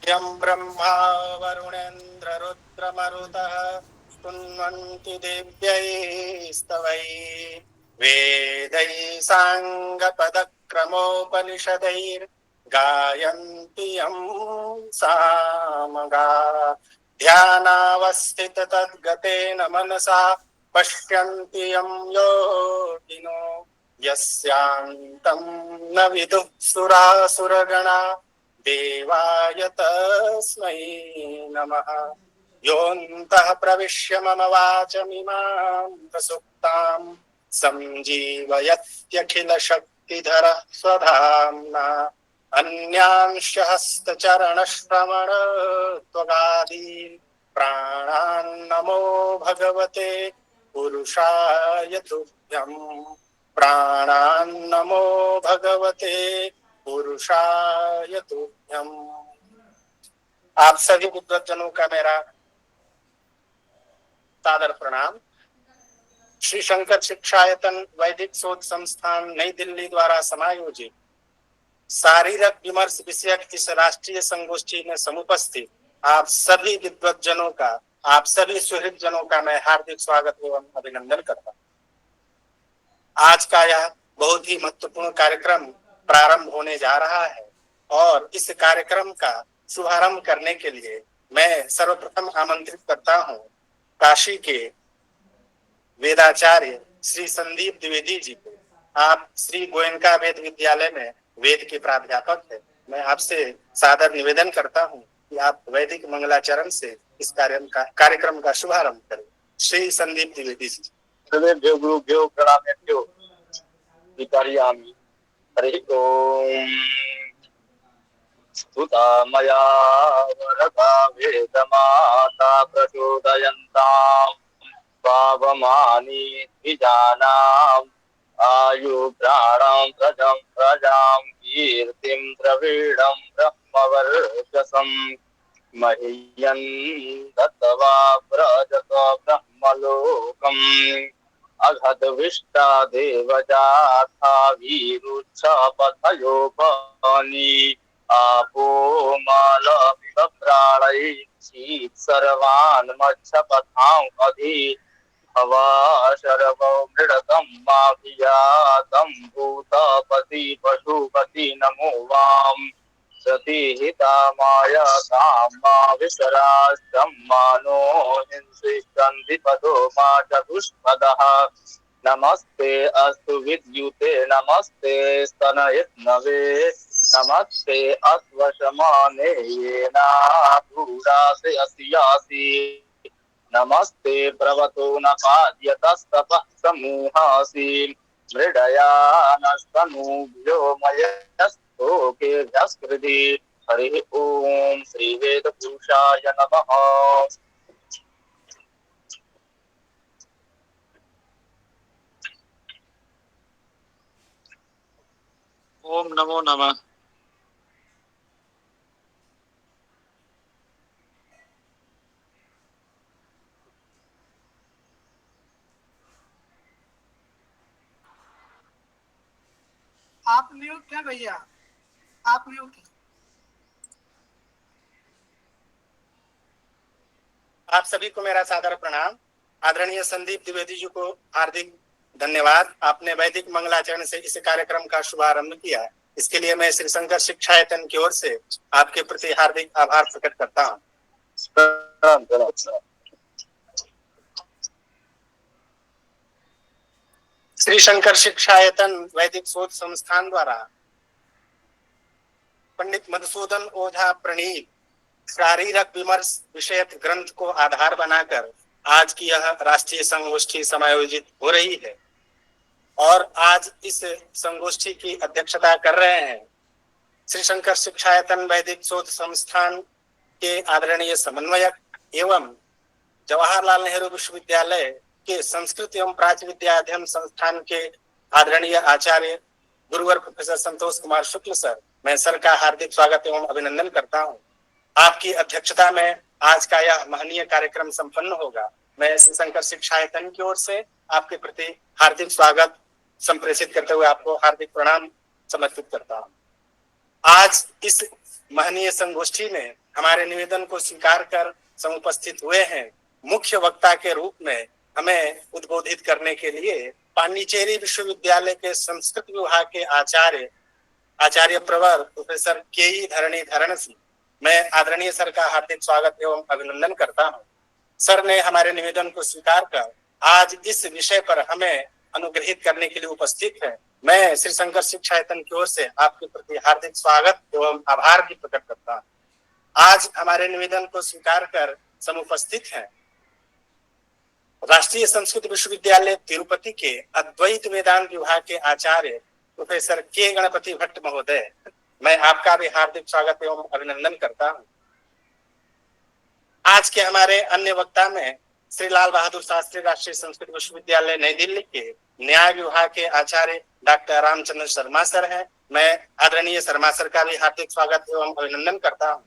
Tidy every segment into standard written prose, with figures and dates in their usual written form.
यं ब्रह्मा वरुणेन्द्र रुद्रमरुतः स्तुन्वन्ति दिव्यैस्तवैः वेदैः साङ्गपदक्रमोपनिषदैर्गायन्ति यं सामगा ध्यानावस्थित तद्गतेन मनसा पश्यन्ति यं योगिनो यस्यान्तं न विदुः सुरासुरगणा देवाय तस्मै नमः। योऽन्तः प्रविश्य मम वाचमिमां प्रसुप्तां सञ्जीवयत्यखिलशक्तिधरः स्वधाम्ना अन्यांश हस्तचरणश्रवणत्वगादीन् प्राणान्नमो भगवते पुरुषाय तुभ्यम् प्राणान्नमो भगवते पुरुषाय तुभ्यम्। आप सभी बुद्धजनों का मेरा सादर प्रणाम। श्री शंकर शिक्षायतन वैदिक शोध संस्थान नई दिल्ली द्वारा समायोजित शारीरिक विमर्श विषयक इस राष्ट्रीय संगोष्ठी में समुपस्थित आप सभी विद्वज्जनों का, आप सभी सुहृद जनों का मैं हार्दिक स्वागत एवं अभिनंदन करता हूँ। आज का यह बहुत ही महत्वपूर्ण कार्यक्रम प्रारंभ होने जा रहा है और इस कार्यक्रम का शुभारंभ करने के लिए मैं सर्वप्रथम आमंत्रित करता हूँ काशी के वेदाचार्य श्री संदीप द्विवेदी जी को। आप श्री गोयनका वेद विद्यालय में वेद के प्राध्यापक है। मैं आपसे सादर निवेदन करता हूँ कि आप वैदिक मंगलाचरण से इस कार्यक्रम का शुभारंभ करें। श्री संदीप द्विवेदी जी। सर्वेभ्यो गुरुभ्यो प्रणामेभ्यो विपर्यामि। हरि ओम। स्तुता मया वरदा वेदमाता प्रचोदयन्ताम् पावमानि द्विजानाम् आयु प्राणं प्रजां कीर्तिं द्रविडं ब्रह्मवर्चसम् मह्यं दत्त्वा व्रजत ब्रह्मलोकम् अघद्विष्टा देवजाथा वीरुच्छपथयोपनि आपो मालमिव प्राणैः सर्वान् मच्छपथाम् अधि हवा शरवो मृडतं माभियातं भूतपति पशुपति नमो वाम् सतीहिता माया कामा विसराष्टं मानो हिंसिष्टन्ति पदो मा चतुष्पदः नमस्ते अस्तु विद्युते नमस्ते स्तनयत्नवे नमस्ते अश्वशमाने येना भूरासे अस्यासि नमस्ते प्रवतो न पाद्यतस्तपः समूहासि मृडया नस्तनूभ्यो मयस्तोके भस्कृति। हरि ओम। श्री वेद पुरुषाय नमः। ओम नमो नमः। आप म्यूट है भैया, आप म्यूट है। आप सभी को मेरा सादर प्रणाम। आदरणीय संदीप द्विवेदी जी को हार्दिक धन्यवाद। आपने वैदिक मंगलाचरण से इस कार्यक्रम का शुभारंभ किया। इसके लिए मैं श्री शंकर शिक्षायतन की ओर से आपके प्रति हार्दिक आभार प्रकट करता हूँ। श्री शंकर शिक्षायतन वैदिक शोध संस्थान द्वारा पंडित मधुसूदन ओझा प्रणीत शारीरिक विमर्श विषयक ग्रंथ को आधार बनाकर आज की यह राष्ट्रीय संगोष्ठी समायोजित हो रही है और आज इस संगोष्ठी की अध्यक्षता कर रहे हैं श्री शंकर शिक्षायतन वैदिक शोध संस्थान के आदरणीय समन्वयक एवं जवाहरलाल नेहरू विश्वविद्यालय के संस्कृत एवं प्राच्य विद्या अध्ययन संस्थान के आदरणीय आचार्य गुरुवर प्रोफेसर संतोष कुमार शुक्ल सर। मैं सर का हार्दिक स्वागत एवं अभिनंदन करता हूं। आपकी अध्यक्षता में आज का यह महनीय कार्यक्रम संपन्न होगा। मैं श्री शंकर शिक्षायतन की ओर से आपके प्रति हार्दिक स्वागत संप्रेषित करते हुए आपको हार्दिक प्रणाम समर्पित करता हूं। आज इस महनीय संगोष्ठी में हमारे निवेदन को स्वीकार कर समुपस्थित हुए हैं। मुख्य वक्ता के रूप में हमें उद्बोधित करने के लिए पांडिचेरी विश्वविद्यालय के संस्कृत विभाग के आचार्य प्रवर प्रोफेसर के धरणीधरण सिंह, मैं आदरणीय सर का हार्दिक स्वागत एवं अभिनंदन करता हूं। सर ने हमारे निवेदन को स्वीकार कर आज इस विषय पर हमें अनुग्रहित करने के लिए उपस्थित है। मैं श्री शंकर शिक्षायतन की ओर से आपके प्रति हार्दिक स्वागत एवं आभार भी प्रकट करता हूं। आज हमारे निवेदन को स्वीकार कर समुपस्थित हैं राष्ट्रीय संस्कृत विश्वविद्यालय तिरुपति के अद्वैत वेदांत विभाग के आचार्य प्रोफेसर के गणपति भट्ट महोदय, मैं आपका भी हार्दिक स्वागत एवं अभिनंदन करता हूं। आज के हमारे अन्य वक्ता में श्री लाल बहादुर शास्त्री राष्ट्रीय संस्कृत विश्वविद्यालय नई दिल्ली के न्याय विभाग के आचार्य डॉक्टर रामचंद्र शर्मा सर हैं। मैं आदरणीय शर्मा सर का भी हार्दिक स्वागत एवं अभिनंदन करता हूं।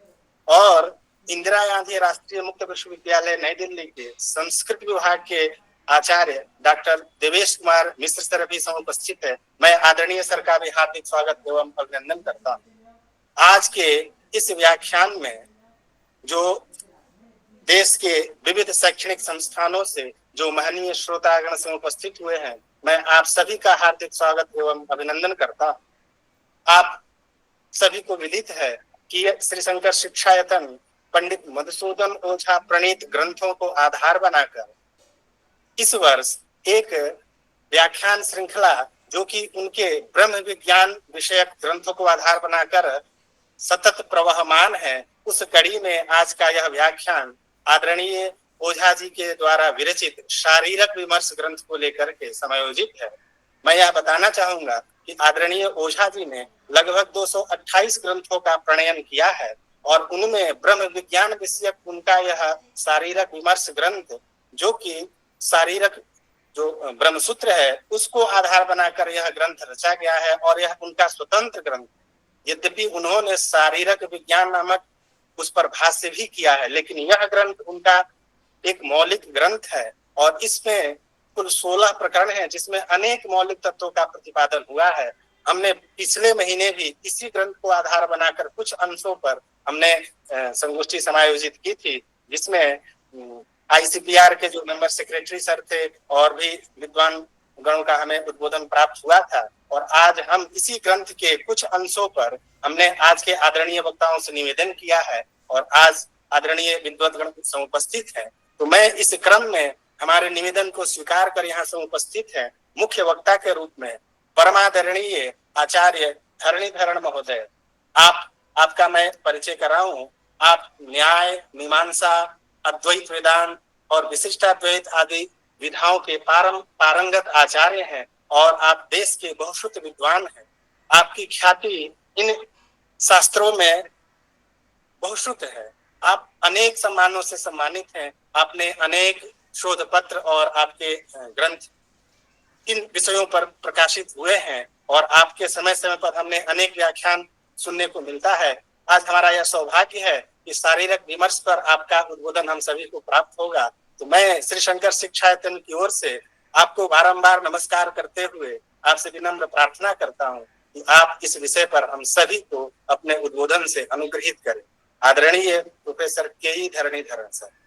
और इंदिरा गांधी राष्ट्रीय मुक्त विश्वविद्यालय नई दिल्ली के संस्कृत विभाग के आचार्य डॉक्टर देवेश कुमार मिश्र सर भी समुपस्थित है। मैं आदरणीय सर का भी हार्दिक स्वागत एवं अभिनंदन करता हूं। आज के इस व्याख्यान में जो देश के विविध शैक्षणिक संस्थानों से जो महनीय श्रोतागण समुपस्थित हुए हैं, मैं आप सभी का हार्दिक स्वागत एवं अभिनंदन करता हूं। आप सभी को विदित है कि श्री शंकर शिक्षायतन पंडित मधुसूदन ओझा प्रणीत ग्रंथों को आधार बनाकर इस वर्ष एक व्याख्यान श्रृंखला जो कि उनके ब्रह्म विज्ञान विषयक ग्रंथों को आधार बनाकर सतत प्रवहमान है, उस कड़ी में आज का यह व्याख्यान आदरणीय ओझा जी के द्वारा विरचित शारीरक विमर्श ग्रंथ को लेकर के समायोजित है। मैं यह बताना चाहूंगा कि आदरणीय ओझा जी ने लगभग 228 ग्रंथों का प्रणयन किया है और उनमें ब्रह्म विज्ञान विषयक उनका यह शारीरक विमर्श ग्रंथ, जो कि शारीरक जो ब्रह्मसूत्र है उसको आधार बनाकर यह ग्रंथ रचा गया है और यह उनका स्वतंत्र ग्रंथ। यद्यपि उन्होंने शारीरक विज्ञान नामक उस पर भाष्य भी किया है, लेकिन यह ग्रंथ उनका एक मौलिक ग्रंथ है और इसमें कुल 16 प्रकरण हैं जिसमें अनेक मौलिक तत्वों का प्रतिपादन हुआ है। हमने पिछले महीने भी इसी ग्रंथ को आधार बनाकर कुछ अंशों पर हमने संगोष्ठी समायोजित की थी, जिसमें आईसीपीआर के जो मेंबर सेक्रेटरी सर थे और भी विद्वान गणों का हमें उद्बोधन प्राप्त हुआ था। और आज हम इसी ग्रंथ के कुछ अंशों पर हमने आज के आदरणीय वक्ताओं से निवेदन किया है और आज आदरणीय विद्वद्गण समुपस्थित है। तो मैं इस क्रम में हमारे निवेदन को स्वीकार कर यहाँ समुपस्थित है मुख्य वक्ता के रूप में परमादरणीय आचार्य धरणीधरण महोदय। आपका मैं परिचय कराऊं। आप न्याय, मीमांसा, अद्वैत वेदांत और विशिष्टाद्वैत आदि विधाओं के पारंगत आचार्य हैं और आप देश के बहुश्रुत विद्वान हैं। आपकी ख्याति इन शास्त्रों में बहुश्रुत है। आप अनेक सम्मानों से सम्मानित हैं। आपने अनेक शोध पत्र और आपके ग्रंथ इन विषयों पर प्रकाशित हुए हैं और आपके समय समय पर हमने अनेक व्याख्यान सुनने को मिलता है। आज हमारा यह सौभाग्य है कि शारीरक विमर्श पर आपका उद्बोधन हम सभी को प्राप्त होगा। तो मैं श्री शंकर शिक्षायतन की ओर से आपको बारंबार नमस्कार करते हुए आपसे विनम्र प्रार्थना करता हूं कि आप इस विषय पर हम सभी को अपने उद्बोधन से अनुग्रहित करें। आदरणीय प्रोफेसर के धरणीधरण सर।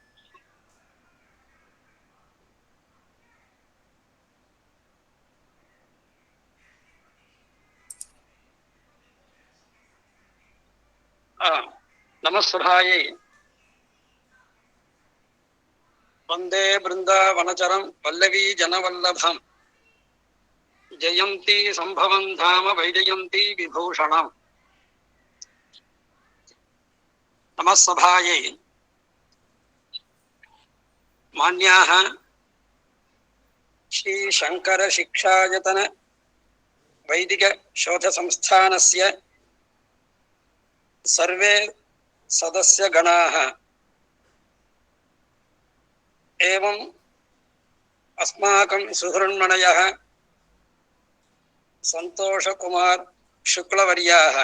नमस्सुधायै वन्दे बृन्दावनचरं वल्लवी जनवल्लभं जयन्ती सम्भवं धाम वैजयन्ती विभूषणम्। नमस्सभायै मान्याः श्री शंकर शिक्षायतन वैदिक शोध संस्थानस्य सर्वे सदस्यगणाः एवं अस्माकं सुहृन्मणयः संतोष कुमार शुक्लवर्याः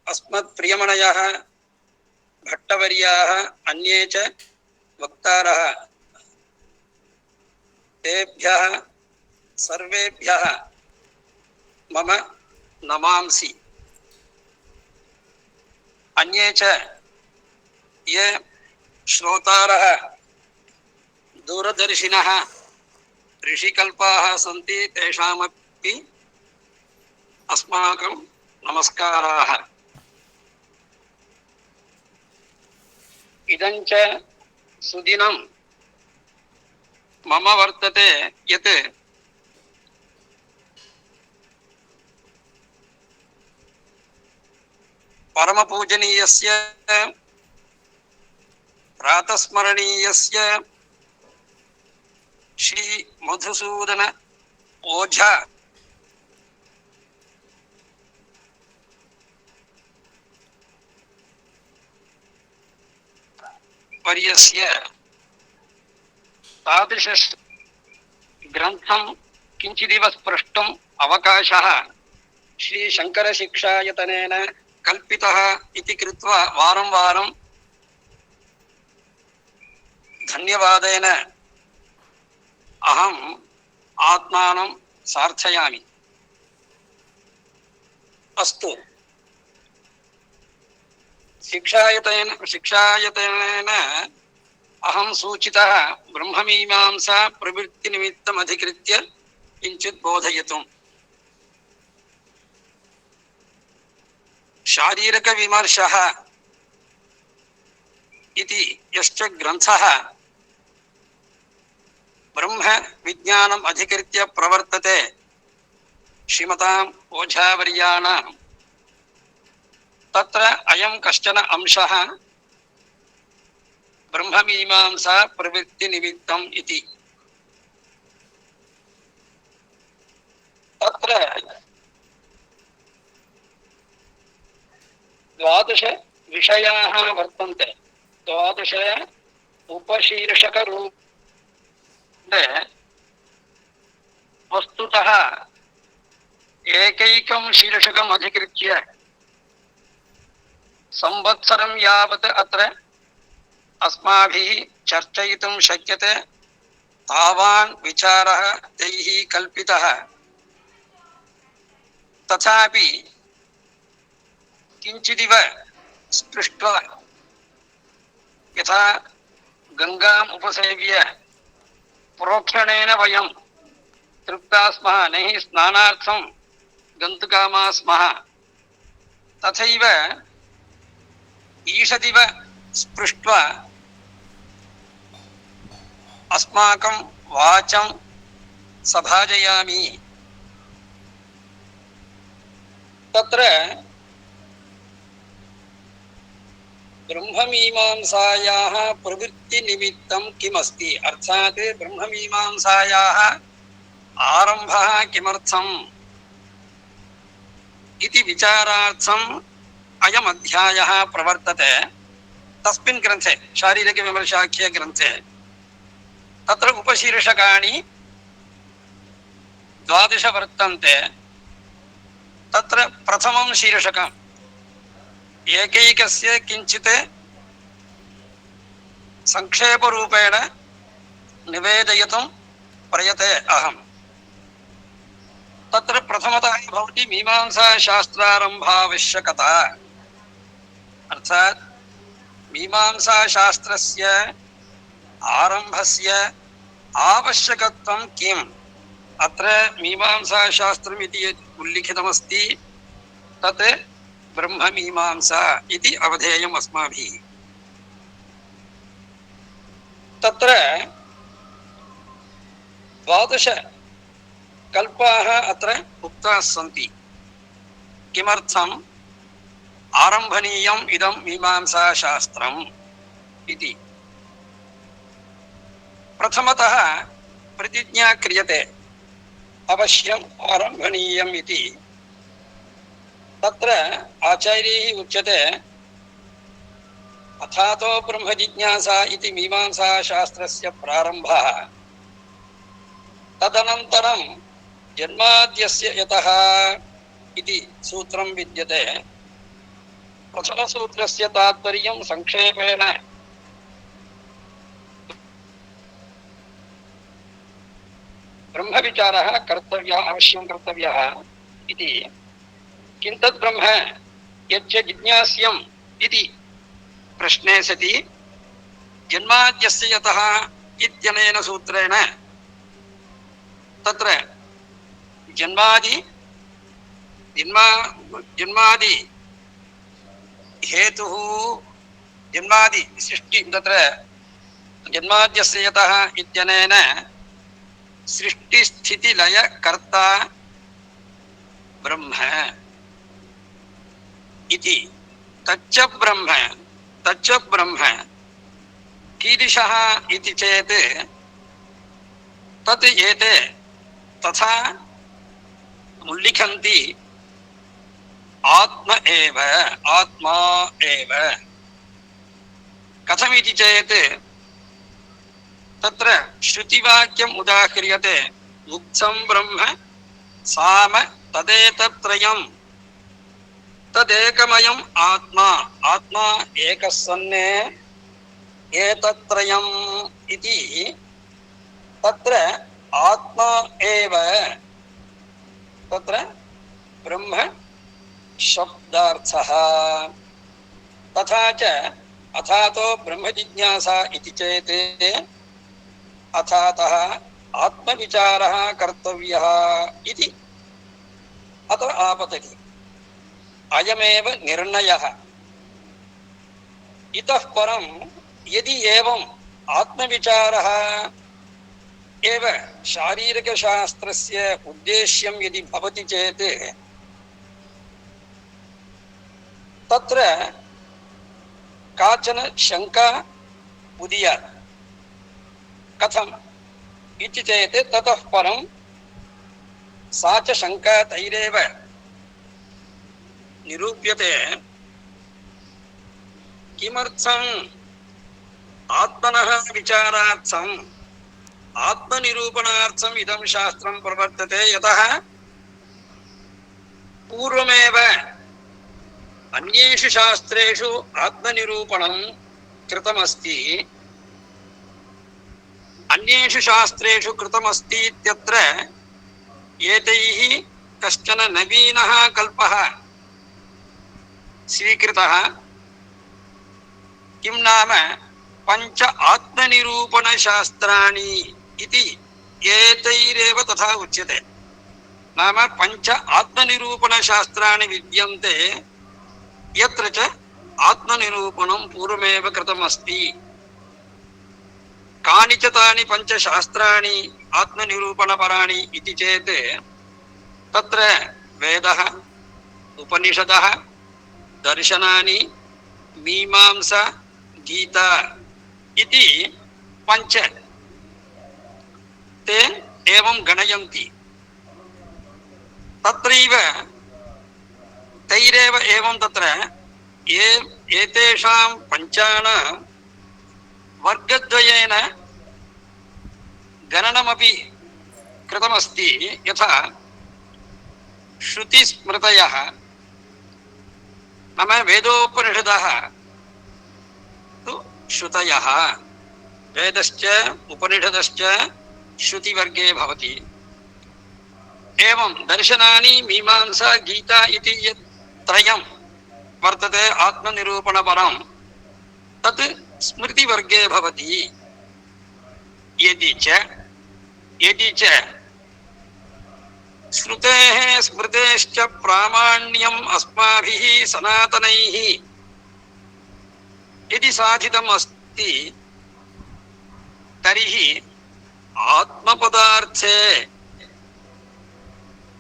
अस्मत्प्रियमणयः भट्टवर्याः अन्ये च वक्तारः तेभ्यः सर्वेभ्यः मम नमांसि। अन्ये च ये श्रोतारः दूरदर्शिनः ऋषिकल्पाः सन्ति तेषामपि अस्माकं नमस्काराः। इदं च सुदिनं मम वर्तते यत् परमपूजनीयस्य प्रातस्मरणीयस्य श्री मधुसूदन ओझा वर्यस्य तादृश ग्रन्थं किञ्चिदिव स्पृष्टुम् अवकाशः श्री शङ्करशिक्षायतनेन कल्पितः इति कृत्वा वारं वारं धन्यवादेन अहम् आत्मानं सार्थयामि। अस्तु, शिक्षायतनेन अहं सूचितः ब्रह्ममीमांसा प्रवृत्तिनिमित्तम् अधिकृत्य किञ्चित् बोधयितुम्। शारीरकविमर्शः इति यश्च ग्रन्थः ब्रह्म विज्ञानम् अधिकृत्य प्रवर्तते श्रीमताम् ओझावर्याणां, तत्र अयं कश्चन अंशः ब्रह्ममीमांसा प्रवृत्तिनिमित्तम् इति। तत्र 12 विषयाः वर्तन्ते। 12 उपशीर्षकरूपे वस्तुतः एकैकं शीर्षकम् अधिकृत्य संवत्सरं यावत् अत्र अस्माभिः चर्चयितुं शक्यते। तावान् विचारः तैः कल्पितः। तथापि किञ्चिदिव स्पृष्ट्वा, यथा गङ्गाम् उपसेव्य प्रोक्षणेन वयं तृप्ता स्मः, न हि स्नानार्थं गन्तुकामाः स्मः, तथैव ईषदिव स्पृष्ट्वा अस्माकं वाचं सभाजयामि। तत्र ब्रह्ममीमांसायाः प्रवृत्तिनिमित्तं किमस्ति, अर्थात् ब्रह्ममीमांसायाः आरम्भः किमर्थम् इति विचारार्थम् अयम् अध्यायः प्रवर्तते। तस्मिन् ग्रन्थे, शारीरिकविमर्शाख्ये ग्रन्थे, तत्र उपशीर्षकाणि 12 वर्तन्ते। तत्र प्रथमं शीर्षकम् एकैकस्य किञ्चित् संक्षेपरूपेण निवेदयितुं प्रयते अहम्। तत्र प्रथमतः भवति मीमांसाशास्त्रारम्भावश्यकता, अर्थात् मीमांसाशास्त्रस्य आरम्भस्य आवश्यकत्वं किम्। अत्र मीमांसाशास्त्रम् इति यत् उल्लिखितमस्ति तत् ब्रह्ममीमांसा इति अवधेयम् अस्माभिः। तत्र 12 कल्पाः अत्र उक्ताः सन्ति। किमर्थम् आरम्भणीयम् इदं मीमांसाशास्त्रम् इति। प्रथमतः प्रतिज्ञा क्रियते अवश्यम् आरम्भणीयम् इति। तत्र आचार्यैः उच्यते अथातो ब्रह्मजिज्ञासा इति मीमांसाशास्त्रस्य प्रारम्भः। तदनन्तरं जन्माद्यस्य यतः इति सूत्रं विद्यते। प्रथमसूत्रस्य तात्पर्यं संक्षेपेण ब्रह्मविचारः कर्तव्यः, अवश्यं कर्तव्यः इति। किं तद् ब्रह्म यच्च जिज्ञास्यम् इति प्रश्ने सति जन्माद्यस्य यतः इत्यनेन सूत्रेण तत्र जन्मादि हेतुः जन्मादि सृष्टि तत्र जन्माद्यस्य यतः इत्यनेन सृष्टिस्थितिलय कर्ता ब्रह्म इति तच्च ब्रह्म कीदृशः इति चेत् तत् एते तथा उल्लिखन्ति आत्मा एव कथमिति चेत् तत्र श्रुतिवाक्यम् उदाह्रियते मुक्तं ब्रह्म साम तदेतत्रयम् तदेकमयम् आत्मा एकः सन्ने एतत्रयम् इति तत्र आत्मा एव तत्र ब्रह्म शब्दार्थः तथा च अथातो ब्रह्म जिज्ञासा इति चेत् अथातः आत्मविचारः कर्तव्यः इति अत्र आपतति अयमेव निर्णयः इतः परं यदि एवम् आत्मविचारः एव शारीरिकशास्त्रस्य उद्देश्यं यदि भवति चेत् तत्र काचन शंका उदीयात् कथम् इति चेत् ततः परं सा च शंका तैरेव निरूप्यते किमर्थम् आत्मनः विचारार्थम् आत्मनिरूपणार्थम् इदं शास्त्रं प्रवर्तते यतः पूर्वमेव अन्येषु शास्त्रेषु आत्मनिरूपणं कृतमस्ति अन्येषु शास्त्रेषु कृतमस्ति इत्यत्र एतैः कश्चन नवीनः कल्पः स्वीकृतः किं नाम पंच आत्मनिरूपणशास्त्राणि इति एतैरेव तथा उच्यते नाम पंच आत्मनिरूपणशास्त्राणि विद्यन्ते यत्र च आत्मनिरूपणं पूर्वमेव कृतमस्ति कानि च तानि पंचशास्त्राणि आत्मनिरूपणपराणि इति चेत् तत्र वेदः उपनिषदः दर्शनानि मीमांसा गीता इति पंच ते एवं गणयन्ति तत्रैव तैरेव एवं तत्र एतेषां पंचानां वर्गद्वयेन गणनमपि कृतमस्ति यथा श्रुतिस्मृतयः नाम वेदोपनिषदः तु श्रुतयः वेदश्च उपनिषदश्च श्रुतिवर्गे भवति एवं दर्शनानि मीमांसा गीता इति यत् त्रयं वर्तते आत्मनिरूपणपरं तत् स्मृतिवर्गे भवति यदि च श्रुतेः स्मृतेश्च प्रामाण्यम् अस्माभिः सनातनैः यदि साधितम् अस्ति तर्हि आत्मपदार्थे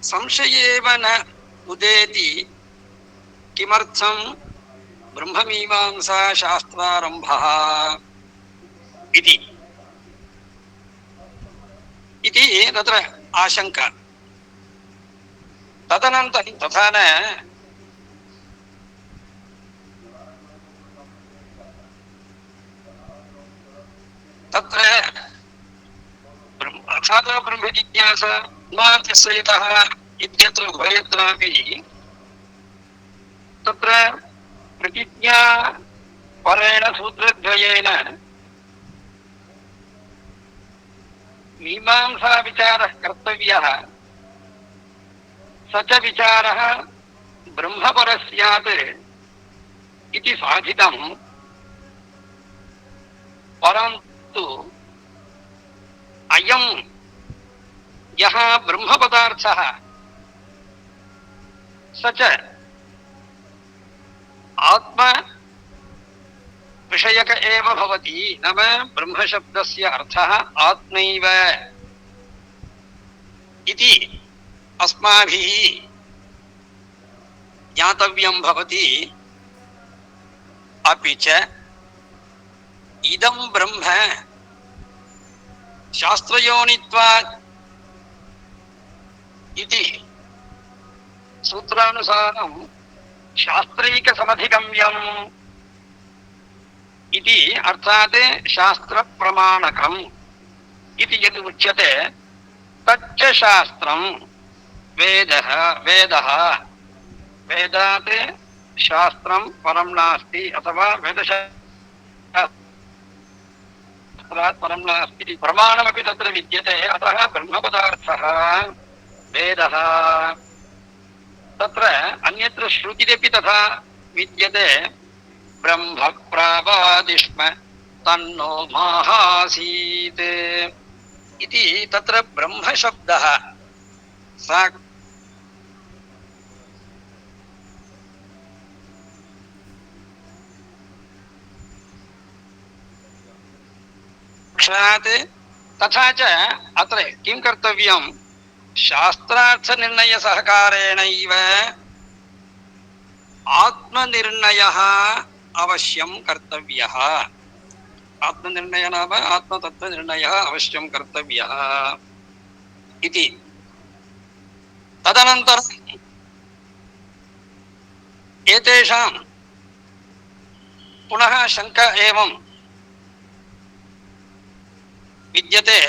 संशयेव न उदेति किमर्थं ब्रह्ममीमांसा शास्त्रारम्भः इति तत्र आशंका तदनन्तरं तथा न तत्र अथातो ब्रह्मजिज्ञासा मार्गसहितः इत्यत्र उभयत्रापि तत्र प्रतिज्ञा परेण सूत्रद्वयेन मीमांसा विचारः कर्तव्यः स च विचारः ब्रह्मपरः स्यात् इति साधितं, परन्तु अयं यः ब्रह्मपदार्थः स च आत्म विषयक एव भवति। नाम ब्रह्मशब्दस्य अर्थः आत्मैव इति अस्माभिः ज्ञातव्यं भवति। अपि च इदं ब्रह्म शास्त्रयोनित्वात् इति सूत्रानुसारं शास्त्रैकसमधिगम्यम् इति, अर्थात् शास्त्रप्रमाणकम् इति यद् उच्यते तच्च शास्त्रं वेदः। वेदात् शास्त्रं परं नास्ति, अथवा वेदशास्त्रात् परं नास्ति। प्रमाणमपि तत्र विद्यते। अतः ब्रह्मपदार्थः वेदः। तत्र अन्यत्र श्रुतिरपि तथा विद्यते। ब्रह्म प्रावादिष्म तन्नो माहासीत् इति। तत्र ब्रह्मशब्दः साक्षात्। तथा च अत्र किं कर्तव्यं, शास्त्रार्थनिर्णयसहकारेणैव आत्मनिर्णयः अवश्यं कर्तव्यः। आत्मनिर्णयः नाम आत्मतत्त्वनिर्णयः अवश्यं कर्तव्यः इति। तदनन्तरं एतेषां पुनः शङ्का एवं विद्यते।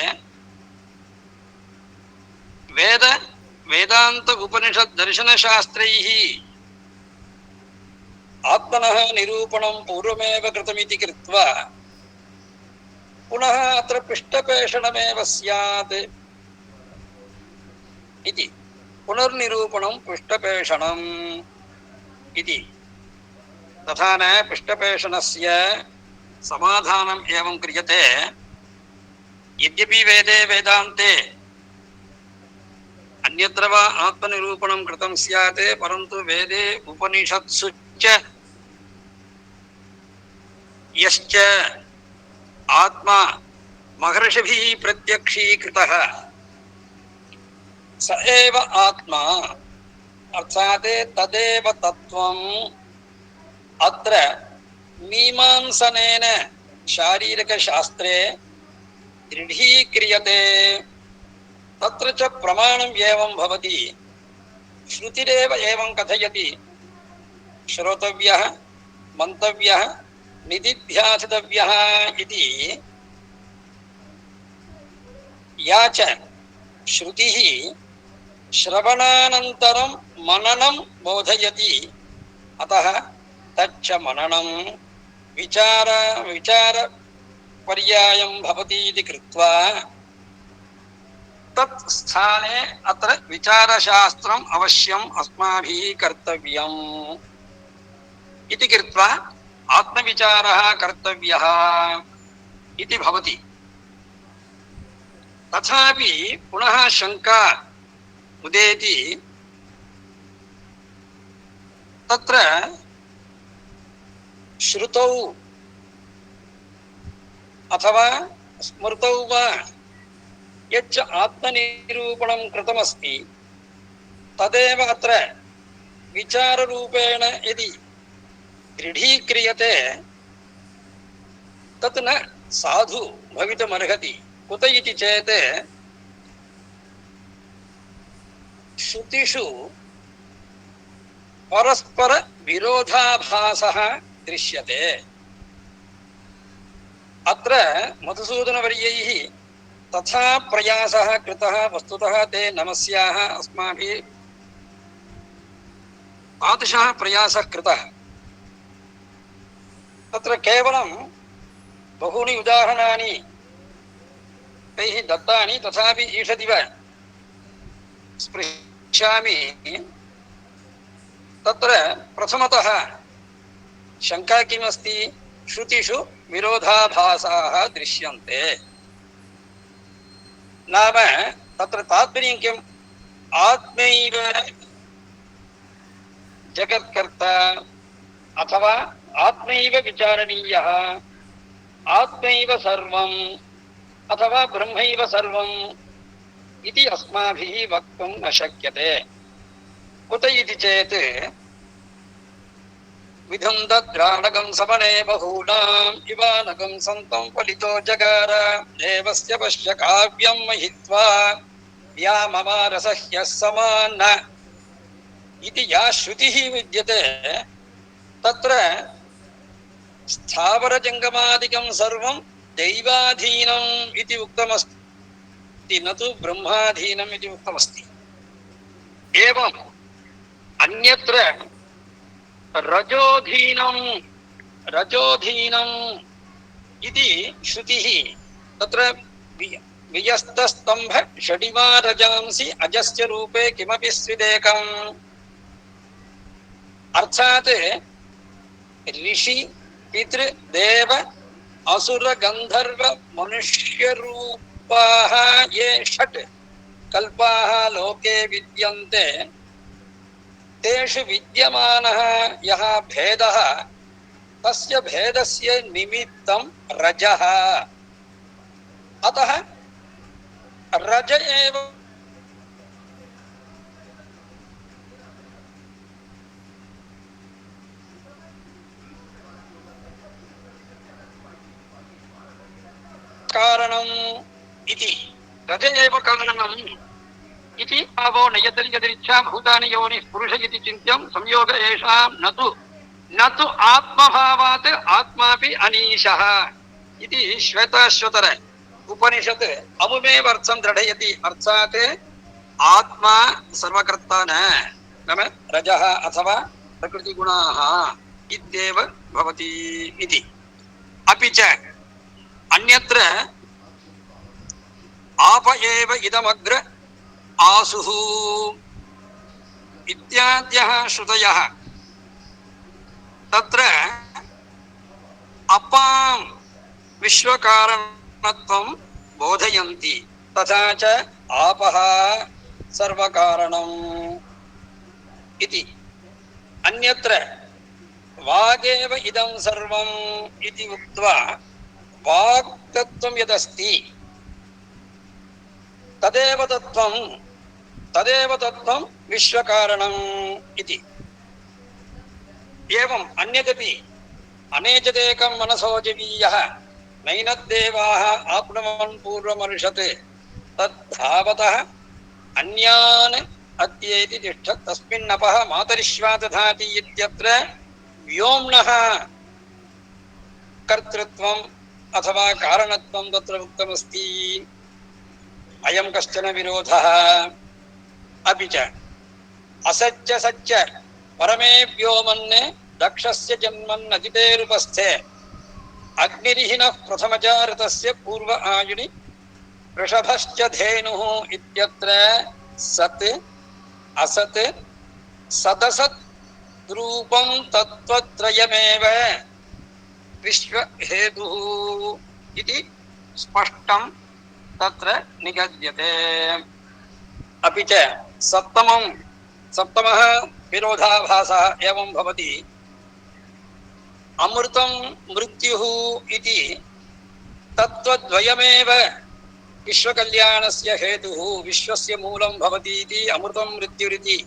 वेदान्त उपनिषत् दर्शनशास्त्रैः आत्मनः निरूपणं पूर्वमेव कृतमिति कृत्वा पुनः अत्र पृष्ठपेषणमेव स्यात् इति। पुनर्निरूपणं पृष्ठपेषणम् इति। तथा न पृष्ठपेषणस्य समाधानम् एवं क्रियते। यद्यपि वेदे वेदान्ते अन्यत्र वा आत्मनिरूपणं कृतं स्यात्, परन्तु वेदे उपनिषत्सु च यश्च आत्मा महर्षिभिः प्रत्यक्षीकृतः स एव आत्मा, अर्थात् तदेव तत्त्वम् अत्र मीमांसनेन शारीरकशास्त्रे दृढीक्रियते। तत्र च प्रमाणम् एवं भवति। श्रुतिरेव एवं कथयति, श्रोतव्यः, मन्तव्यः, निदिध्यासितव्यः इति। या च श्रुतिः श्रवणानन्तरं मननं बोधयति, अतः तच्च मननं विचारपर्यायं भवति इति कृत्वा तत् स्थाने अत्र विचारशास्त्रम् अवश्यम् अस्माभिः कर्तव्यम् इति कृत्वा आत्मविचारः कर्तव्यः इति भवति। तथापि पुनः शङ्का उदेति। तत्र श्रुतौ अथवा स्मृतौ वा यच्च आत्मनिरूपणं कृतमस्ति तदेव अत्र विचाररूपेण यदि दृढीक्रियते तत् न साधु भवितुमर्हति। कुत इति चेत् श्रुतिषु परस्पर विरोधाभासः दृश्यते। अत्र मधुसूदनवर्यैः तथा प्रयासः कृतः। वस्तुतः ते नमस्याः अस्माभिः तादृशः प्रयासः कृतः। तत्र केवलं बहूनि उदाहरणानि तैः दत्तानि, तथापि ईषदिव स्पृशामि। तत्र प्रथमतः शङ्का किमस्ति? श्रुतिषु विरोधाभासाः दृश्यन्ते। नाम तत्र तात्पर्यं किम्? आत्मैव जगत्कर्ता अथवा आत्मैव विचारणीयः, आत्मैव सर्वम् अथवा ब्रह्मैव सर्वम् इति अस्माभिः वक्तुं न शक्यते। कुत इति चेत् विधुन्दद्राणकं सवने बहूनाम् इवानकं सन्तं फलितो जगार देवस्य पश्य काव्यं महित्वा व्याममारसह्यः समान इति या श्रुतिः विद्यते तत्र स्थावरजङ्गमादिकं सर्वं दैवाधीनम् इति उक्तमस्ति, न तु ब्रह्माधीनम् इति उक्तमस्ति। एवम् अन्यत्र रजोधीनम् इति श्रुतिः तत्र वियस्तस्तम्भ षडिमा रजांसि अजस्य रूपे किमपि स्विदेकम्। अर्थात् ऋषि पितृ देव असुर गंधर्व मनुष्य रूपाः ये षट् कल्पाः लोके विद्यन्ते तेषु विद्यमानः यः भेदः तस्य भेदस्य निमित्तं रजः। अतः रज एव कारणम् इति, रज एव कारणम् इति भावो नयतरियदृच्छा भूतानि योनिः पुरुष इति चिन्त्यं संयोग येषां न तु आत्मभावात् आत्मापि अनीशः इति श्वेताश्वतर उपनिषत् अमुमेव अर्थं दृढयति। अर्थात् आत्मा सर्वकर्ता नाम रजः अथवा प्रकृतिगुणाः इत्येव भवति इति। अपि च अन्यत्र आप एव इदमग्र आसुः इत्याद्यः श्रुतयः तत्र अपां विश्वकारणत्वं बोधयन्ति, तथा च आपः सर्वकारणम् इति। अन्यत्र वागेव इदं सर्वम् इति उक्त्वा वाक्तत्वं यदस्ति तदेव तत्त्वं विश्वकारणम् इति। एवम् अन्यदपि अनेजदेकं मनसोजवीयः नैनद्देवाः आप्नुवन् पूर्वमर्षत् तद्धावतः अन्यान् अत्येति तिष्ठत् तस्मिन्नपः मातरिश्वा दधाति इत्यत्र व्योम्नः कर्तृत्वम् अथवा कारणत्वं तत्र उक्तमस्ति। अयं कश्चन विरोधः। अपि च असच्च सच्च परमे व्योमन् दक्षस्य जन्मन्नजितेरुपस्थे अग्निरिहिनः प्रथमजारतस्य पूर्व आयुनि वृषभश्च धेनुः इत्यत्र सत् असत् सदसत् रूपं तत्त्वत्रयमेव विश्वहेतुः इति स्पष्टं तत्र निगद्यते। अपि च सप्तमः विरोधाभासः एवं भवति। अमृतं मृत्युः इति तत्त्वद्वयमेव विश्वकल्याणस्य हेतुः विश्वस्य मूलं भवति इति अमृतं मृत्युरिति।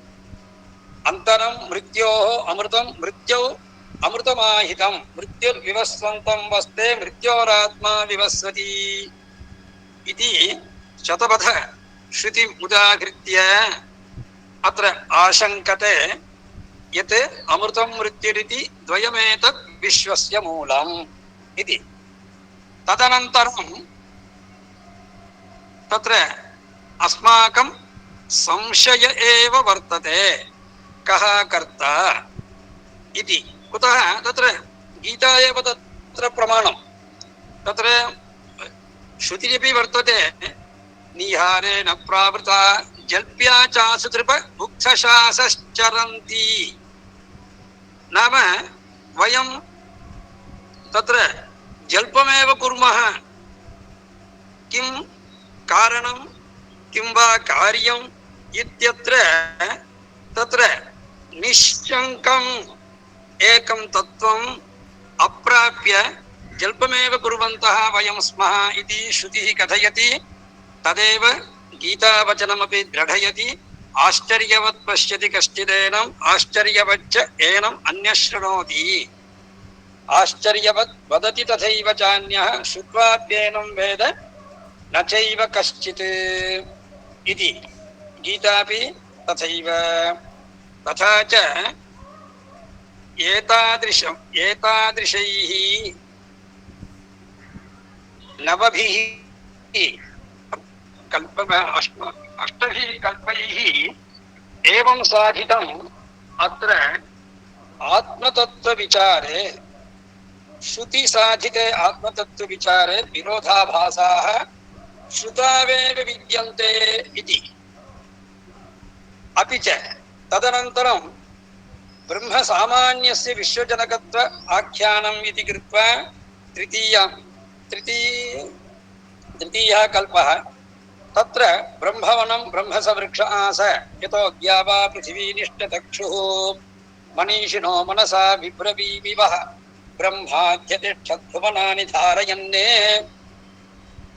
अन्तरं मृत्योः अमृतं मृत्यौ अमृतमाहितं मृत्युर्विवस्वन्तं वस्ते मृत्योरात्मा विवस्वति इति शतपथ श्रुतिम् उदाहृत्य अत्र आशङ्कते यत् अमृतं मृत्युरिति द्वयमेतत् विश्वस्य मूलम् इति। तदनन्तरं तत्र अस्माकं संशय एव वर्तते कः कर्ता इति। कुतः तत्र गीता एव तत्र प्रमाणं। तत्र श्रुतिरपि वर्तते निहारेण प्रावृता जल्प्या चासुतृप भुक्थशासश्चरन्ति। नाम वयं तत्र जल्पमेव कुर्मः किं कारणं किं वा कार्यम् इत्यत्र तत्र निश्शङ्कम् एकं तत्त्वम् अप्राप्य जल्पमेव कुर्वन्तः वयं स्मः इति श्रुतिः कथयति। तदेव गीतावचनमपि दृढयति। आश्चर्यवत् पश्यति कश्चिदेनम् आश्चर्यवच्च एनम् अन्यः शृणोति। आश्चर्यवत् वदति तथैव चान्यः श्रुत्वाप्येनं वेद न चैव कश्चित् इति गीतापि तथैव। तथा च एतादृशैः नवभिः अष्टभिः कल्पैः एवं साधितम् अत्र आत्मतत्त्वविचारे श्रुति साधिते आत्मतत्त्वविचारे विरोधाभासाः श्रुतावेव विद्यन्ते इति। अपि च तदनन्तरं ब्रह्म सामान्यस्य विश्वजनकत्व आख्यानम् इति कृत्वा तृतीयः कल्पः। तत्र ब्रह्मवनं ब्रह्मसवृक्ष आस यतो द्यावा पृथिवी निष्ठचक्षुः मनीषिणो मनसा बिभ्रवीमिवः ब्रह्माद्यतिष्ठद्भुवनानि धारयन्ने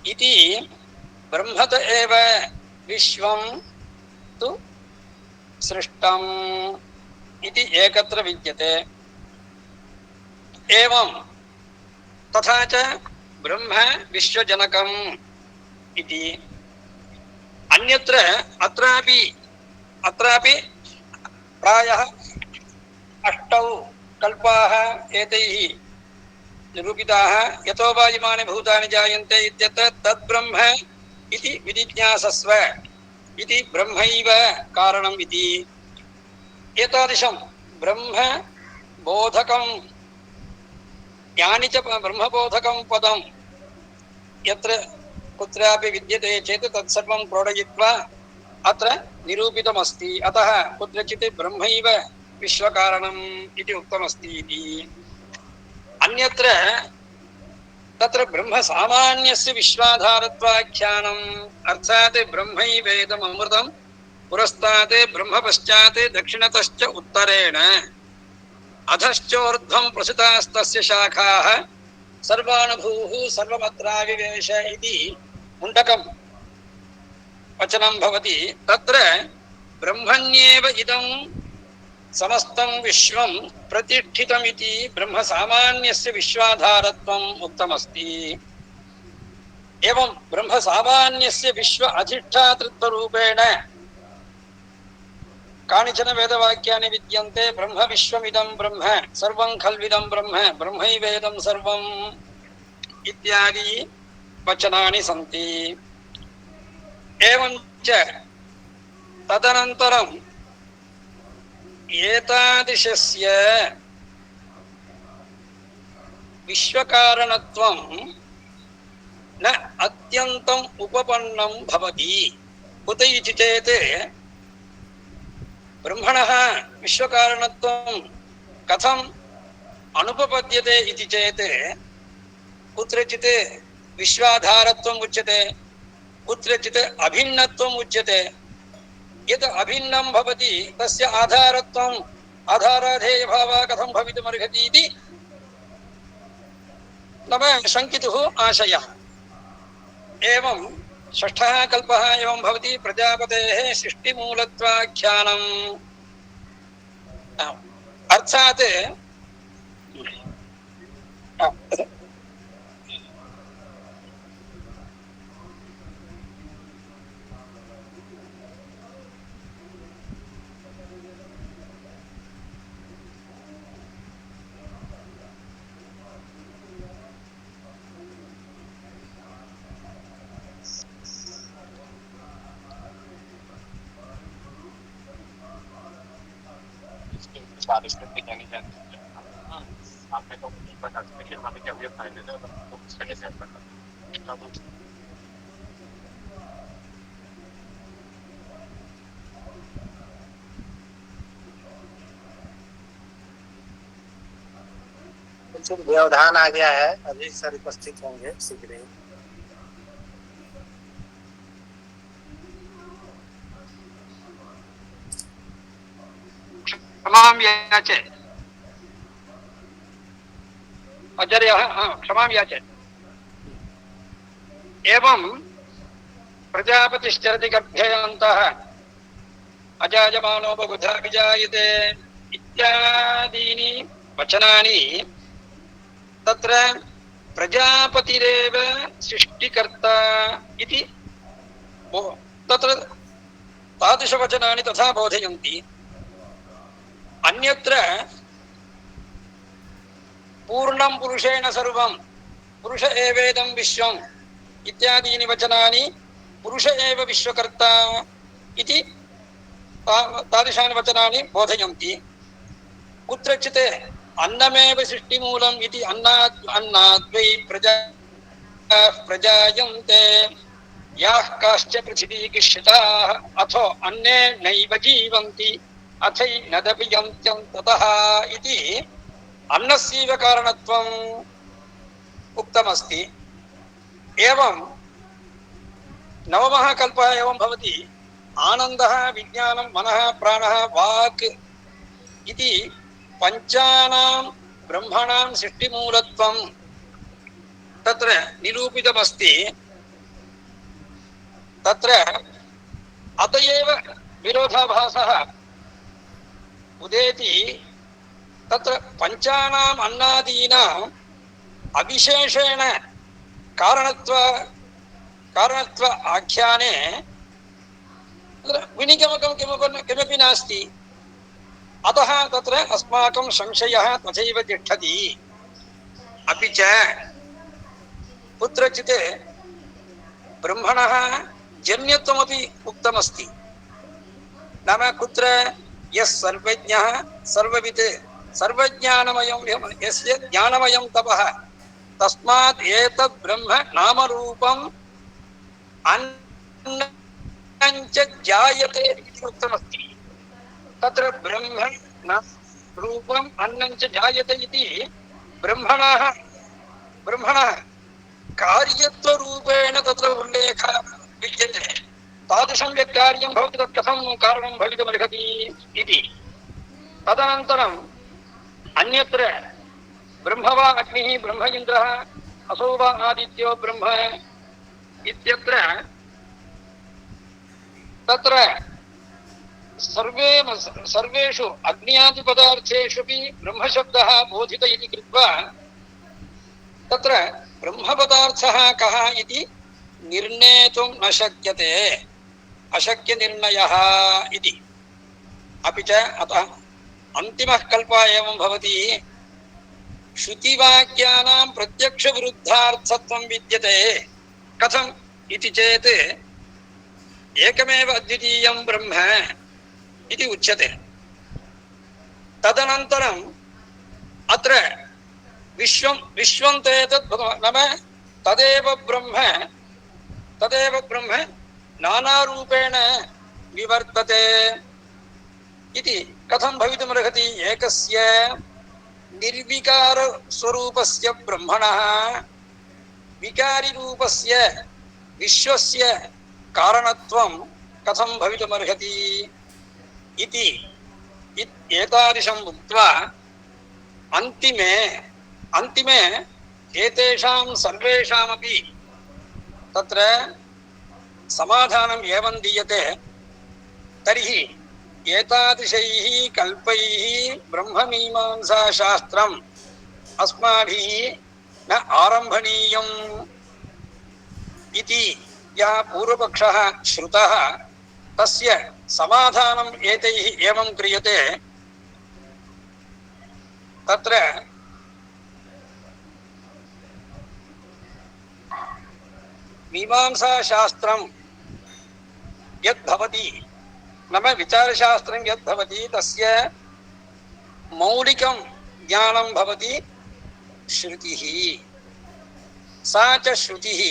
इति ब्रह्मत एव विश्वं तु सृष्टम् इति एकत्र विद्यते। एवं तथा च ब्रह्म विश्वजनकम् इति अन्यत्र अत्रापि प्रायः अष्टौ कल्पाः एतैः निरूपिताः। यतो वा इमानि भूतानि जायन्ते इत्यत्र तद्ब्रह्म इति विजिज्ञासस्व इति ब्रह्मैव कारणम् इति। एतादृशं ब्रह्म बोधकं यानि च ब्रह्मबोधकं पदं यत्र कुत्रापि विद्यते चेत् तत्सर्वं प्रोडयित्वा अत्र निरूपितमस्ति। अतः कुत्रचित् ब्रह्मैव विश्वकारणम् इति उक्तमस्ति इति। अन्यत्र तत्र ब्रह्म सामान्यस्य विश्वाधारत्वाख्यानम् अर्थात् ब्रह्मैवेदम् अमृतं पुरस्तात् ब्रह्म पश्चात् दक्षिणतश्च उत्तरेण अधश्चोर्ध्वं प्रसुतास्तस्य शाखाः सर्वानुभूः सर्वमत्राविवेश इति मुण्डकं वचनं भवति। तत्र ब्रह्मण्येव इदं समस्तं विश्वं प्रतिष्ठितमिति ब्रह्म सामान्यस्य विश्वाधारत्वम् उक्तमस्ति। एवं ब्रह्म सामान्यस्य विश्व अधिष्ठातृत्वरूपेण कानिचन वेदवाक्यानि विद्यन्ते। ब्रह्म विश्वमिदं ब्रह्म सर्वं खल्विदं ब्रह्म ब्रह्मैवेदं सर्वम् इत्यादि वचनानि सन्ति। एवं च तदनन्तरं एतादृशस्य विश्वकारणत्वं न अत्यन्तम् उपपन्नं भवति। कुत इति चेत् ब्रह्मणः विश्वकारणत्वं कथम् अनुपपद्यते इति चेत् कुत्रचित् विश्वाधारत्वम् उच्यते, कुत्रचित् अभिन्नत्वम् उच्यते। यत् अभिन्नं भवति तस्य आधारत्वम् आधाराधेयभावः कथं भवितुमर्हति इति नाम शङ्कितुः आशयः। एवं षष्ठः कल्पः एवं भवति। प्रजापतेः सृष्टिमूलत्वाख्यानम् अर्थात् आपने तो बता सकते हैं हमें क्या हुआ फाइनल है तो उसके सेट करना। कुछ व्यवधान आ गया है, अभी सर उपस्थित होंगे शीघ्र ही। क्षमां याचे आचार्यः क्षमां याचे। एवं प्रजापतिश्चरति गर्भेऽन्तः अजायमानो बहुधा विजायते इत्यादीनि वचनानि तत्र प्रजापतिरेव सृष्टिकर्ता इति तत्र तादृशवचनानि तथा बोधयन्ति। अन्यत्र पूर्णं पुरुषेण सर्वं पुरुष एवेदं विश्वम् इत्यादीनि वचनानि पुरुष एव विश्वकर्ता इति तादृशानि वचनानि बोधयन्ति। कुत्रचित् अन्नमेव सृष्टिमूलम् इति अन्नाद्वै प्रजायन्ते याः काश्च पृथिवीकृष्यताः अथो अन्ने नैव जीवन्ति अथैनदपि यन्त्यं ततः इति अन्नस्यैव कारणत्वम् उक्तमस्ति। एवं नवमः कल्पः एवं भवति। आनन्दः विज्ञानं मनः प्राणः वाक् इति पञ्चानां ब्रह्मणां सृष्टिमूलत्वं तत्र निरूपितमस्ति। तत्र अत एव विरोधाभासः उदेति। तत्र पञ्चानाम् अन्नादीनाम् अविशेषेण कारणत्व आख्याने विनिगमकं किमपि नास्ति। अतः तत्र अस्माकं संशयः तथैव तिष्ठति। अपि च कुत्रचित् ब्रह्मणः जन्यत्वमपि उक्तमस्ति। नाम कुत्र यः सर्वज्ञः सर्ववित् सर्वज्ञानमयं यस्य ज्ञानमयं तपः तस्मात् एतद् ब्रह्म नामरूपम् अन्नञ्च जायते इति उक्तमस्ति। तत्र ब्रह्म रूपम् अन्नञ्च जायते इति ब्रह्मणः कार्यत्वरूपेण तत्र उल्लेखः विद्यते। तादृशं यत् कार्यं भवति तत् कथं कारणं भवितुमर्हति इति। तदनन्तरम् अन्यत्र ब्रह्म वा अग्निः ब्रह्म इन्द्रः असौ वा आदित्यो ब्रह्म इत्यत्र तत्र सर्वेषु अग्न्यादिपदार्थेष्वपि ब्रह्मशब्दः बोधित इति कृत्वा तत्र ब्रह्मपदार्थः कः इति निर्णेतुं न शक्यते, अशक्यनिर्णयः इति। अपि च अतः अन्तिमः कल्पः एवं भवति। श्रुतिवाक्यानां प्रत्यक्षविरुद्धार्थत्वं विद्यते। कथम् इति चेत् एकमेव अद्वितीयं ब्रह्म इति उच्यते। तदनन्तरम् अत्र विश्वं तत् नाम तदेव ब्रह्म नानारूपेण विवर्तते इति कथं भवितुमर्हति। एकस्य निर्विकारस्वरूपस्य ब्रह्मणः विकारिरूपस्य विश्वस्य कारणत्वं कथं भवितुमर्हति इति एतादृशम् उक्त्वा अन्तिमे एतेषां सर्वेषामपि तत्र समाधानम् एवं दीयते। तर्हि एतादृशैः कल्पैः ब्रह्ममीमांसाशास्त्रम् अस्माभिः न आरम्भणीयम् इति यः पूर्वपक्षः श्रुतः तस्य समाधानम् एतैः एवं क्रियते। तत्र मीमांसाशास्त्रं यद्भवति नाम विचारशास्त्रं यद्भवति तस्य मौलिकं ज्ञानं भवति श्रुतिः। सा च श्रुतिः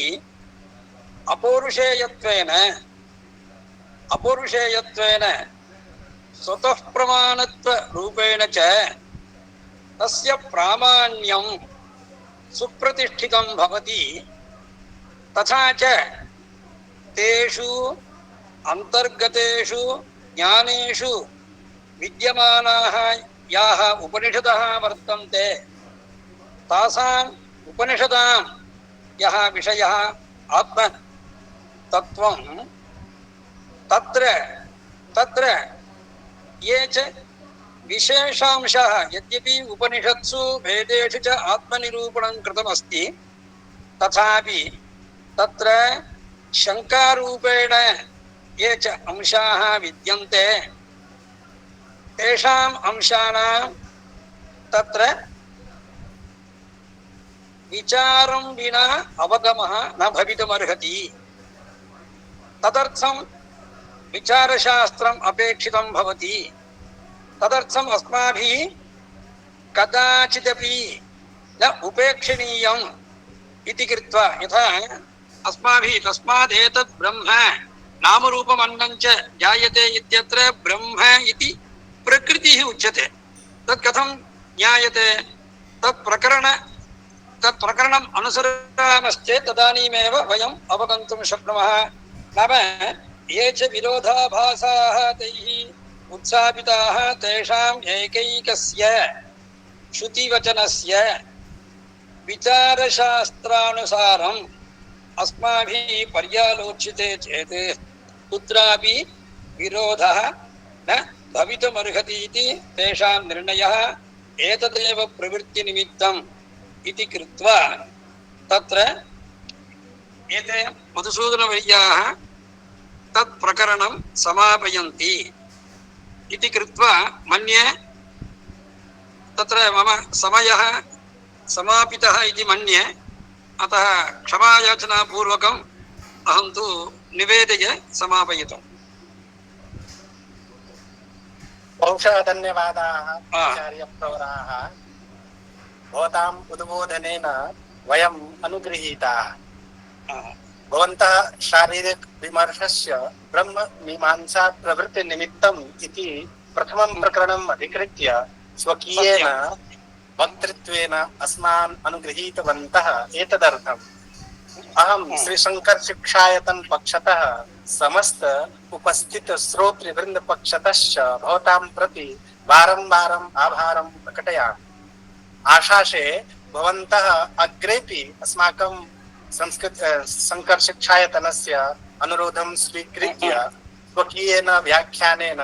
अपौरुषेयत्वेन स्वतः प्रमाणत्वरूपेण च तस्य प्रामाण्यं सुप्रतिष्ठितं भवति। तथा च तेषु अंतर्गतेषु ज्ञानेषु विद्यमानाः याः उपनिषदः वर्तन्ते तासाम् उपनिषदां यः विषयः आत्म तत्त्वं तत्र तत्र ये च विशेषांशः यद्यपि उपनिषत्सु वेदेषु च आत्मनिरूपणं कृतमस्ति तथापि तत्र शङ्कारूपेण ये च अंशाः विद्यन्ते तेषाम् अंशानां तत्र विचारं विना अवगमः न भवितुमर्हति। तदर्थं विचारशास्त्रम् अपेक्षितं भवति। तदर्थम् अस्माभिः कदाचिदपि न उपेक्षणीयम् इति कृत्वा यथा अस्माभिः तस्मात् एतत् ब्रह्म नामरूपमन्नं च जायते इत्यत्र ब्रह्म इति प्रकृतिः उच्यते। तत् कथं ज्ञायते? तत्प्रकरणम् अनुसरामश्चेत् तदानीमेव वयम् अवगन्तुं शक्नुमः। नाम ये च विरोधाभासाः तैः उत्सापिताः तेषाम् एकैकस्य श्रुतिवचनस्य विचारशास्त्रानुसारम् अस्माभिः पर्यालोच्यते चेत् कुत्रापि विरोधः न भवितुमर्हति इति तेषां निर्णयः। एतदेव प्रवृत्तिनिमित्तम् इति कृत्वा तत्र एते मधुसूदनवर्याः तत् प्रकरणं समापयन्ति इति कृत्वा मन्ये तत्र मम समयः समापितः इति मन्ये। अतः क्षमायाचनापूर्वकम् अहं तु निवेदय समापयितुम्। बहुशः धन्यवादाः आचार्यप्रवराः। भवताम् उद्बोधनेन वयम् अनुगृहीताः। भवन्तः शारीरिक विमर्शस्य ब्रह्म मीमांसा प्रवृत्ति निमित्तम् इति प्रथमं प्रकरणम् अधिकृत्य स्वकीयेन वक्तृत्वेन अस्मान् अनुगृहीतवन्तः। एतदर्थम् अहं श्री शंकर शिक्षायतन पक्षतः समस्त उपस्थित श्रोतृवृन्द पक्षतश्च भवतां प्रति वारं आभारं प्रकटयामि। आशासे भवन्तः अग्रेपि अस्माकं शंकर शिक्षायतनस्य अनुरोधं स्वीकृत्य स्वकीयेन व्याख्यानेन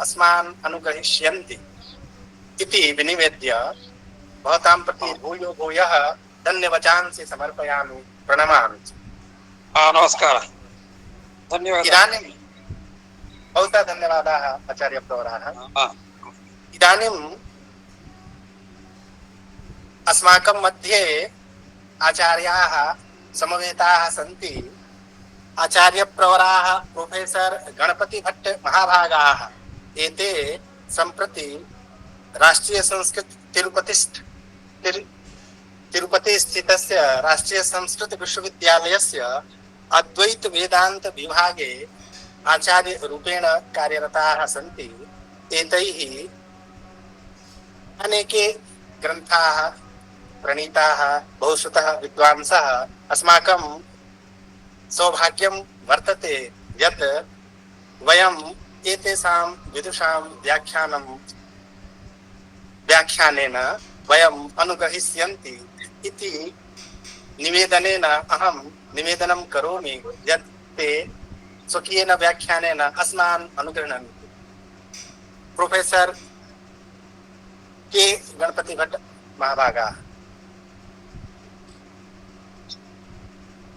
अस्मान् अनुग्रहीष्यन्ति इति विनिवेद्य भवतां प्रति भूयो भूयः धन्यवचांसि समर्पयामि। प्रणमामि। नमस्कारः। धन्यवादः। इदानीं बहुधा धन्यवादाः आचार्यप्रवराः। इदानीम् अस्माकं मध्ये आचार्याः समवेताः सन्ति। आचार्यप्रवराः प्रोफेसर गणपति भट्ट महाभागाः एते सम्प्रति राष्ट्रीय संस्कृत तिरुपति स्थितस्य राष्ट्रीय संस्कृत विश्वविद्यालयस्य अद्वैत वेदांत विभागे आचार्य रूपेण कार्यरताः सन्ति। एतैः अनेके ग्रन्थाः प्रणीताः। बहुशतः विद्वांसः। अस्माकं सौभाग्यं वर्तते यत् वयम् एतेषां विदुषां व्याख्यानेन वयम् अनुग्रहीष्यन्ति इति निवेदनेन अहं निवेदनं करोमि यत् ते स्वकीयेन व्याख्यानेन अस्मान् अनुगृह्णन्ति। प्रोफेसर के गणपति भट्ट महाभागाः।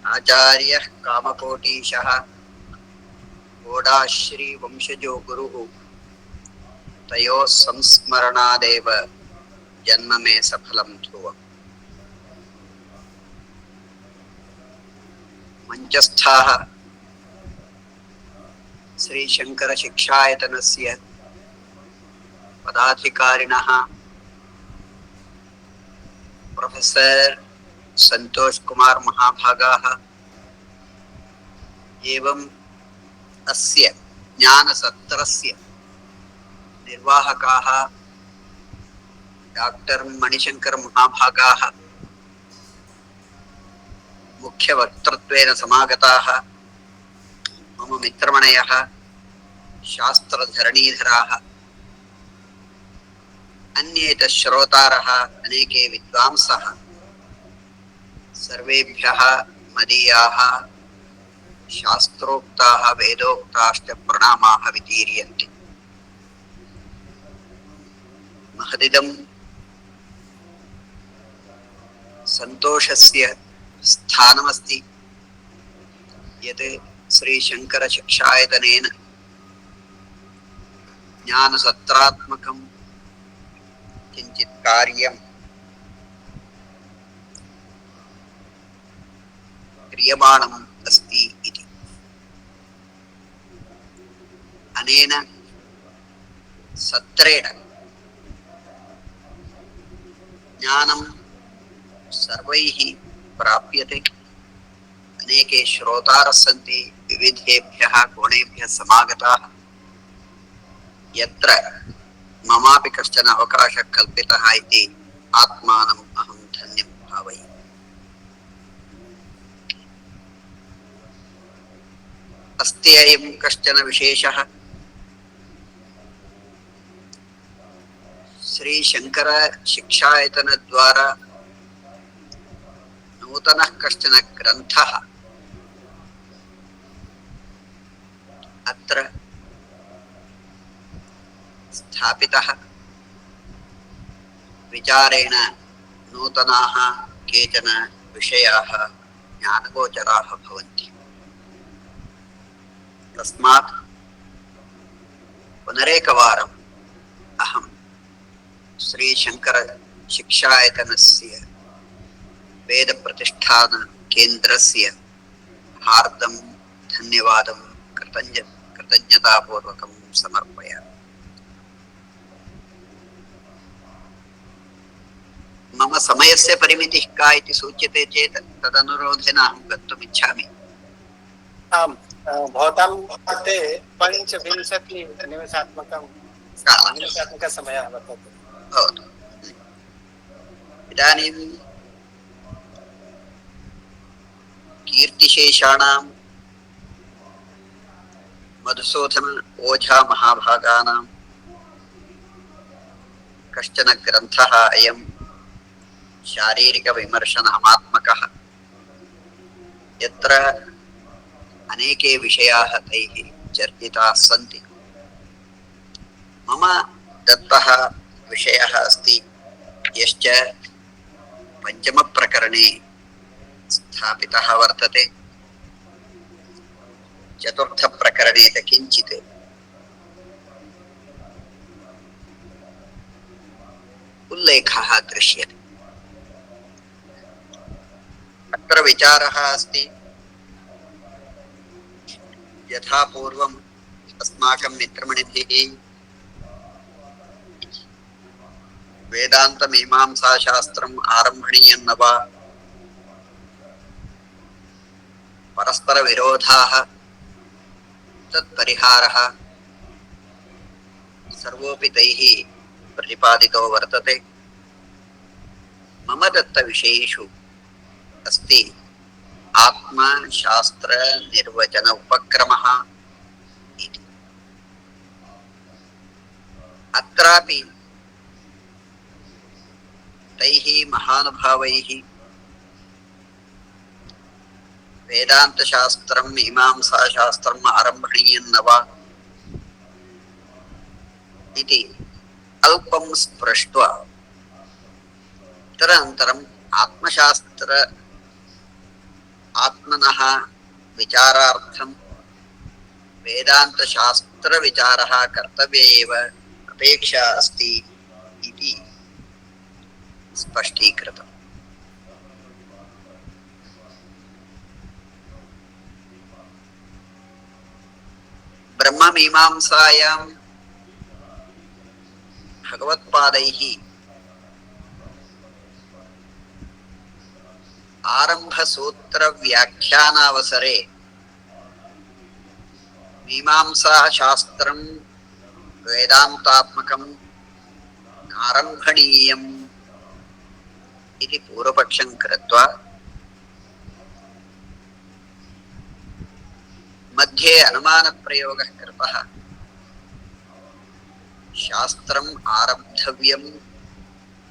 आचार्य कामकोटीशः ओडाश्री वंशजो गुरुः तयोः संस्मरणादेव जन्म में सफलं ध्रुवम्। मंचस्थाः श्री शंकर शिक्षायतनस्य पदाधिकारिणः प्रोफेसर संतोष कुमार महाभागाः एवं अस्य ज्ञानसत्रस्य निर्वाहकाः डॉक्टर मणिशंकर महाभागाः मुख्यवक्तृत्वेन समागताः मम मित्रमणयः शास्त्रधरणीधराः अन्ये च श्रोतारः अनेके विद्वांसः सर्वेभ्यः मदीयाः शास्त्रोक्ताः वेदोक्ताश्च प्रणामाः वितीर्यन्ते। महदिदं सन्तोषस्य स्थानमस्ति यत् श्रीशङ्करशिक्षायतनेन ज्ञानसत्रात्मकं किञ्चित् कार्यं क्रियमाणम् अस्ति इति। अनेन सत्रेण ज्ञानं सर्वैः प्राप्यते। अनेके श्रोतारः सन्ति विविधेभ्यः कोणेभ्यः समागताः। यत्र ममापि कश्चन अवकाशः कल्पितः इति आत्मानम् अहं धन्यं भावये। अस्ति अयं कश्चन विशेषः श्रीशंकर शिक्षायतनद्वारा नूतनः कश्चन ग्रन्थः अत्र स्थापितः। विचारेण नूतनाः केचन विषयाः ज्ञानगोचराः भवन्ति। तस्मात् पुनरेकवारम् अहं श्रीशंकर शिक्षायतनस्य वेदप्रतिष्ठान केन्द्रस्य हार्दं धन्यवादं कृतज्ञतापूर्वकं समर्पयामि। मम समयस्य परिमितिः का इति सूच्यते चेत् तदनुरोधेन अहं गन्तुम् इच्छामि। आम्, भवतां कृते 25 निमेषात्मकः समयः वर्तते। भवतु। इदानीं कीर्तिशेषाणां मधुसूदन ओझा महाभागानां कश्चन ग्रन्थः अयं शारीरिकविमर्शनात्मकः, यत्र अनेके विषयाः तैः चर्चिताः सन्ति। मम दत्तः विषयः अस्ति यश्च पञ्चमप्रकरणे स्थापितः वर्तते। चतुर्थप्रकरणे च किञ्चित् उल्लेखः दृश्यते। अत्र विचारः अस्ति यथा पूर्वम् अस्माकं मित्रमणिभिः वेदान्तमीमांसाशास्त्रम् आरम्भणीयं न वा, परस्परविरोधाः तत्परिहारः सर्वोऽपि तैः प्रतिपादितो वर्तते। मम दत्तविषयेषु अस्ति आत्मशास्त्र निर्वचन उपक्रमः इति। अत्रापि तैः महानुभावैः वेदान्तशास्त्रं मीमांसाशास्त्रम् आरम्भणीयं न वा इति अल्पं स्पृष्ट्वा तदनन्तरम् आत्मशास्त्र आत्मनः विचारार्थं वेदान्तशास्त्रविचारः कर्तव्य एव अपेक्षा अस्ति इति स्पष्टीकृतम्। ब्रह्ममीमांसायां भगवत्पादैः आरम्भसूत्रव्याख्यानावसरे मीमांसाशास्त्रं वेदान्तात्मकं आरम्भणीयम् इति पूर्वपक्षं कृत्वा मध्ये अनुमानप्रयोगः कृतः। शास्त्रम् आरब्धव्यं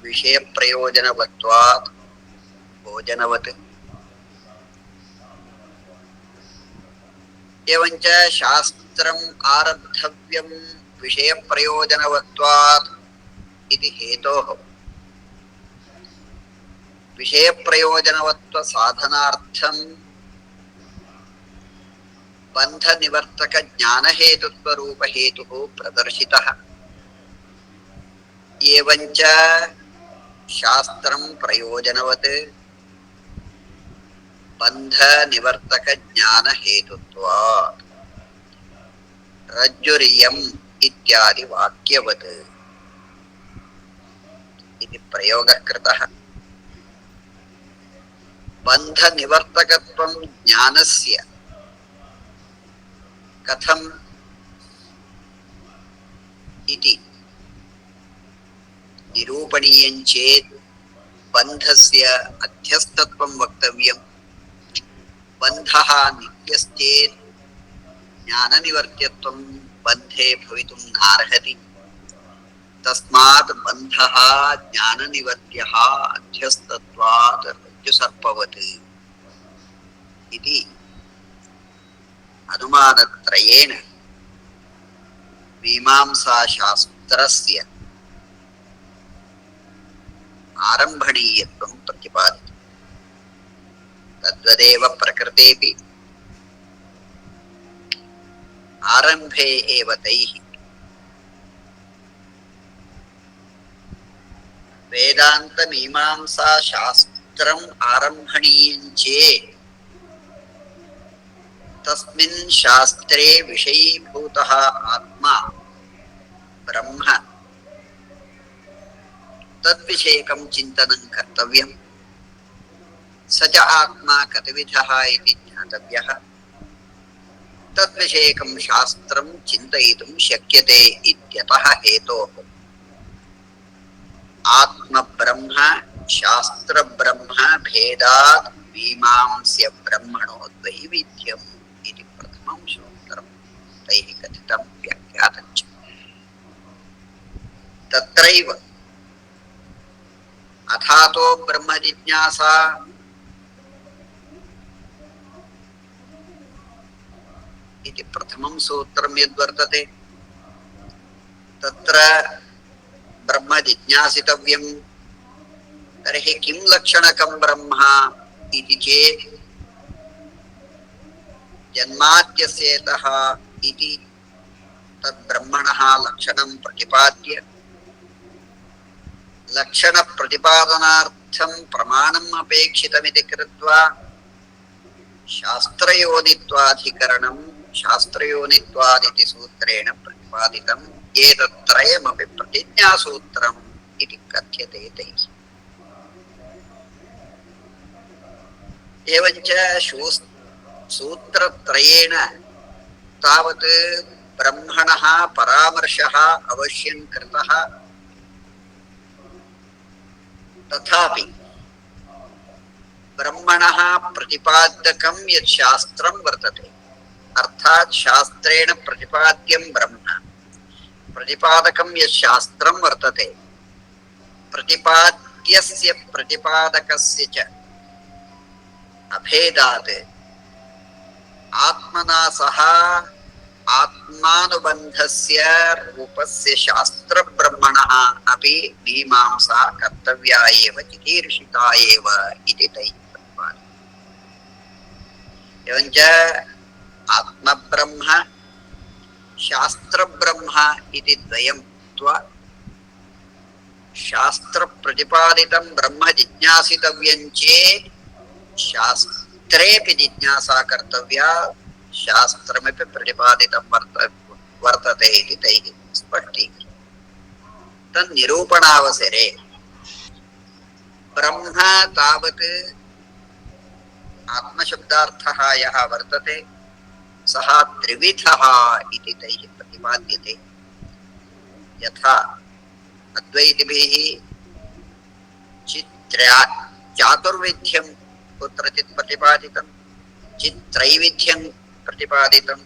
विषयप्रयोजनवत्वात् भोजनवत्। एवञ्च शास्त्रम् आरब्धव्यं विषयप्रयोजनवत्वात् इति हेतोः विषयप्रयोजनवत्वसाधनार्थं बन्धनिवर्तकज्ञानहेतुत्वरूपहेतुः प्रदर्शितः। एवञ्च शास्त्रं प्रयोजनवत् बन्धनिवर्तकज्ञानहेतुत्वात् रज्जुरियम् इत्यादि वाक्यवत् इति प्रयोगः कृतः। बन्धनिवर्तकत्वं ज्ञानस्य कथम् इति निरूपणीयं चेत् बन्धस्य अध्यस्तत्वं वक्तव्यम्। बन्धः नित्यश्चेत् ज्ञाननिवर्त्यत्वं बन्धे भवितुं नार्हति। तस्मात् बन्धः ज्ञाननिवर्त्यः अध्यस्तत्वात् रज्जुसर्पवत् इति अनुमानत्रयेण मीमांसाशास्त्रस्य आरम्भणीयत्वं प्रतिपादितम्। तद्वदेव प्रकृतेऽपि आरम्भे एव तैः वेदान्तमीमांसाशास्त्रम् आरम्भणीयं चेत् तस्मिन् शास्त्रे विषयीभूतः आत्मा ब्रह्म तद्विषयकं चिन्तनं कर्तव्यम्। स च आत्मा कतिविधः इति ज्ञातव्यः। तद्विषयकं शास्त्रं चिन्तयितुं शक्यते इत्यतः हेतोः आत्मब्रह्म शास्त्रब्रह्म भेदात् मीमांस्य ब्रह्मणो द्वैविध्यम् इति प्रथमं सूत्रं तैः कथितं व्याख्यातं च। तत्रैव अथातो ब्रह्म जिज्ञासा इति प्रथमं सूत्रं यद्वर्तते तत्र ब्रह्म जिज्ञासितव्यं। तर्हि किं लक्षणकं ब्रह्म इति चेत् जन्माद्यस्येतः इति तद्ब्रह्मणः लक्षणं प्रतिपाद्य लक्षणप्रतिपादनार्थं प्रमाणम् अपेक्षितमिति कृत्वा शास्त्रयोनित्वाधिकरणं शास्त्रयोनित्वादिति सूत्रेण प्रतिपादितम्। एतत्त्रयमपि प्रतिज्ञासूत्रम् इति कथ्यते तैः। एवञ्च सूत्रत्रयेण तावत् ब्रह्मणः परामर्शः अवश्यं कृतः। तथापि ब्रह्मणः प्रतिपाद्यकं यत् शास्त्रं वर्तते अर्थात् शास्त्रेण प्रतिपाद्यं ब्रह्म प्रतिपादकं यत् शास्त्रं वर्तते प्रतिपाद्यस्य प्रतिपादकस्य च अभेदात् आत्मना सह आत्मानुबन्धस्य रूपस्य शास्त्रब्रह्मणः अपि मीमांसा कर्तव्या एव चिकीर्षिता एव इति तैः प्रतिपादितम्। एवञ्च आत्मब्रह्म शास्त्रब्रह्म इति द्वयं त्वा शास्त्रप्रतिपादितं ब्रह्म जिज्ञासितव्यं चेत् शास्त्रेऽपि जिज्ञासा कर्तव्या शास्त्रमपि प्रतिपादितं वर्तते इति तैः स्पष्टीकृतं। तन्निरूपणावसरे ब्रह्म तावत् आत्मशब्दार्थः यः वर्तते सः त्रिविधः इति तैः प्रतिपाद्यते। यथा अद्वैतिभिः चातुर्विध्यं कुत्रचित् प्रतिपादितं, चित् त्रैविध्यं प्रतिपादितं,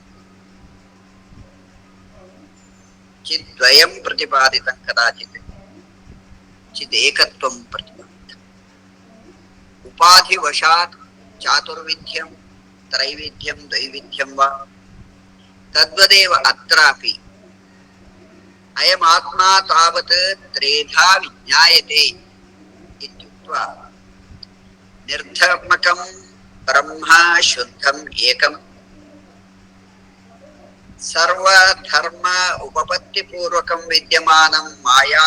चिद्वयं प्रतिपादितं, कदाचित् चिदेकत्वं प्रतिपादितम्। उपाधिवशात् चातुर्विध्यं त्रैविध्यं द्वैविध्यं वा तद्वदेव अत्रापि अयमात्मा तावत् त्रेधा विज्ञायते इत्युक्त्वा निर्धर्मकं ब्रह्म शुद्धम् एकं सर्वधर्म उपपत्तिपूर्वकं विद्यमानं माया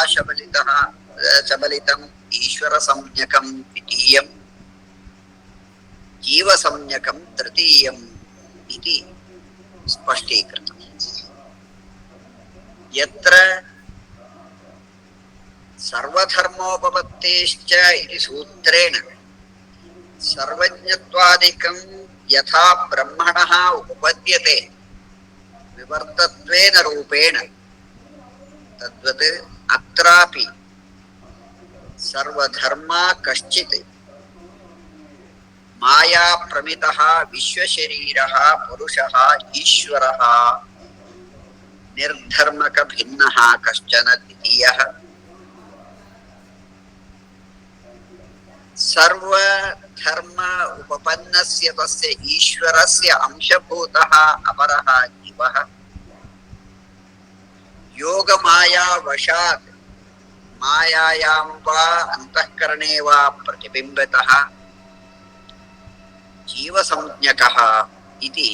सबलितम् ईश्वरसंज्ञकं द्वितीयं जीवसंज्ञकं तृतीयम् इति स्पष्टीकृतम्। यत्र सर्वधर्मोपपत्तेश्च इति सूत्रेण सर्वज्ञत्वादिकं यथा ब्रह्मणः उपपद्यते विवर्तत्वेन रूपेण तद्वत् अत्रापि सर्वधर्मा कश्चित् माया प्रमितः विश्वशरीरः पुरुषः ईश्वरः निर्धर्मक भिन्नः कश्चन द्वितीयः सर्वधर्म उपपन्नस्य तस्य ईश्वरस्य अंशभूतः अपरः जीवः योगमाया वशात् मायायां वा अंतःकरणे वा प्रतिबिम्बितः जीवसंज्ञकः इति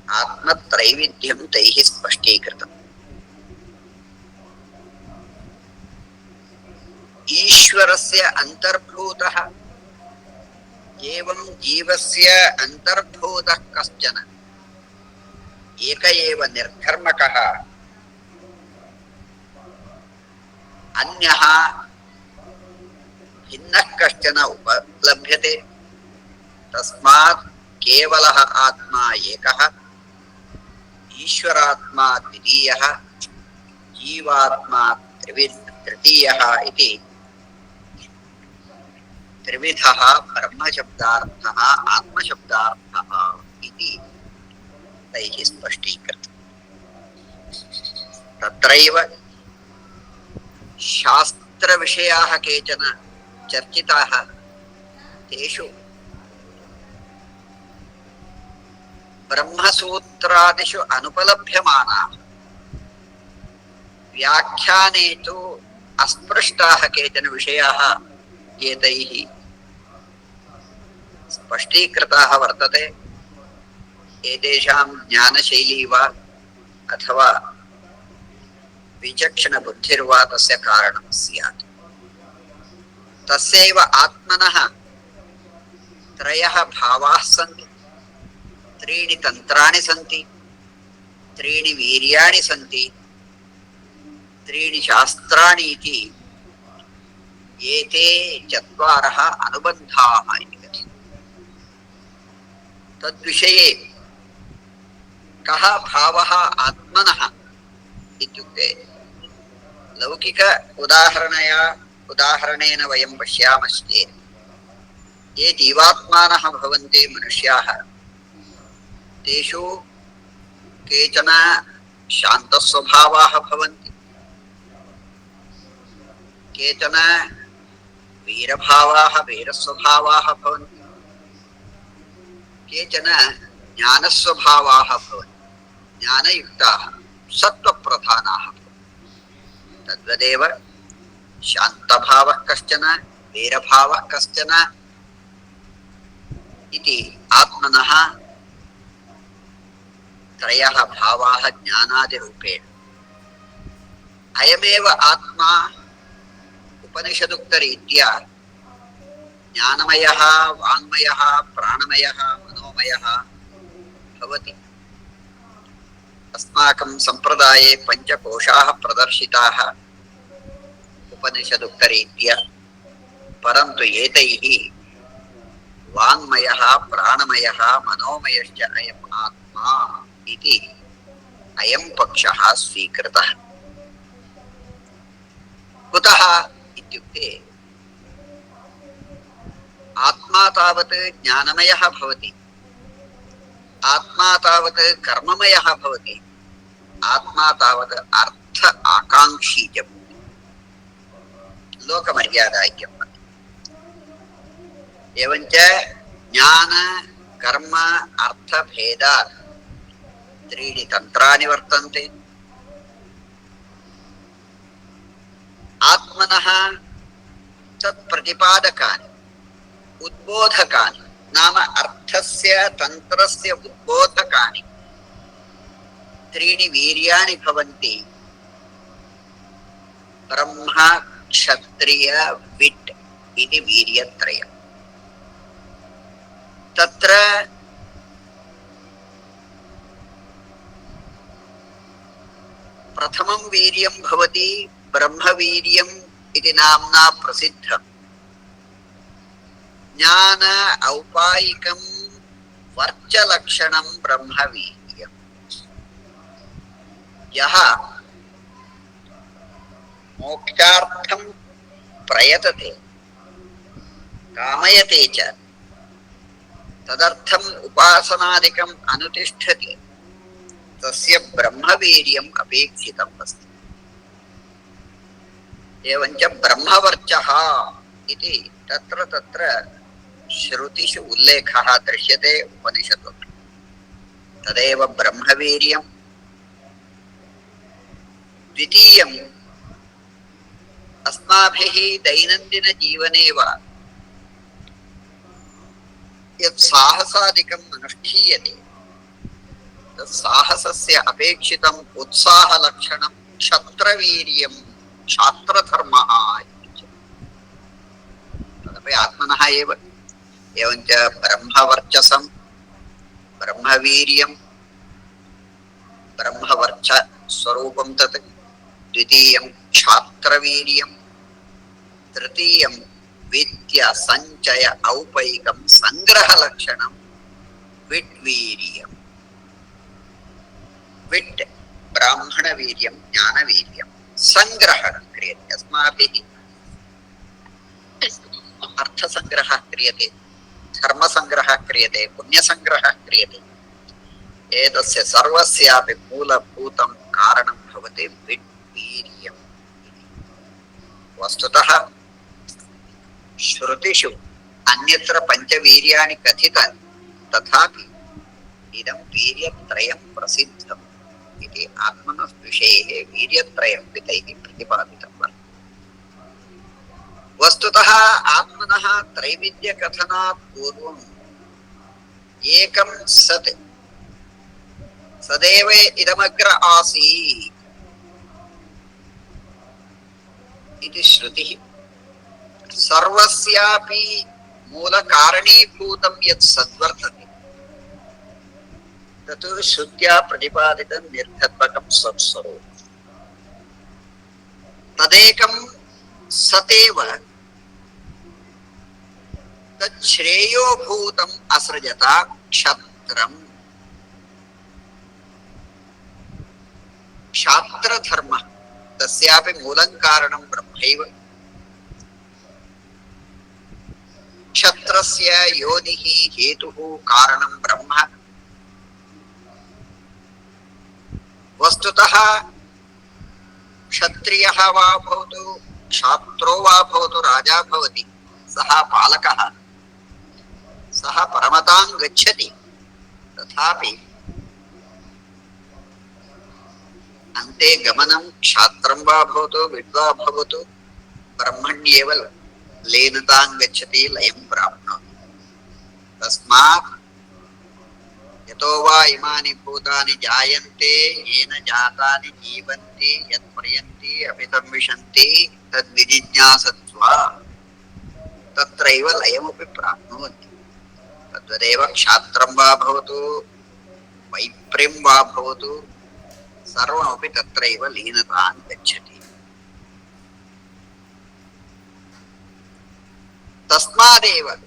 आत्मत्रैविध्यं तैः स्पष्टीकृतम्। ईश्वरस्य अंतर्भूतः एवं जीवस्य अंतर्भूतः कश्चन एक एव निर्धर्मकः अन्यः भिन्नः कश्चन उपलभ्यते तस्मात् केवलः आत्मा एकः ईश्वरात्मा द्वितीयः जीवात्मा तृतीयः इति त्रिविधः ब्रह्मशब्दार्थः आत्मशब्दार्थः इति तैः स्पष्टीकृतम्। तत्रैव शास्त्रविषयाः केचन चर्चिताः तेषु ब्रह्मसूत्रादिषु अनुपलभ्यमानाः व्याख्याने तु अस्पृष्टाः केचन विषयाः एतैः स्पष्टीकृताः वर्तते। एतेषां ज्ञानशैली वा अथवा विचक्षणबुद्धिर्वा तस्य कारणं स्यात्। तस्यैव आत्मनः त्रयः भावाः सन्ति, त्रीणि तन्त्राणि सन्ति, त्रीणि वीर्याणि सन्ति, त्रीणि शास्त्राणि इति एते चत्वारः अनुबन्धाः इति कथ्यते। तद्विषये कः भावः आत्मनः इत्युक्ते लौकिक उदाहरणेन वयं पश्यामश्चेत् ये जीवात्मानः भवन्ति मनुष्याः तेषु केचन शान्तस्वभावाः भवन्ति, केचन वीरभावाः वीरस्वभावाः भवन्ति, केचन ज्ञानस्वभावाः भवन्ति, ज्ञानयुक्ताः सत्त्वप्रधानाः भवन्ति। तद्वदेव शान्तभावः कश्चन वीरभावः कश्चन इति आत्मनः त्रयः भावाः ज्ञानादिरूपेण। अयमेव आत्मा उपनिषदुक्तरीत्या ज्ञानमयः वाङ्मयः प्राणमयः मनोमयः भवति। अस्माकं संप्रदाये पञ्चकोशाः प्रदर्शिताः उपनिषदुक्तरीत्या, परन्तु एतैः वाङ्मयः प्राणमयः मनोमयश्च अयम् आत्मा इति अयं पक्षः स्वीकृतः। कुतः इत्युक्ते आत्मा तावत् ज्ञानमयः भवति, आत्मा तावत् कर्ममयः भवति, आत्मा तावत् अर्थ आकांक्षी च भवति, लोकमर्यादाख्यं भवति। एवञ्च ज्ञान कर्म अर्थ भेदात् त्रीणि तन्त्राणि वर्तन्ते। आत्मनः तत्प्रतिपादकानि उद्बोधकानि नाम अर्थस्य तन्त्रस्य उद्बोधकानि त्रीणि वीर्याणि भवन्ति। ब्रह्म क्षत्रिय विट् इति वीर्यत्रयम्। तत्र प्रथमं वीर्यं भवति ब्रह्मवीर्यम् इति नाम्ना प्रसिद्धम्। ज्ञान औपायिकं वर्चलक्षणं ब्रह्मवीर्यम्। यः मोक्षार्थं प्रयतते कामयते च तदर्थम् उपासनादिकम् अनुतिष्ठति तस्य ब्रह्मवीर्यम् अपेक्षितम् अस्ति। एवञ्च ब्रह्मवर्चः इति तत्र तत्र श्रुतिषु उल्लेखः दृश्यते उपनिषदु। तदेव ब्रह्मवीर्यम्। द्वितीयम् अस्माभिः दैनन्दिनजीवने वा यत् साहसादिकम् अनुष्ठीयते तत् साहसस्य अपेक्षितम् उत्साहलक्षणं क्षत्रवीर्यं क्षात्रधर्मः इति। तदपि आत्मनः एव। एवञ्च ब्रह्मवर्चसं ब्रह्मवीर्यं ब्रह्मवर्च स्वरूपं तत्। द्वितीयं क्षात्रवीर्यं, तृतीयं विद्या संचय औपैकं संग्रहलक्षणं विट्वीर्यम्। विट् ब्राह्मणवीर्यं ज्ञानवीर्यं संग्रहणं क्रियते। अस्माभिः अर्थसंग्रहः क्रियते, धर्मसंग्रहः क्रियते, पुण्यसंग्रहः क्रियते। एतस्य सर्वस्यापि मूलभूतं कारणं भवति विट्वीर्यम्। वस्तुतः श्रुतिषु अन्यत्र पञ्चवीर्याणि कथितानि, तथापि इदं वीर्यत्रयं प्रसिद्धम् इति आत्मनः विषये वीर्यत्रयं तैः प्रतिपादितं वर्तते। वस्तुतः आत्मनः त्रैविध्यकथनात् पूर्वम् एकं सत् सदैव इदमग्र आसीत् इति श्रुतिः। सर्वस्यापि मूलकारणीभूतं यत् सद्वर्तते तत् श्रुत्या प्रतिपादितं निर्धत्वकं सत्स्वरूपम्। तदेकं सतेव तच्छ्रेयोभूतम् असृजत क्षत्रम्। क्षात्रधर्मः तस्यापि मूलं कारणं ब्रह्मैव। क्षत्रस्य योनिः हेतुः कारणं ब्रह्म। वस्तुतः क्षत्रियः वा भवतु क्षात्रो वा भवतु राजा भवति, सः पालकः, सः परमतां गच्छति। तथापि अन्ते गमनं क्षात्रं वा भवतु विद्वा भवतु ब्रह्मण्येव लीनतां गच्छति, लयं प्राप्नोति। तस्मात् यतो वा इमानि भूतानि जायन्ते येन जातानि जीवन्ति यत् प्रयन्ति अभिसंविशन्ति तद्विजिज्ञासत्वा तत्रैव लयमपि प्राप्नुवन्ति। तद्वदेव क्षात्रं वा भवतु वैप्रिं वा भवतु सर्वमपि तत्रैव लीनतां गच्छति। तस्मादेव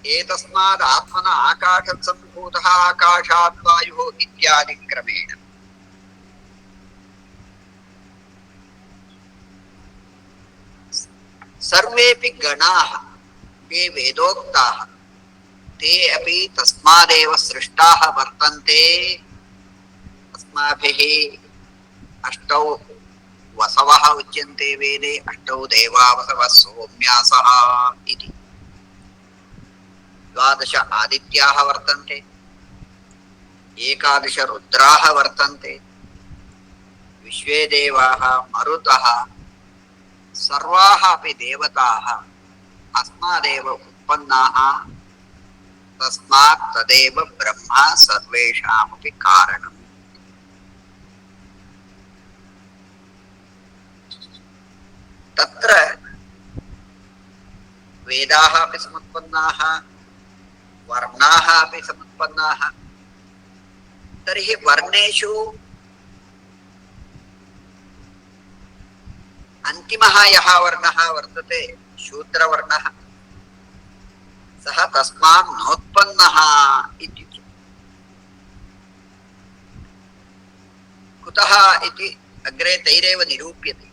एतस्माद् आत्मन आकाशात् सम्भूतः आकाशात् वायुः इत्यादि क्रमेण सर्वेपि गणाः ये वेदोक्ताः ते अपि तस्मादेव सृष्टाः वर्तन्ते। अस्माभिः अष्टौ वसवः उच्यन्ते वेदे, अष्टौ देवा वसवः सोम्यासः इति। 12 आदित्याः वर्तन्ते, 11 रुद्राः वर्तन्ते, विश्वे देवाः मरुतः सर्वाः अपि देवताः अस्मादेव उत्पन्नाः। तस्मात् तदेव ब्रह्म सर्वेषामपि कारणम्। तत्र वेदाः अपि समुत्पन्नाः, वर्णाः अपि समुत्पन्नाः। तर्हि वर्णेषु अन्तिमः यः वर्णः वर्तते शूद्रवर्णः, सः तस्मात् नोत्पन्नः इति। कुतः इति अग्रे तैरेव निरूप्यते।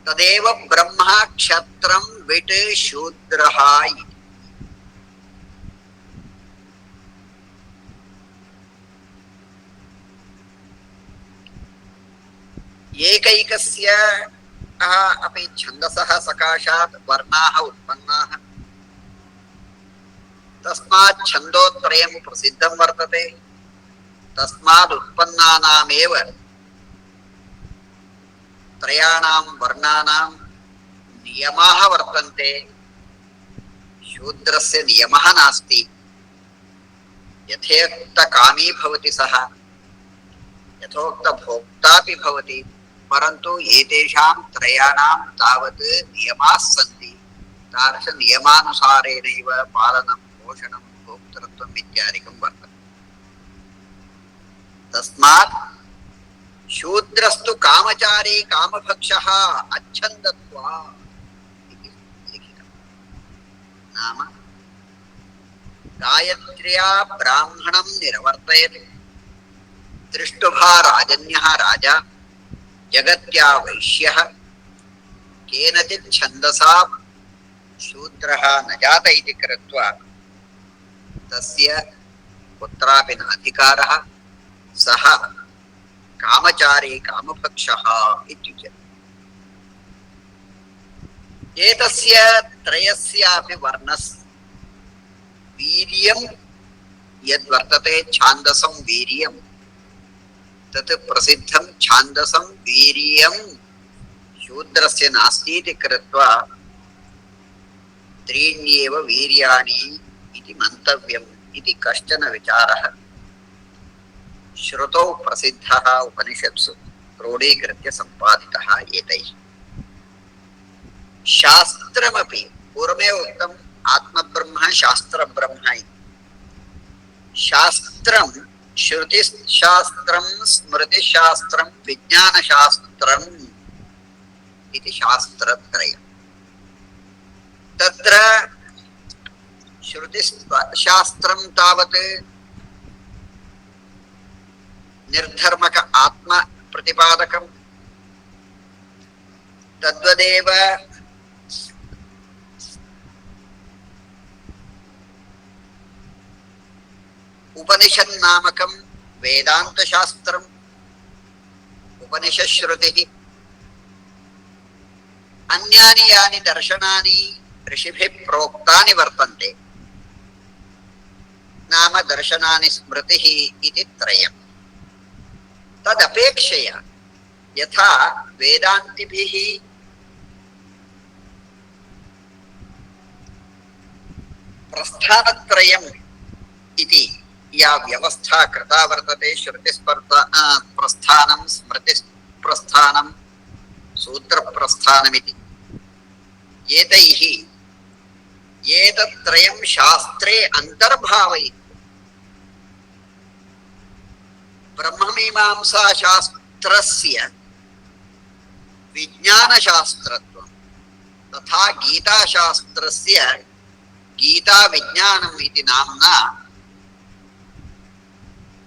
तदेव ब्रह्म क्षत्रं विट् शूद्रः इति। एकैकस्य अपि छन्दसः सकाशात् वर्णाः उत्पन्नाः। तस्मात् छन्दोत्रयं प्रसिद्धं वर्तते। तस्मात् उत्पन्नानामेव त्रयाणां वर्णानां नियमाः वर्तन्ते। शूद्रस्य नियमः नास्ति। यथोक्तकामी भवति सः, यथोक्तभोक्तापि भवति, परन्तु एतेषां त्रयाणां तावत् नियमाः सन्ति। तादृश नियमानुसारेणैव पालनं, पोषणं, भोक्तृत्वम् इत्यादिकं वर्तते। तस्मात् शूद्रस्तु कामचारी कामभक्षः अच्छन्दत्वात् इति लिखितम्। नाम गायत्र्या ब्राह्मणं निरवर्तयत् दृष्टुभा राजन्यः राजा जगत्या वैश्यः केनचित् छन्दसा शूद्रः न जात इति कृत्वा तस्य कुत्रापि नाधिकारः, सः कामचारी कामभक्षः इत्युच्यते। एतस्य त्रयस्यापि वर्णस्य वीर्यं यद्वर्तते छान्दसं वीर्यं, तत् प्रसिद्धं छान्दसं वीर्यं शूद्रस्य नास्ति इति कृत्वा त्रीण्येव वीर्याणि इति मन्तव्यम् इति कश्चन विचारः श्रुतौ प्रसिद्धः उपनिषत्सु क्रोडीकृत्य सम्पादितः एतैः। शास्त्रमपि पूर्वमेव उक्तम् आत्मब्रह्म शास्त्रब्रह्म इति। शास्त्रं श्रुतिशास्त्रं स्मृतिशास्त्रं विज्ञानशास्त्रम् इति शास्त्रत्रयम्। तत्र श्रुतिशास्त्रं तावत् निर्धर्मक आत्म प्रतिपादकं, तद्वदेव उपनिषन्नामकं वेदान्तशास्त्रम्, उपनिषश्रुतिः। अन्यानि यानि दर्शनानि ऋषिभिः प्रोक्तानि वर्तन्ते, नाम दर्शनानि स्मृतिः इति त्रयम्। तदपेक्षया यथा वेदान्तिभिः प्रस्थानत्रयम् इति या व्यवस्था कृता वर्तते, श्रुतिप्रस्थानं, स्मृतिप्रस्थानं, सूत्रप्रस्थानमिति, एतैः एतत्त्रयं शास्त्रे अन्तर्भावयित्वा ब्रह्ममीमांसाशास्त्रस्य विज्ञानशास्त्रत्वं तथा गीताशास्त्रस्य गीताविज्ञानम् इति नाम्ना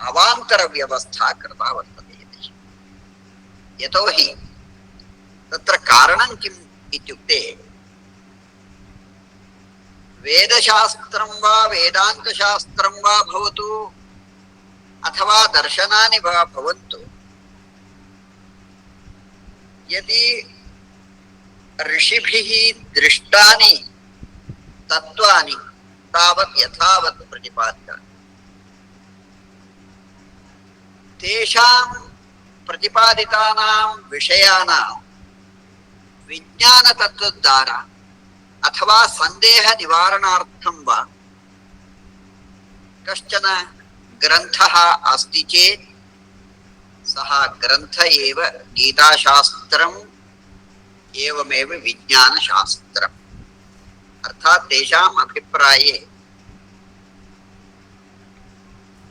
अवान्तरव्यवस्था कृता वर्तते। यतोहि तत्र कारणं किम् इत्युक्ते वेदशास्त्रं वा वेदान्तशास्त्रं वा भवतु अथवा दर्शनानि वा भवन्तु, यदि ऋषिभिः दृष्टानि तत्त्वानि तावत् यथावत् प्रतिपादितानि, तेषां प्रतिपादितानां विषयाणां विज्ञानतत्त्वद्वारा अथवा सन्देह निवारणार्थं वा कश्चन ग्रन्थः अस्ति चेत् सः ग्रन्थ एव गीताशास्त्रम् एवमेव विज्ञानशास्त्रम्। अर्थात् तेषाम् अभिप्राये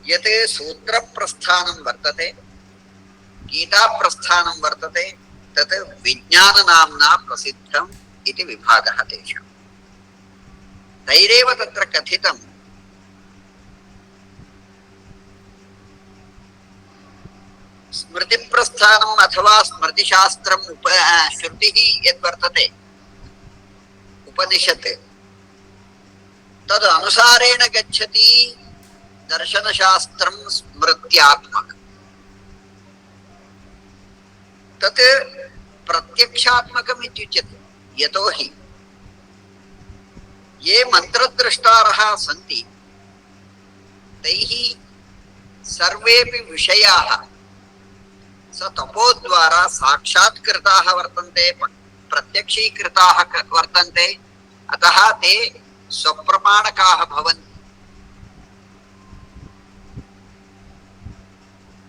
यत् सूत्रप्रस्थानं वर्तते, गीताप्रस्थानं वर्तते, तत् विज्ञाननाम्ना प्रसिद्धम् इति विभागः तेषां। तैरेव तत्र कथितं स्मृतिप्रस्थानम् अथवा स्मृतिशास्त्रम् श्रुतिः यद्वर्तते उपनिषत्, तद् अनुसारेण गच्छति दर्शनशास्त्रं स्मृत्यात्मकम्। तत् प्रत्यक्षात्मकम् इत्युच्यते। यतोहि ये मन्त्रद्रष्टारः सन्ति तैः सर्वेपि विषयाः स तपोद्वारा साक्षात्कृताः वर्तन्ते, प्रत्यक्षीकृताः वर्तन्ते, अतः ते स्वप्रमाणकाः भवन्ति।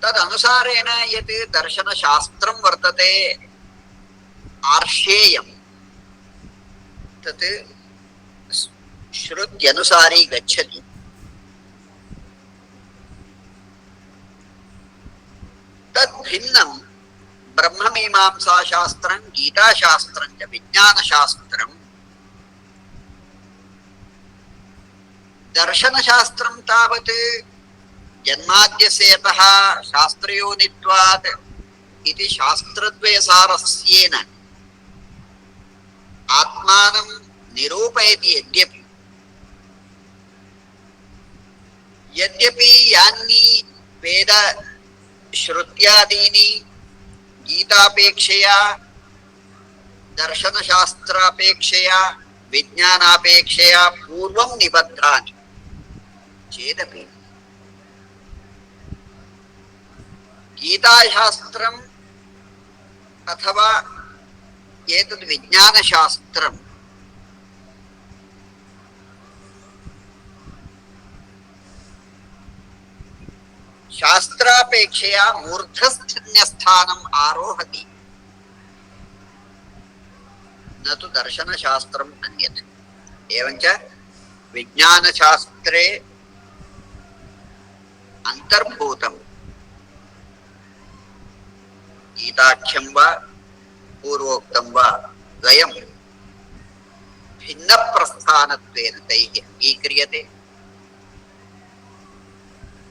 तदनुसारेण यत् दर्शनशास्त्रं वर्तते आर्षेयं, तत् श्रुत्यनुसारी गच्छति। तद्भिन्नं ब्रह्ममीमांसाशास्त्रं गीताशास्त्रं च विज्ञानशास्त्रं। दर्शनशास्त्रं तावत् जन्माद्यस्यतः शास्त्रयोनित्वात् इति शास्त्रद्वयसारस्येन आत्मानं निरूपयति। यद्यपि यानि वेद श्रुत्यादीनि गीतापेक्षया दर्शनशास्त्रापेक्षया विज्ञानापेक्षया पूर्वं निबद्धानि चेदपि गीताशास्त्रम् अथवा एतद् विज्ञानशास्त्रं शास्त्रापेक्षया मूर्धस्थन्यस्थानम् आरोहति, न तु दर्शनशास्त्रम् अन्यत्। एवञ्च विज्ञानशास्त्रे अन्तर्भूतं गीताख्यं वा पूर्वोक्तं वा द्वयं भिन्नप्रस्थानत्वेन तैः अङ्गीक्रियते।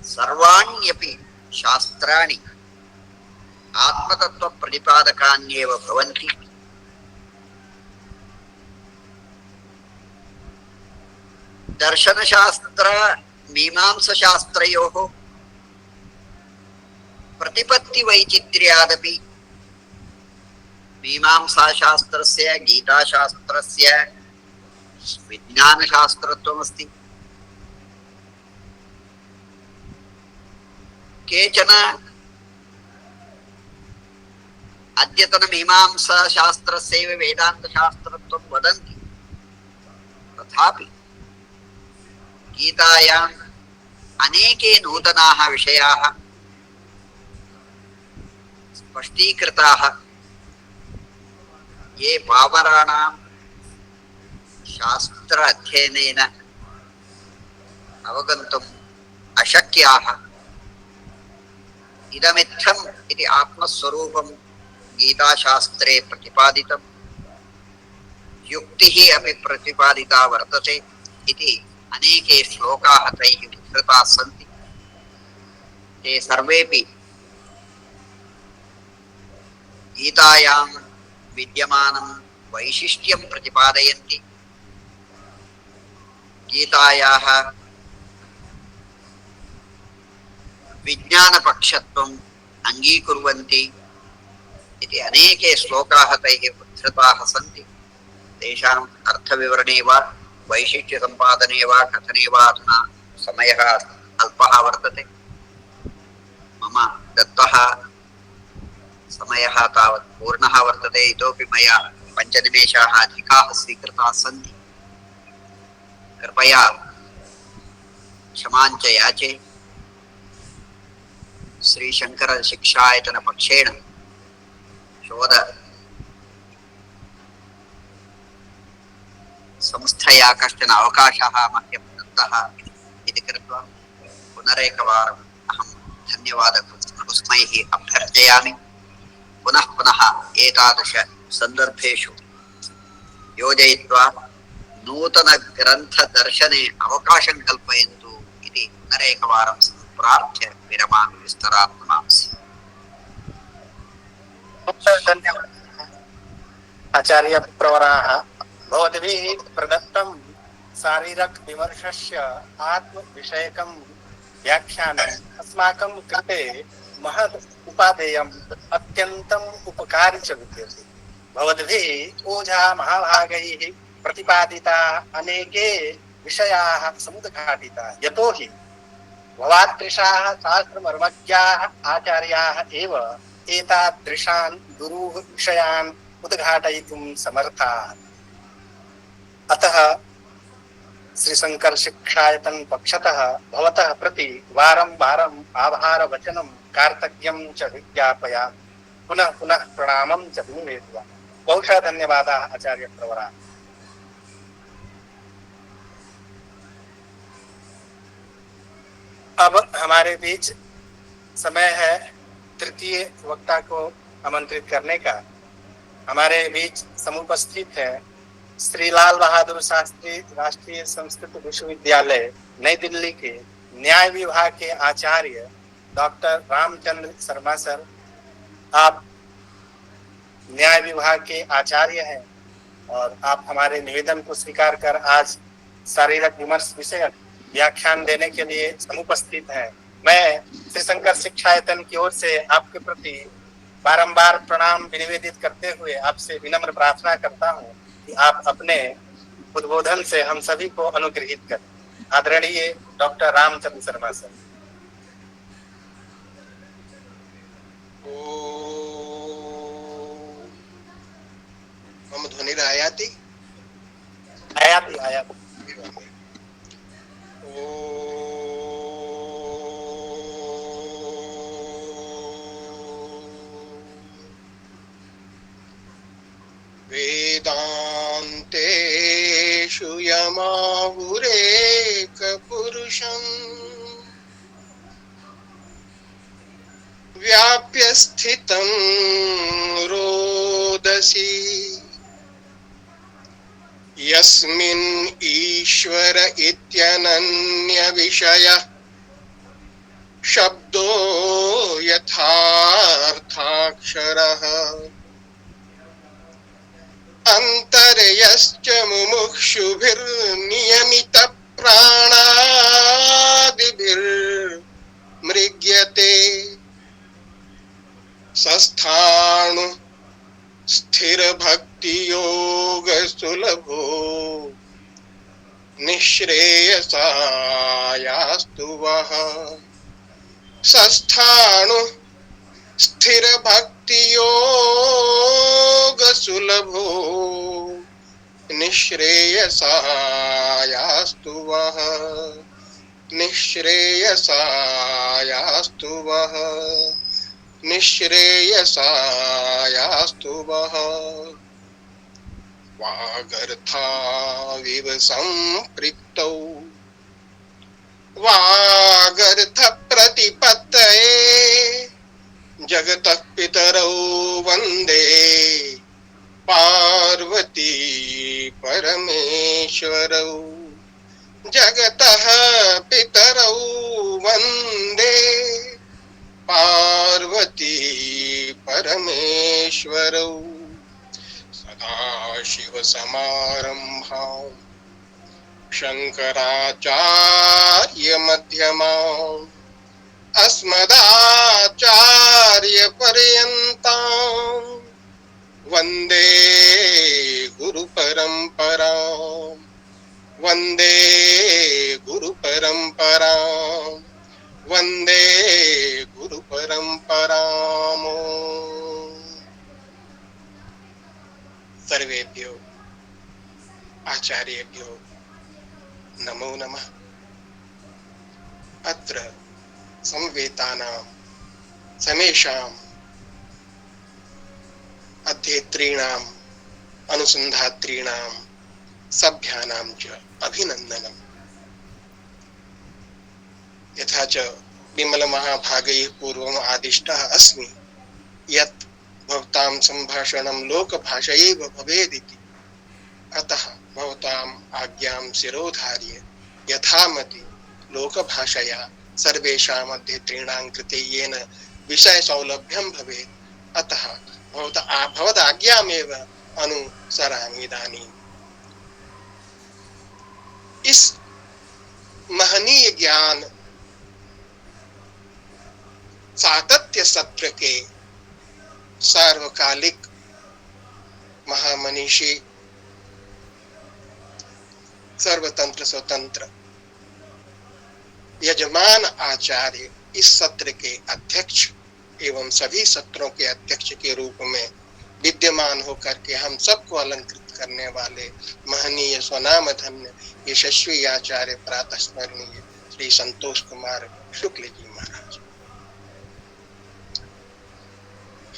सर्वाण्यपि शास्त्राणि आत्मतत्त्वप्रतिपादकान्येव भवन्ति। दर्शनशास्त्र मीमांसाशास्त्रयोः प्रतिपत्तिवैचित्र्यादपि मीमांसाशास्त्रस्य गीताशास्त्रस्य विज्ञानशास्त्रत्वमस्ति। केचन अद्यतनमीमांसाशास्त्रस्यैव वेदान्तशास्त्रत्वं वदन्ति, तथापि गीतायाम् अनेके नूतनाः विषयाः स्पष्टीकृताः, ये पामराणां शास्त्र अध्ययनेन अवगन्तुम् अशक्याः। इदमित्थम् इति आत्मस्वरूपं गीताशास्त्रे प्रतिपादितं, युक्तिः अपि प्रतिपादिता वर्तते इति अनेके श्लोकाः तैः विधृताः सन्ति। ते सर्वेपि गीतायां विद्यमानं वैशिष्ट्यं प्रतिपादयन्ति, गीतायाः विज्ञानपक्षत्वम् अङ्गीकुर्वन्ति इति अनेके श्लोकाः तैः उद्धृताः सन्ति। तेषाम् अर्थविवरणे वा वैशिष्ट्यसम्पादने वा कथने वा अधुना समयः अल्पः वर्तते। मम दत्तः समयः तावत् पूर्णः वर्तते। इतोपि मया 5 निमेषाः अधिकाः स्वीकृताः सन्ति। कृपया क्षमाञ्च याचे। श्रीशंकर शिक्षायतन पक्षेण शोध संस्थया कश्चन अवकाशः मह्यं दत्तः इति कृत्वा पुनरेकवारम् अहं धन्यवादकुसुमैः अभ्यर्चयामि। पुनः पुनः एतादृश सन्दर्भेषु योजयित्वा नूतनग्रन्थदर्शने अवकाशं कल्पयन्तु इति पुनरेकवारं प्रार्थ्य विरमामि। विस्तरात् नमांसि। धन्यवादाः आचार्य प्रवराः। भवद्भिः प्रदत्तं शारीरक विमर्शस्य आत्मविषयकं व्याख्यानम् अस्माकं कृते महत् उपादेयम् अत्यन्तम् उपकारी च विद्यते। भवद्भिः ओझा महाभागैः प्रतिपादिता अनेके विषयाः समुद्घाटिताः। यतोहि भवादृशाः शास्त्रमर्मज्ञाः आचार्याः एव एतादृशान् दुरूह विषयान् उद्घाटयितुं समर्थाः। अतः श्रीशंकर शिक्षायतन पक्षतः भवतः प्रति वारं वारम् आभारवचनं कार्तज्ञं च विज्ञापयामि। पुनः पुनः प्रणामं च निवेदयामि। बहुशः धन्यवादाः आचार्य प्रवरा। अब हमारे बीच समय है तृतीय वक्ता को आमंत्रित करने का। हमारे बीच समुपस्थित है श्री लाल बहादुर शास्त्री राष्ट्रीय संस्कृत विश्वविद्यालय नई दिल्ली के न्याय विभाग के आचार्य डॉक्टर रामचंद्र शर्मा सर। आप न्याय विभाग के आचार्य हैं और आप हमारे निवेदन को स्वीकार कर आज शारीरक विमर्श विषय व्याख्यान देने के लिए समुपस्थित हैं। मैं श्रीशंकर शिक्षायतन की ओर से आपके प्रति बारंबार प्रणाम निवेदित करते हुए आपसे विनम्र प्रार्थना करता हूं कि आप अपने उद्बोधन से हम सभी को अनुग्रहित करें। आदरणीय डॉक्टर रामचंद्र शर्मा सर। मम ध्वनिरायाति आयाति आयाति। वेदान्तेषु यमाहुरेकपुरुषम् व्याप्य स्थितं रोदसी यस्मिन् ईश्वर इत्यनन्य विषयः शब्दो यथार्थाक्षरः अन्तर्यश्च मुमुक्षुभिर्नियमित प्राणादिभिर्मृग्यते सस्थाणु स्थिर भक्ति योग सुलभो निःश्रेयसायास्तु वः सस्थाणु स्थिर भक्ति योग सुलभो निःश्रेयसायास्तु वः निःश्रेयसायास्तु वः निःश्रेयसायास्तु वः वागर्थाविव सम्पृक्तौ वागर्थ प्रतिपत्तये जगतः पितरौ वन्दे पार्वती परमेश्वरौ जगतः पितरौ वन्दे पार्वती परमेश्वरौ सदाशिवसमारम्भाम् शङ्कराचार्यमध्यमाम् अस्मदाचार्यपर्यन्ताम् वन्दे गुरुपरम्पराम् वन्दे गुरुपरम्पराम् वन्दे गुरुपरम्पराम्। सर्वेभ्यो आचार्येभ्यो नमो नमः। अत्र समवेतानां समेषाम् अध्येतॄणाम् अनुसन्धातॄणां सभ्यानां च अभिनन्दनम्। यथा च विमलमहाभागैः पूर्वम् आदिष्टः अस्मि यत् भवतां सम्भाषणं लोकभाषयैव भवेदिति। अतः भवताम् आज्ञां शिरोधार्य यथामति लोकभाषया सर्वेषाम् अध्येतॄणां कृते येन विषयसौलभ्यं भवेत् अतः भवदाज्ञामेव अनुसरामि। इदानीम् इस महनीय ज्ञान सातत्य सत्र के सार्वकालिक महामनीषी सर्वतंत्र स्वतंत्र यजमान आचार्य इस सत्र के अध्यक्ष एवं सभी सत्रों के अध्यक्ष के रूप में विद्यमान होकर के हम सबको अलंकृत करने वाले महनीय स्वनाम धन्य यशस्वी आचार्य प्रातः स्मरणीय श्री संतोष कुमार शुक्ल जी महाराज।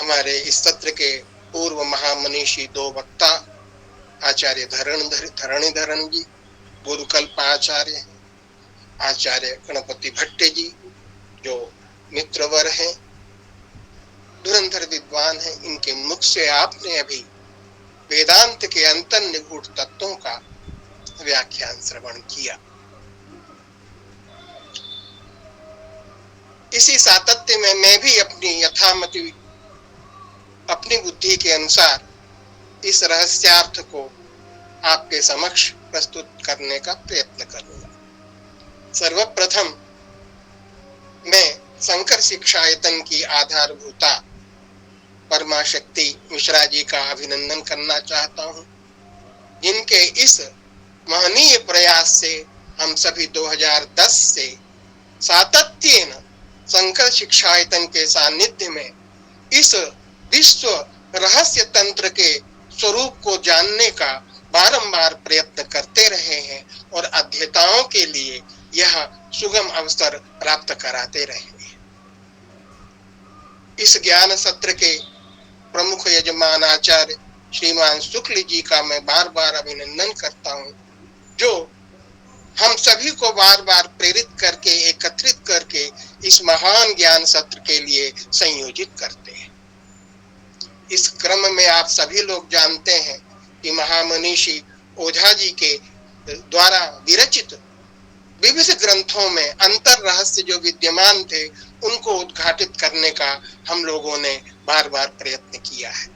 हमारे इस सत्र के पूर्व महामनीषी दो वक्ता आचार्य धरणीधरन जी गुरुकल्प आचार्य, आचार्य गणपति भट्ट जी जो मित्रवर हैं, धुरंधर विद्वान हैं। इनके मुख से आपने अभी वेदांत के अंतर निगूढ़ तत्वों का व्याख्यान श्रवण किया। इसी सातत्य में मैं भी अपनी यथामति अपनी बुद्धि के अनुसार इस रहस्यार्थ को आपके समक्ष प्रस्तुत करने का प्रयत्न करूंगा। सर्वप्रथम मैं शंकर शिक्षायतन की आधारभूता परमाशक्ति मिश्रा जी का अभिनंदन करना चाहता हूं, जिनके इस महनीय प्रयास से हम सभी 2010 से सातत्येन शंकर शिक्षायतन के सानिध्य में इस विश्व रहस्य तंत्र के स्वरूप को जानने का बारंबार प्रयत्न करते रहे हैं और अध्येताओं के लिए यह सुगम अवसर प्राप्त कराते रहे हैं। इस ज्ञान सत्र के प्रमुख यजमान आचार्य श्रीमान शुक्ल जी का मैं बार बार अभिनंदन करता हूं, जो हम सभी को बार बार प्रेरित करके एकत्रित करके इस महान ज्ञान सत्र के लिए संयोजित करते हैं। इस क्रम में आप सभी लोग जानते हैं कि महामनीषी ओझा जी के द्वारा विरचित विविध ग्रंथों में अंतर रहस्य जो विद्यमान थे उनको उद्घाटित करने का हम लोगों ने बार बार प्रयत्न किया है।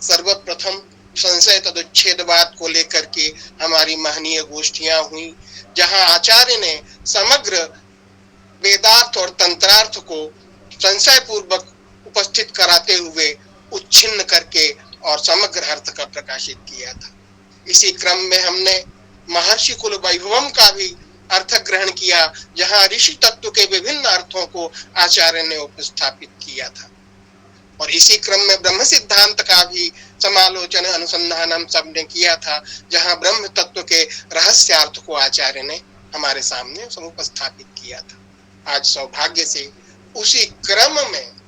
सर्वप्रथम संशय तदुच्छेदवाद को लेकर के हमारी महनीय गोष्ठियां हुई, जहां आचार्य ने समग्र वेदार्थ और तंत्रार्थ को संशय पूर्वक उपस्थित कराते हुए उच्छिन्न करके और समग्र अर्थ का प्रकाशित किया था। इसी क्रम में हमने महर्षि कुल वैभवम का भी अर्थ ग्रहण किया, जहां ऋषि तत्व के विभिन्न अर्थों को आचार्य ने उपस्थापित किया था। और इसी क्रम में ब्रह्म सिद्धांत का भी समालोचन अनुसंधान हम सब ने किया था, जहां ब्रह्म तत्व के रहस्यार्थ को आचार्य ने हमारे सामने उपस्थापित किया था। आज सौभाग्य से उसी क्रम में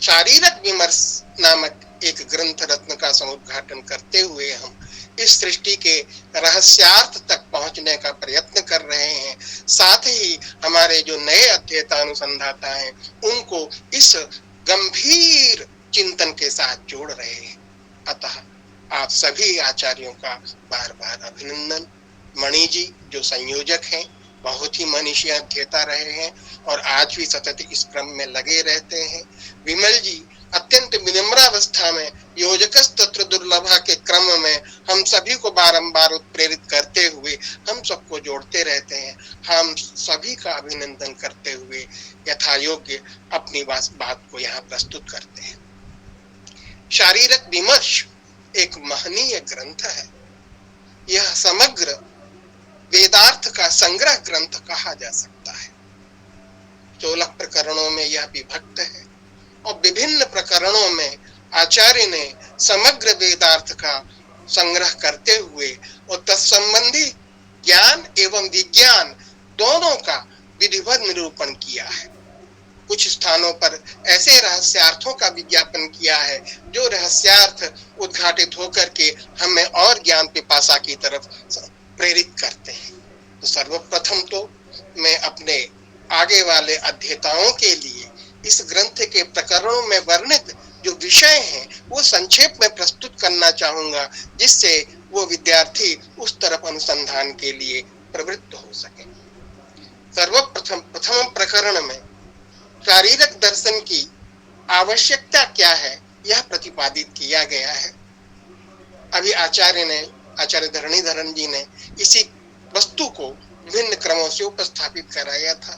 शारीरक विमर्श नामक एक ग्रंथ रत्न का समुद्घाटन करते हुए हम इस सृष्टि के रहस्यार्थ तक पहुंचने का प्रयत्न कर रहे हैं। साथ ही हमारे जो नए अध्येता अनुसंधाता हैं उनको इस गंभीर चिंतन के साथ जोड़ रहे हैं। अतः आप सभी आचार्यों का बार बार अभिनंदन। मणि जी जो संयोजक हैं, बहुत ही मनीषी अध्येता रहे हैं और आज भी सतत इस क्रम में लगे रहते हैं। विमल जी अत्यंत विनम्रावस्था में योजक तत्र दुर्लभा के क्रम बारंबार उत्प्रेरित करते हुए हम सबको जोड़ते रहते हैं। हम सभी का अभिनंदन करते हुए यथा योग्य अपनी बात को यहाँ प्रस्तुत करते हैं। शारीरक विमर्श एक महनीय ग्रंथ है। यह समग्र वेदार्थ का संग्रह ग्रंथ कहा जा सकता है। 16 प्रकरणों में यह विभक्त है और विभिन्न प्रकरणों में आचार्य ने समग्र वेदार्थ का संग्रह करते हुए और तत्संबंधी ज्ञान एवं विज्ञान दोनों का विधिवत निरूपण किया है। कुछ स्थानों पर ऐसे रहस्यार्थों का विज्ञापन किया है जो रहस्यार्थ उद्घाटित होकर के हमें और ज्ञान पिपासा की तरफ प्रेरित करते हैं। तो सर्वप्रथम तो मैं अपने आगे वाले अध्येताओं के लिए इस ग्रंथ के प्रकरणों में वर्णित जो विषय हैं वो संक्षेप में प्रस्तुत करना चाहूंगा, जिससे वो विद्यार्थी उस तरफ अनुसंधान के लिए प्रवृत्त हो सके। प्रथम प्रकरण में शारीरक दर्शन की आवश्यकता क्या है यह प्रतिपादित किया गया है। अभी आचार्य धरणीधरन जी ने इसी वस्तु को विभिन्न क्रमों से उपस्थापित कराया था।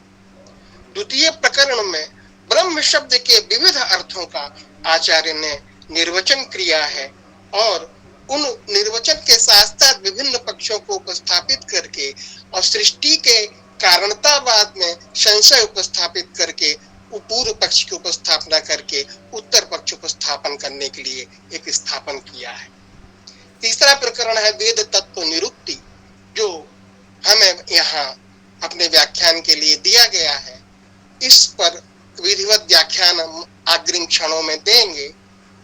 द्वितीय प्रकरण में ब्रह्म शब्द के विविध अर्थों का आचार्य ने निर्वचन किया है और उन निर्वचन के साथ साथ विभिन्न पक्षों को उपस्थापित करके और सृष्टि के कारणतावाद में संशय उपस्थापित करके पूर्व पक्ष की उपस्थापना करके उत्तर पक्ष उपस्थापन करने के लिए एक स्थापन किया है। तीसरा प्रकरण है वेद तत्व निरुक्ति, जो हमें यहाँ अपने व्याख्यान के लिए दिया गया है। इस पर विधिवत व्याख्यान अग्रिम क्षणों में देंगे।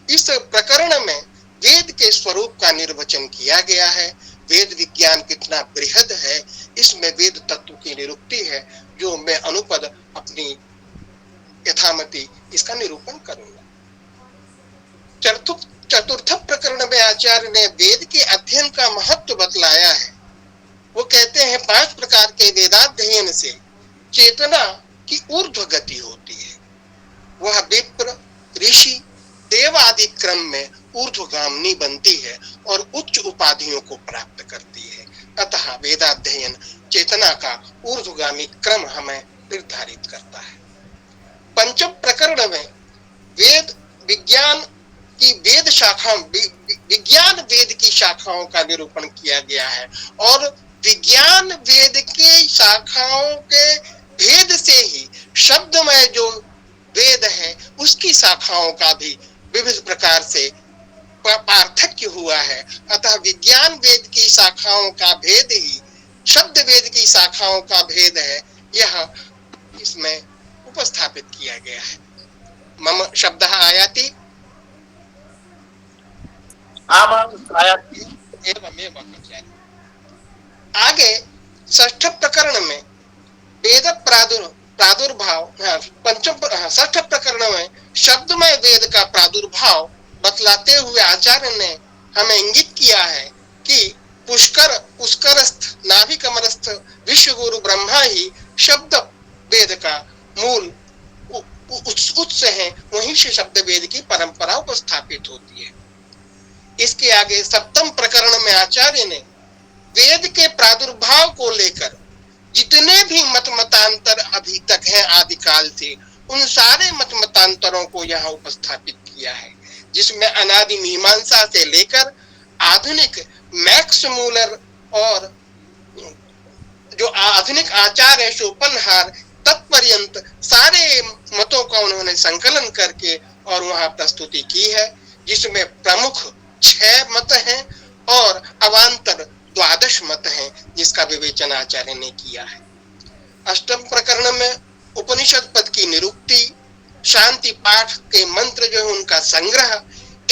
इस प्रकरण में वेद के स्वरूप का निर्वचन किया गया है। वेद विज्ञान कितना बृहद है, इसमें वेद तत्व की निरुक्ति है, जो मैं अनुपद अपनी यथामति इसका निरूपण करूंगा। चतुर्थ प्रकरण में आचार्य ने वेद के अध्ययन का महत्व बतलाया है। वो कहते हैं 5 प्रकार के वेदाध्ययन से चेतना की ऊर्ध्व गति होती है। वह विप्र, ऋषि, देव आदि क्रम में ऊर्ध्वगामिनी बनती है और उच्च उपाधियों को प्राप्त करती है। अतः वेदाध्ययन चेतना का ऊर्ध्वगामी क्रम हमें निर्धारित करता है। पंचम प्रकरण में वेद विज्ञान की विज्ञान वेद की शाखाओं का निरूपण किया गया है और विज्ञान वेद के शाखाओं के भेद से ही शब्दमय जो वेद है उसकी शाखाओं का भी विविध प्रकार से पार्थक्य हुआ है। अतः विज्ञान वेद की शाखाओं का भेद ही शब्द वेद की शाखाओं का भेद है, यह इसमें उपस्थापित किया गया है। मम शब्द आयाति आगे षष्ठ प्रकरण में वेद प्रादुर्भाव, षष्ठ प्रकरण में शब्दमय वेद का प्रादुर्भाव बतलाते हुए आचार्य ने हमें इंगित किया है कि पुष्करस्थ नाभि कमरस्थ विश्व गुरु ब्रह्मा ही शब्द वेद का मूल उत्स है, वहीं से शब्द वेद की परंपरा उपस्थापित होती है। इसके आगे सप्तम प्रकरण में आचार्य ने वेद के प्रादुर्भाव को लेकर जितने भी मतांतर अभी तक हैं आदिकाल से, उन सारे मतांतरों को यहाँ उपस्थापित किया है, जिसमें अनादि मीमांसा से लेकर आधुनिक मैक्स मूलर और जो आधुनिक आचार्य है शोपनहार तत्पर्यंत सारे मतों का उन्होंने संकलन करके और वहां प्रस्तुति की है, जिसमें प्रमुख 6 मत हैं और अवान्तर 12 मत हैं, जिसका विवेचन आचार्य ने किया है। अष्टम प्रकरण में उपनिषद पद की निरुक्ति, शांति पाठ के मंत्र जो है उनका संग्रह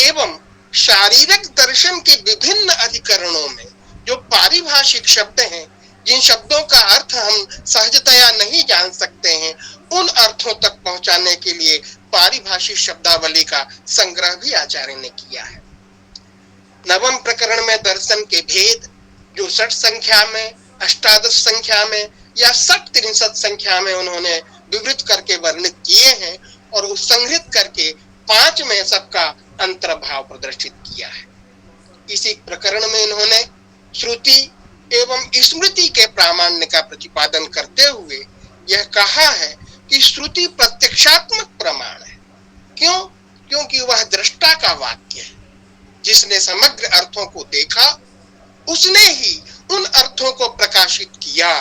एवं शारीरिक दर्शन के विभिन्न अधिकरणों में जो पारिभाषिक शब्द हैं, जिन शब्दों का अर्थ हम सहजतया नहीं जान सकते हैं, उन अर्थों तक पहुंचाने के लिए पारिभाषिक शब्दावली का संग्रह भी आचार्य ने किया है। नवम प्रकरण में दर्शन के भेद जो 6 संख्या में, अष्टादश संख्या में या 63 संख्या में उन्होंने विवृत करके वर्णित किए हैं और उस संग्रहित करके 5 में सबका अंतर्भाव प्रदर्शित किया है। इसी प्रकरण में इन्होंने श्रुति एवं स्मृति के प्रामाण्य का प्रतिपादन करते हुए यह कहा है कि श्रुति प्रत्यक्षात्मक प्रमाण है। क्यों? क्योंकि वह दृष्टा का वाक्य है। जिसने समग्र अर्थों को देखा उसने ही उन अर्थों को प्रकाशित किया।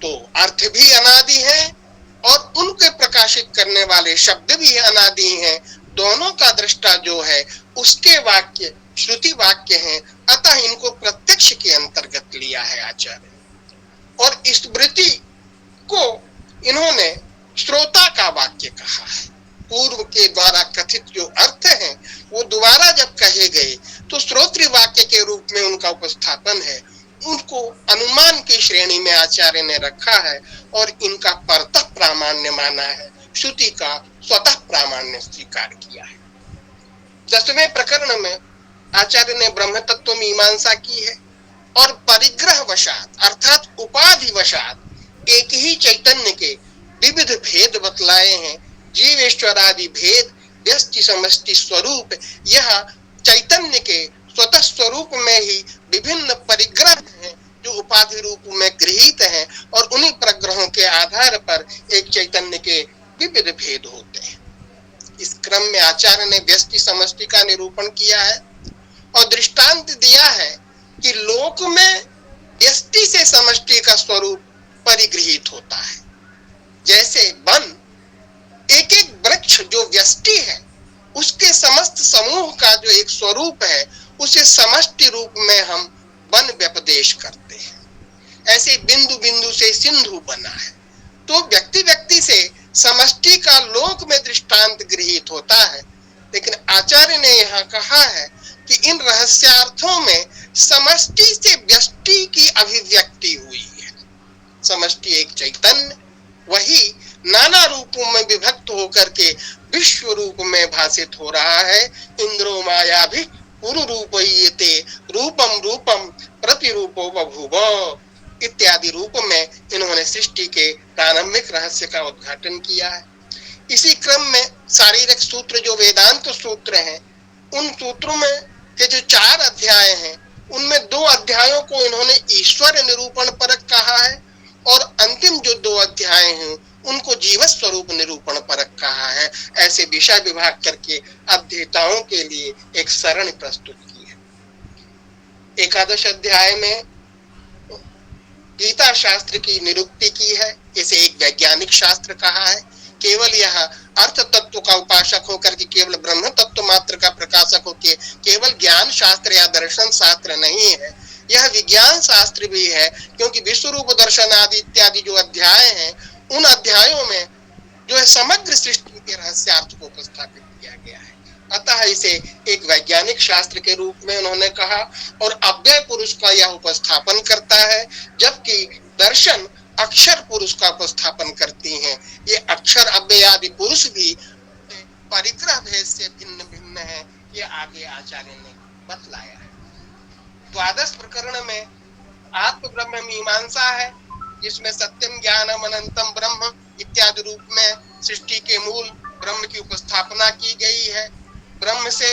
तो अर्थ भी अनादि हैं और उनके प्रकाशित करने वाले शब्द भी अनादि हैं। दोनों का दृष्टा जो है उसके वाक्य श्रुति वाक्य हैं। अतः इनको प्रत्यक्ष के अंतर्गत लिया है आचार्य। और स्मृति को इन्होंने श्रोता का वाक्य कहा है। पूर्व के द्वारा कथित जो अर्थ हैं वो दोबारा जब कहे गए तो श्रोत्र वाक्य के रूप में उनका उपस्थापन है। उनको अनुमान की श्रेणी में आचार्य ने रखा है और इनका परतः प्रामाण्य माना है, श्रुति का स्वतः प्रामाण्य स्वीकार किया है। 10वें प्रकरण में आचार्य ने ब्रह्म तत्व मीमांसा की है और परिग्रह वशात अर्थात उपाधि वशात एक ही चैतन्य के विविध भेद बतलाए हैं। जीवेश्वर आदि भेद, व्यष्टि समष्टि स्वरूप, यह चैतन्य के स्वतः स्वरूप में ही विभिन्न परिग्रह हैं जो उपाधि रूप में गृहीत हैं और उन्हीं परिग्रहों के आधार पर एक चैतन्य के विविध भेद होते हैं। इस क्रम में आचार्य ने व्यष्टि समष्टि का निरूपण किया है और दृष्टांत दिया है कि लोक में व्यष्टि से समष्टि का स्वरूप परिगृहित होता है। जैसे वन एक एक वृक्ष जो व्यष्टि है उसके समस्त समूह का जो एक स्वरूप है उसे समष्टि रूप में हम वन व्यपदेश करते हैं। ऐसे बिंदु बिंदु से सिंधु बना है। तो व्यक्ति व्यक्ति से समष्टि का लोक में दृष्टांत गृहीत होता है। लेकिन आचार्य ने यहाँ कहा है कि इन रहस्यार्थों में समष्टि से व्यष्टि की अभिव्यक्ति हुई है। समष्टि एक चैतन्य वही नाना रूपों में विभक्त होकर के विश्व रूप में भाषित हो रहा है। इंद्रो माया भी पुरु रूपयते रूपम रूपम प्रतिरूपो बभूव इत्यादि रूप में इन्होंने सृष्टि के प्रारंभिक रहस्य का उद्घाटन किया है। इसी क्रम में शारीरिक सूत्र जो वेदांत सूत्र हैं उन सूत्रों में के जो 4 अध्याय हैं उनमें 2 अध्यायों को इन्होंने ईश्वर निरूपण परक कहा है और अंतिम जो 2 अध्याय हैं उनको जीव स्वरूप निरूपण परक कहा है। ऐसे विषय विभाग करके अध्येताओं के लिए एक सरणी प्रस्तुत की है। एकादश अध्याय में गीता शास्त्र की निरुक्ति की है। इसे एक वैज्ञानिक शास्त्र कहा है। केवल यह अर्थ तत्व का उपासक होकर के केवल ब्रह्म तत्व मात्र का प्रकाशक होकर केवल ज्ञान शास्त्र या दर्शन शास्त्र नहीं है, यह विज्ञान शास्त्र भी है। क्योंकि विश्व रूप दर्शन आदि इत्यादि जो अध्याय हैं उन अध्यायों में जो है समग्र सृष्टि के रहस्यार्थ को उपस्थापित किया गया है। अतः इसे एक वैज्ञानिक शास्त्र के रूप में उन्होंने कहा और अव्यय पुरुष का यह उपस्थापन करता है, जबकि दर्शन अक्षर पुरुष का उपस्थापन करती हैं। ये अक्षर अव्यय आदि पुरुष भी परिग्रह भेद से भिन्न भिन्न है, ये आगे आचार्य ने बतलाया है। 12 प्रकरण में आत्म ब्रह्म मीमांसा है, जिसमें सत्यम ज्ञानम अनंतम ब्रह्म इत्यादि रूप में सृष्टि के मूल ब्रह्म की उपस्थापना की गई है। ब्रह्म से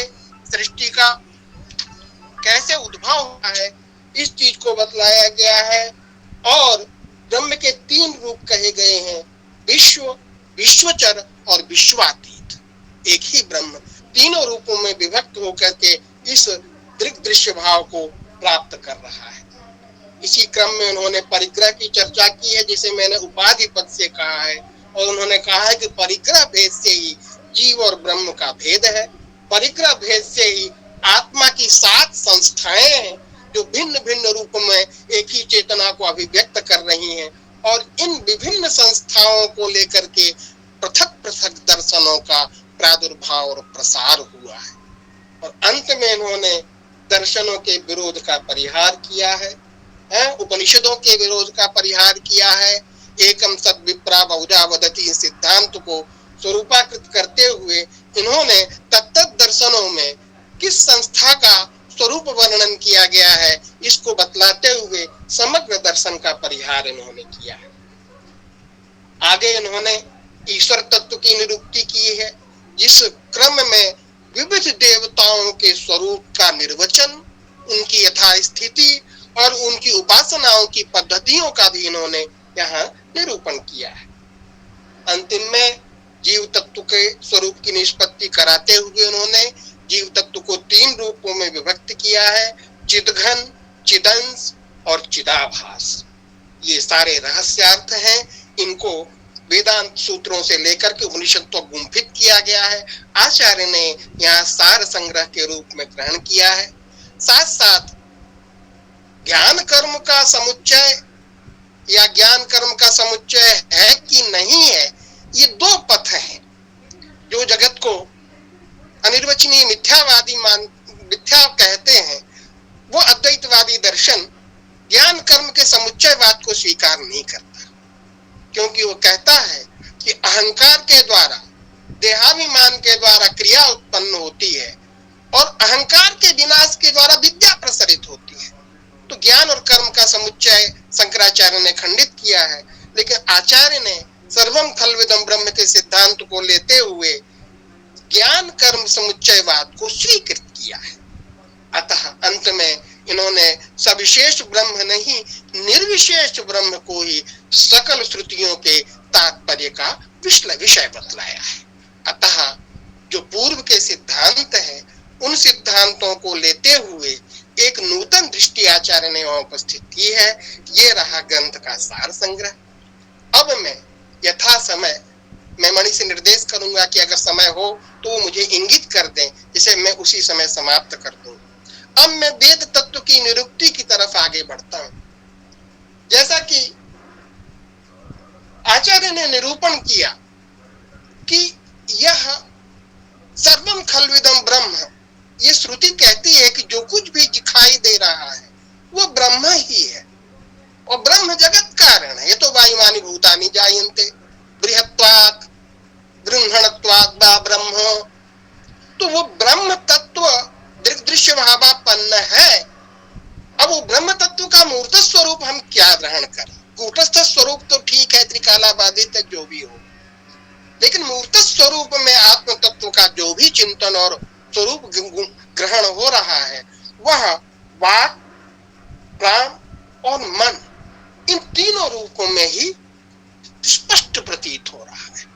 सृष्टि का कैसे उद्भव हुआ है इस चीज को बतलाया गया है और ब्रह्म के 3 रूप कहे गए हैं, विश्व, विश्वचर और विश्वातीत। एक ही ब्रह्म तीनों रूपों में विभक्त होकर के इस दृश्य भाव को प्राप्त कर रहा है। इसी क्रम में उन्होंने परिग्रह की चर्चा की है, जिसे मैंने उपाधि पद से कहा है और उन्होंने कहा है कि परिग्रह भेद से ही जीव और ब्रह्म का भेद है। परिग्रह भेद से ही आत्मा की 7 संस्थाएं हैं जो भिन्न भिन्न रूप में एक ही चेतना को अभिव्यक्त कर रही हैं और इन विभिन्न संस्थाओं को लेकर के पृथक पृथक दर्शनों का प्रादुर्भाव और प्रसार हुआ है। और अंत में इन्होंने दर्शनों के विरोध का परिहार किया है, उपनिषदों के विरोध का परिहार किया है। एकम सद विप्रा बहुधा वदति सिद्धांत को स्वरूपाकृत करते हुए इन्होंने तत्त दर्शनों में किस संस्था का स्वरूप वर्णन किया गया है इसको बतलाते हुए समग्र दर्शन का परिहार इन्होंने किया है। आगे इन्होंने ईश्वर तत्व की निरुक्ति की है, जिस क्रम में विविध देवताओं के स्वरूप का निर्वचन, उनकी यथास्थिति और उनकी उपासनाओं की पद्धतियों का भी इन्होंने यहाँ निरूपण किया है। अंतिम में जीव तत्व के स्वरूप की निष्पत्ति कराते हुए उन्होंने जीव तत्व को 3 रूपों में विभक्त किया है, चिदघन, चिदंश और चिदाभास। ये सारे रहस्यार्थ हैं, इनको वेदांत सूत्रों से लेकर के उपनिषद तक गुंफित किया गया है। आचार्य ने यहाँ सार संग्रह के रूप में ग्रहण किया है। साथ साथ ज्ञान कर्म का समुच्चय या ज्ञान कर्म का समुच्चय है कि नहीं है, ये 2 पथ हैं। जो जगत को अनिर्वचनीय मिथ्या कहते हैं, वो अद्वैतवादी दर्शन ज्ञान कर्म के समुच्चयवाद को स्वीकार नहीं करता, क्योंकि वो कहता है कि अहंकार के द्वारा, देहाभिमान के द्वारा क्रिया उत्पन्न होती है और अहंकार के विनाश के द्वारा विद्या प्रसरित होती है। तो ज्ञान और कर्म का समुच्चय शंकराचार्य ने खंडित किया है, लेकिन आचार्य ने सर्वम खल्विदम ब्रह्म के सिद्धांत को लेते हुए ज्ञान कर्म समुच्चयवाद को स्वीकृत किया है। अतः अंत में इन्होंने सविशेष ब्रह्म नहीं, निर्विशेष ब्रह्म को ही सकल श्रुतियों के तात्पर्य का विषय बतलाया है। अतः जो पूर्व के सिद्धांत हैं, उन सिद्धांतों को लेते हुए एक नूतन दृष्टि आचार्य ने वहां उपस्थित की है। ये रहा ग्रंथ का सार संग्रह। अब मैं यथा समय मैं मणि से निर्देश करूंगा कि अगर समय हो तो वो मुझे इंगित कर दें, जिसे मैं उसी समय समाप्त कर दूं। अब मैं वेद तत्व की निरुक्ति की तरफ आगे बढ़ता हूं। जैसा कि आचार्य ने निरूपण किया कि यह सर्वम खल्विदम ब्रह्म, ये श्रुति कहती है कि जो कुछ भी दिखाई दे रहा है वो ब्रह्म ही है, और ब्रह्म जगत कारण है। ये तो वायुमानी भूतानि जायन्ते बृहत्वात् गृह्णत्वात् वा ब्रह्म। तो वो ब्रह्म तत्व दृश्य भावापन्न है। अब वो ब्रह्म तत्व का मूर्त स्वरूप हम क्या ग्रहण करें? कूटस्थ स्वरूप तो ठीक है, त्रिकालाबाधित जो भी हो, लेकिन मूर्त स्वरूप में आत्म तत्व का जो भी चिंतन और स्वरूप ग्रहण हो रहा है, वह वाक, प्राण और मन, इन तीनों रूपों में ही स्पष्ट प्रतीत हो रहा है।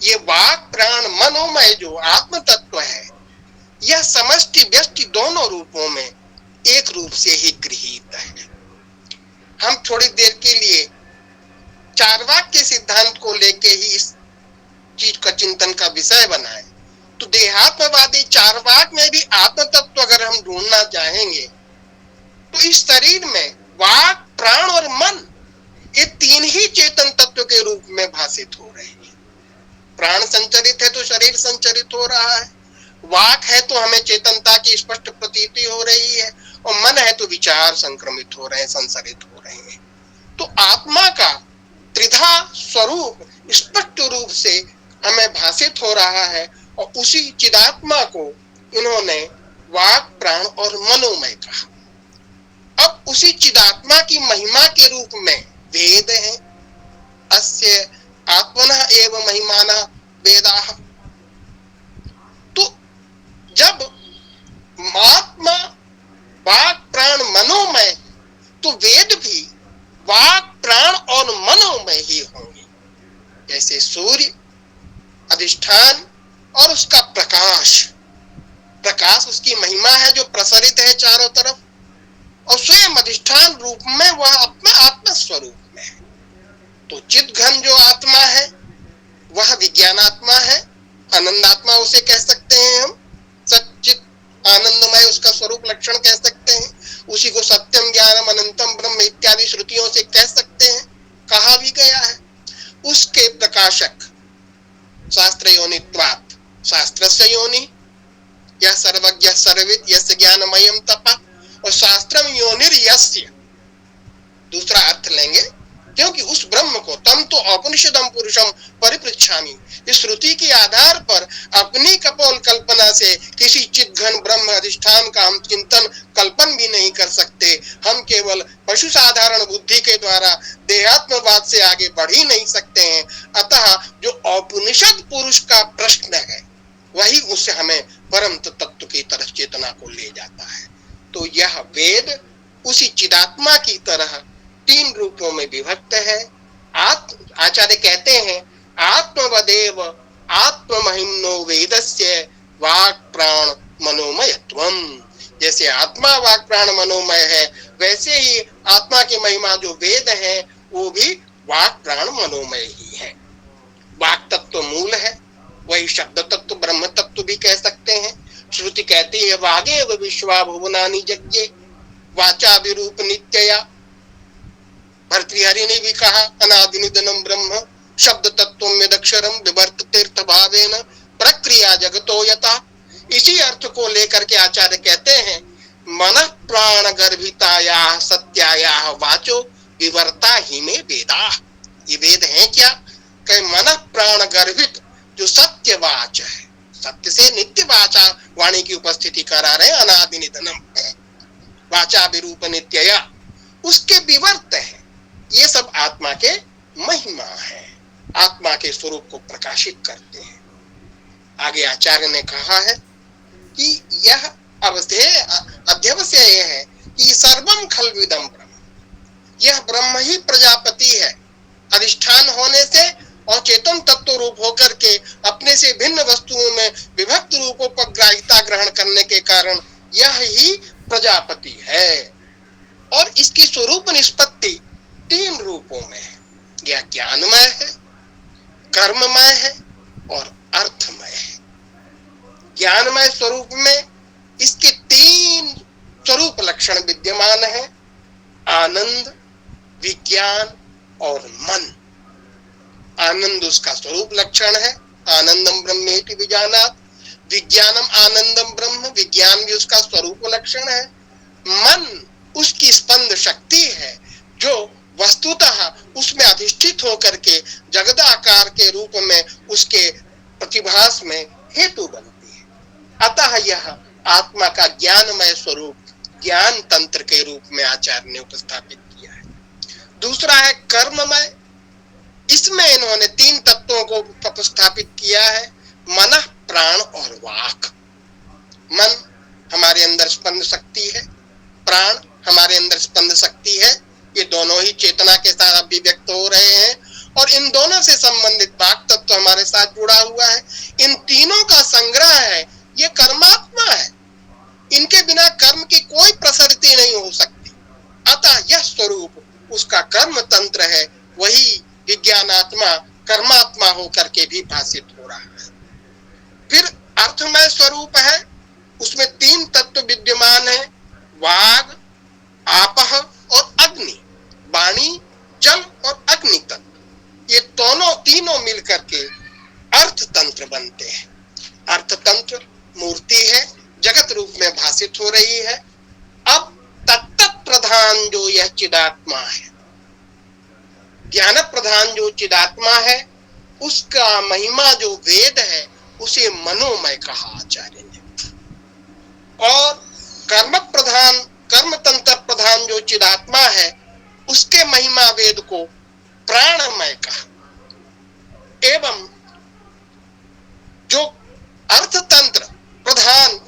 ये वाक, प्राण, मनोमय जो आत्म तत्व है, यह समष्टि व्यष्टि दोनों रूपों में एक रूप से ही गृहीत है। हम थोड़ी देर के लिए चार्वाक के सिद्धांत को लेके ही इस चीज का चिंतन का विषय बनाए, तो देहात्मवादी चार्वाक में भी आत्म तत्व अगर हम ढूंढना चाहेंगे तो इस शरीर में वाक, प्राण और मन, ये 3 ही चेतन तत्व के रूप में भाषित हो रहे हैं। प्राण संचरित है तो शरीर संचरित हो रहा है, वाक है तो हमें चेतनता की स्पष्ट प्रतीति हो रही है, और मन है तो विचार संक्रमित हो रहे हैं, संसरित हो रहे हैं। तो आत्मा का त्रिधा स्वरूप स्पष्ट रूप से हमें भाषित हो रहा है, और उसी चिदात्मा को इन्होंने वाक, प्राण और मनोमय कहा। अब उसी चिदात्मा की महिमा के रूप में वेद है। अस्य आत्मनः एव महिमानः वेदाः। तो जब आत्मा, वाक, प्राण, मनोमय, तो वेद भी वाक, प्राण और मनोमय ही होंगे। जैसे सूर्य अधिष्ठान और उसका प्रकाश, प्रकाश उसकी महिमा है जो प्रसरित है चारों तरफ, और स्वयं अधिष्ठान रूप में वह अपना आत्म स्वरूप में है। तो चित घन जो आत्मा है वह विज्ञानात्मा है, आनंदात्मा उसे कह सकते हैं हम, सच्चित आनंदमय उसका स्वरूप लक्षण कह सकते हैं। उसी को सत्यम ज्ञानम अनंतम ब्रह्म इत्यादि श्रुतियों से कह सकते हैं, कहा भी गया है। उसके प्रकाशक शास्त्र योनित्वात्, शास्त्रस्य योनि, यह सर्वज्ञ सर्विद यस्य ज्ञानमयम तपः, और शास्त्रम योनिर यस्य, दूसरा अर्थ लेंगे, क्योंकि उस ब्रह्म को तम तो औपनिषदम पुरुषम परिपृच्छामि, इस श्रुति के आधार पर अपनी कपोल कल्पना से किसी चित घन ब्रह्म अधिष्ठान का हम चिंतन कल्पन भी नहीं कर सकते। हम केवल पशु साधारण बुद्धि के द्वारा देहात्मवाद से आगे बढ़ ही नहीं सकते हैं। अतः जो औपनिषद पुरुष का प्रश्न है वही उससे हमें परम तत्व की तरफ चेतना को ले जाता है। तो यह वेद उसी चिदात्मा की तरह 3 रूपों में विभक्त है। आचार्य कहते हैं आत्मवदेव आत्ममहिम्नो वेदस्य वाक् प्राण मनोमयत्वम। जैसे आत्मा वाक् प्राण मनोमय है, वैसे ही आत्मा की महिमा जो वेद है वो भी वाक् प्राण मनोमय ही है। वाक् तत्व मूल है, वही शब्द तत्व ब्रह्म तत्व भी कह सकते हैं। श्रुति कहती है वागेव विश्वा भुवनानि यज्ञे वाचा विरूप नित्यया। भर्तृहरि ने भी कहा अनादि निधनम ब्रह्म शब्द तत्वम यदक्षरम विवर्त तीर्थ भावेन प्रक्रिया जगतो यथा। इसी अर्थ को लेकर के आचार्य कहते हैं मन प्राण गर्भिताया सत्याया वाचो विवर्ता ही में वेदा। ये वेद है क्या? कि मन प्राण गर्भित जो सत्य वाच है, सत्य से नित्य वाचा वाणी की उपस्थिति करा रहे अनादि निधनम वाचा विरूप नित्यया, उसके विवर्त है। ये सब आत्मा के महिमा है, आत्मा के स्वरूप को प्रकाशित करते हैं। आगे आचार्य ने कहा है कि यह अध्यवसाय है कि सर्वम खल्विदम ब्रह्म, यह ब्रह्म ही प्रजापति है। अधिष्ठान होने से और चेतन तत्व रूप होकर के अपने से भिन्न वस्तुओं में विभक्त रूपों पर ग्राह्यता ग्रहण करने के कारण यह ही प्रजापति है। और इसकी स्वरूप निष्पत्ति 3 रूपों में है। यह ज्ञानमय है, कर्ममय है और अर्थमय है। ज्ञानमय स्वरूप में इसके 3 स्वरूप लक्षण विद्यमान है, आनंद, विज्ञान और मन। आनंद उसका स्वरूप लक्षण है, आनंदम ब्रह्मेति विजानात्। विज्ञानम आनंदम ब्रह्म, विज्ञान भी उसका स्वरूप लक्षण है। मन उसकी स्पंद शक्ति है जो वस्तुतः उसमें अधिष्ठित होकर के जगदाकार के रूप में उसके प्रतिभास में हेतु बनती है। अतः यह आत्मा का ज्ञानमय स्वरूप ज्ञान तंत्र के रूप में आचार्य ने उपस्थापित किया है। दूसरा है कर्ममय। इसमें इन्होंने 3 तत्वों को उपस्थापित किया है, मन, प्राण और वाक। मन हमारे अंदर स्पंद शक्ति है, प्राण हमारे अंदर स्पंद शक्ति है। ये दोनों ही चेतना के साथ अभिव्यक्त हो रहे हैं और इन दोनों से संबंधित वाक तत्व हमारे साथ जुड़ा हुआ है। इन तीनों का संग्रह है, ये कर्मात्मा है। इनके बिना कर्म की कोई प्रसृति नहीं हो सकती। अतः यह स्वरूप उसका कर्म तंत्र है, वही विज्ञानात्मा कर्मात्मा होकर के भी भाषित हो रहा है। फिर अर्थमय स्वरूप है, उसमें 3 तत्व विद्यमान है, वाग, आपह और अग्नि। वाणी, जल और अग्नि तत्व, ये तीनों मिलकर के अर्थ तंत्र बनते हैं। अर्थ तंत्र मूर्ति है, जगत रूप में भाषित हो रही है। अब तत्त प्रधान जो यह चिदात्मा है, ज्ञान प्रधान जो चिदात्मा है, उसका महिमा जो वेद है उसे मनोमय कहा आचार्य ने। और कर्म प्रधान कर्म तंत्र प्रधान जो चिदात्मा है उसके महिमा वेद को प्राणमय कहा। एवं जो अर्थ तंत्र प्रधान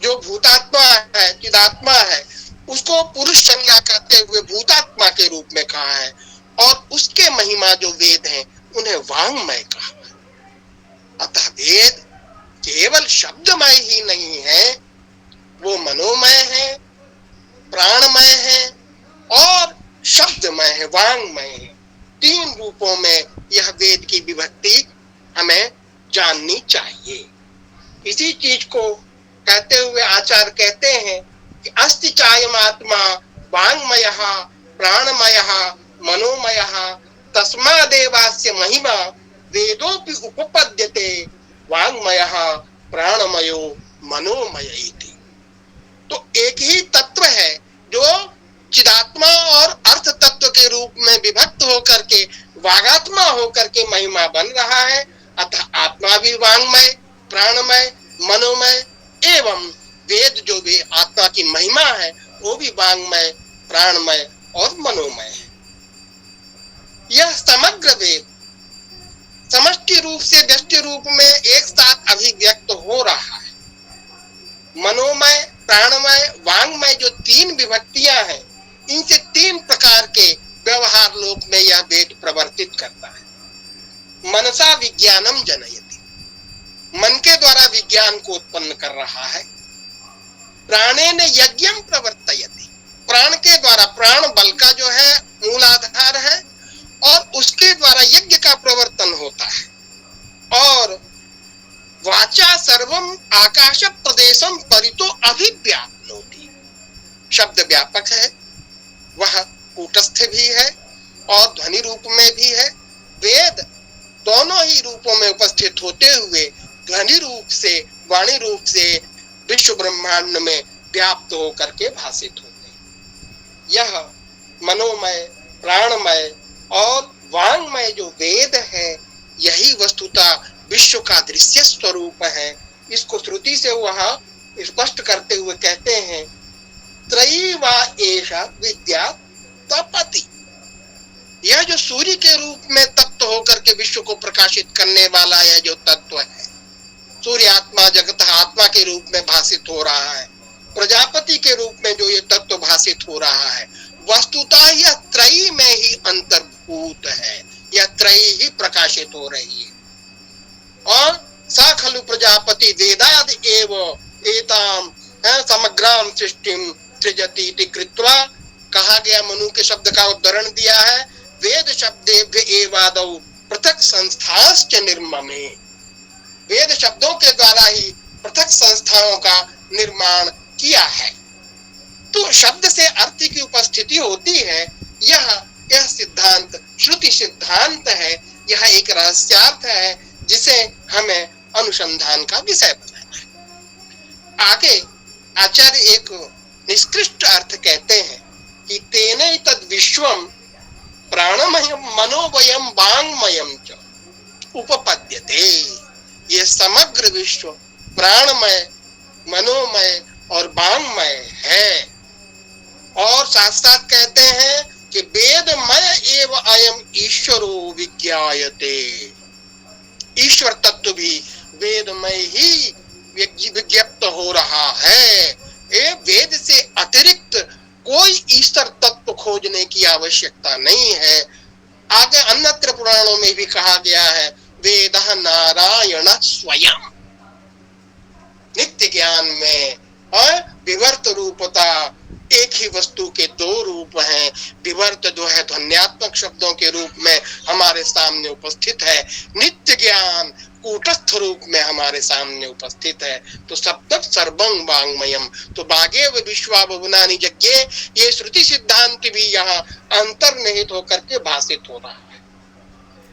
जो भूतात्मा है, चिदात्मा है, उसको पुरुष संज्ञा करते हुए भूतात्मा के रूप में कहा है। और उसके महिमा जो वेद हैं उन्हें वांगमय कहा। अतः वेद केवल शब्दमय ही नहीं है, वो मनोमय है, प्राणमय है और शब्दमय है, वांगमय है। 3 रूपों में यह वेद की विभक्ति हमें जाननी चाहिए। इसी चीज को कहते हुए आचार्य कहते हैं कि अस्ति चायम आत्मा वांगमयः प्राणमयः मनोमयः तस्मादेवास्य महिमा वेदोपि उपपद्यते वांगमयः प्राणमयो मनोमय इति। तो एक ही तत्व है जो चिदात्मा और अर्थ तत्व के रूप में विभक्त होकर के वागात्मा होकर के महिमा बन रहा है। अतः आत्मा भी वांगमय, प्राणमय, मनोमय एवं वेद जो भी आत्मा की महिमा है वो भी वांगमय, प्राणमय और मनोमय है। यह समग्र वेद समष्टि रूप से व्यष्टि रूप में एक साथ अभिव्यक्त हो रहा है। मनोमय, प्राणमय, वांगमय जो 3 विभक्तियां हैं विज्ञानम जनयति, मन के द्वारा विज्ञान को उत्पन्न कर रहा है। प्राणेन यज्ञम प्रवर्तयति, प्राण के द्वारा, प्राण बल का जो है मूल आधार है और उसके द्वारा यज्ञ का प्रवर्तन होता है। और वाचा सर्वम आकाश प्रदेशम परितो अभिव्याप्नोति, शब्द व्यापक है, वह कूटस्थ भी है और ध्वनि रूप में भी है। वेद दोनों ही रूपों में उपस्थित होते हुए ध्वनि रूप से, वाणी रूप से विश्व ब्रह्मांड में व्याप्त होकर के भाषित होते हैं। यह मनोमय, प्राणमय और वांगमय जो वेद है, यही वस्तुतः विश्व का दृश्य स्वरूप है। इसको श्रुति से वह स्पष्ट करते हुए कहते हैं, त्रयी वा एषा विद्या तपति, यह जो सूर्य के रूप में तप्त होकर के विश्व को प्रकाशित करने वाला यह जो तत्व है, सूर्य आत्मा जगत आत्मा के रूप में भाषित हो रहा है, प्रजापति के रूप में जो ये तत्व भाषित हो रहा है, वस्तुतः यह त्रयी में ही अंतर्भूत है, यह त्रयी ही प्रकाशित हो रही है। और सा खलु प्रजापति वेदाद एव एताम समग्राम सृष्टिम सृजति इति कृत्वा, कहा गया, मनु के शब्द का उदाहरण दिया है, वेद शब्देभ्य एवादौ पृथक संस्थाश्च निर्ममे, वेद शब्दों के द्वारा ही पृथक संस्थाओं का निर्माण किया है। तो शब्द से अर्थ की उपस्थिति होती है, यह सिद्धांत श्रुति सिद्धांत है, यह एक रहस्यार्थ है जिसे हमें अनुसंधान का विषय बनाना है। आगे आचार्य एक निष्कृष्ट अर्थ कहते हैं कि तेने तद विश्वम प्राणमयम मनोमयम वांगमयम च उपपद्यते, ये समग्र विश्व प्राणमय, मनोमय और वांगमय है। और साथ साथ कहते हैं कि वेदमय एव अयम ईश्वरो विज्ञायते, ईश्वर तत्व भी वेदमय ही विज्ञप्त हो रहा है। ये वेद से अतिरिक्त कोई ईश्वर तत्व खोजने की आवश्यकता नहीं है। आगे अन्यत्र पुराणों में भी कहा गया है, वेदः नारायण स्वयं, नित्य ज्ञान में और विवर्त रूपता, एक ही वस्तु के दो रूप हैं। विवर्त जो है ध्वन्यात्मक शब्दों के रूप में हमारे सामने उपस्थित है, नित्य ज्ञान कूटस्थ रूप में हमारे सामने उपस्थित है। तो सप्तक सर्वं वांगमयम, तो बागेव विश्वावनानि यज्ञे, ये श्रुति सिद्धांत भी यहाँ अंतर्निहित होकर के भाषित हो रहा है।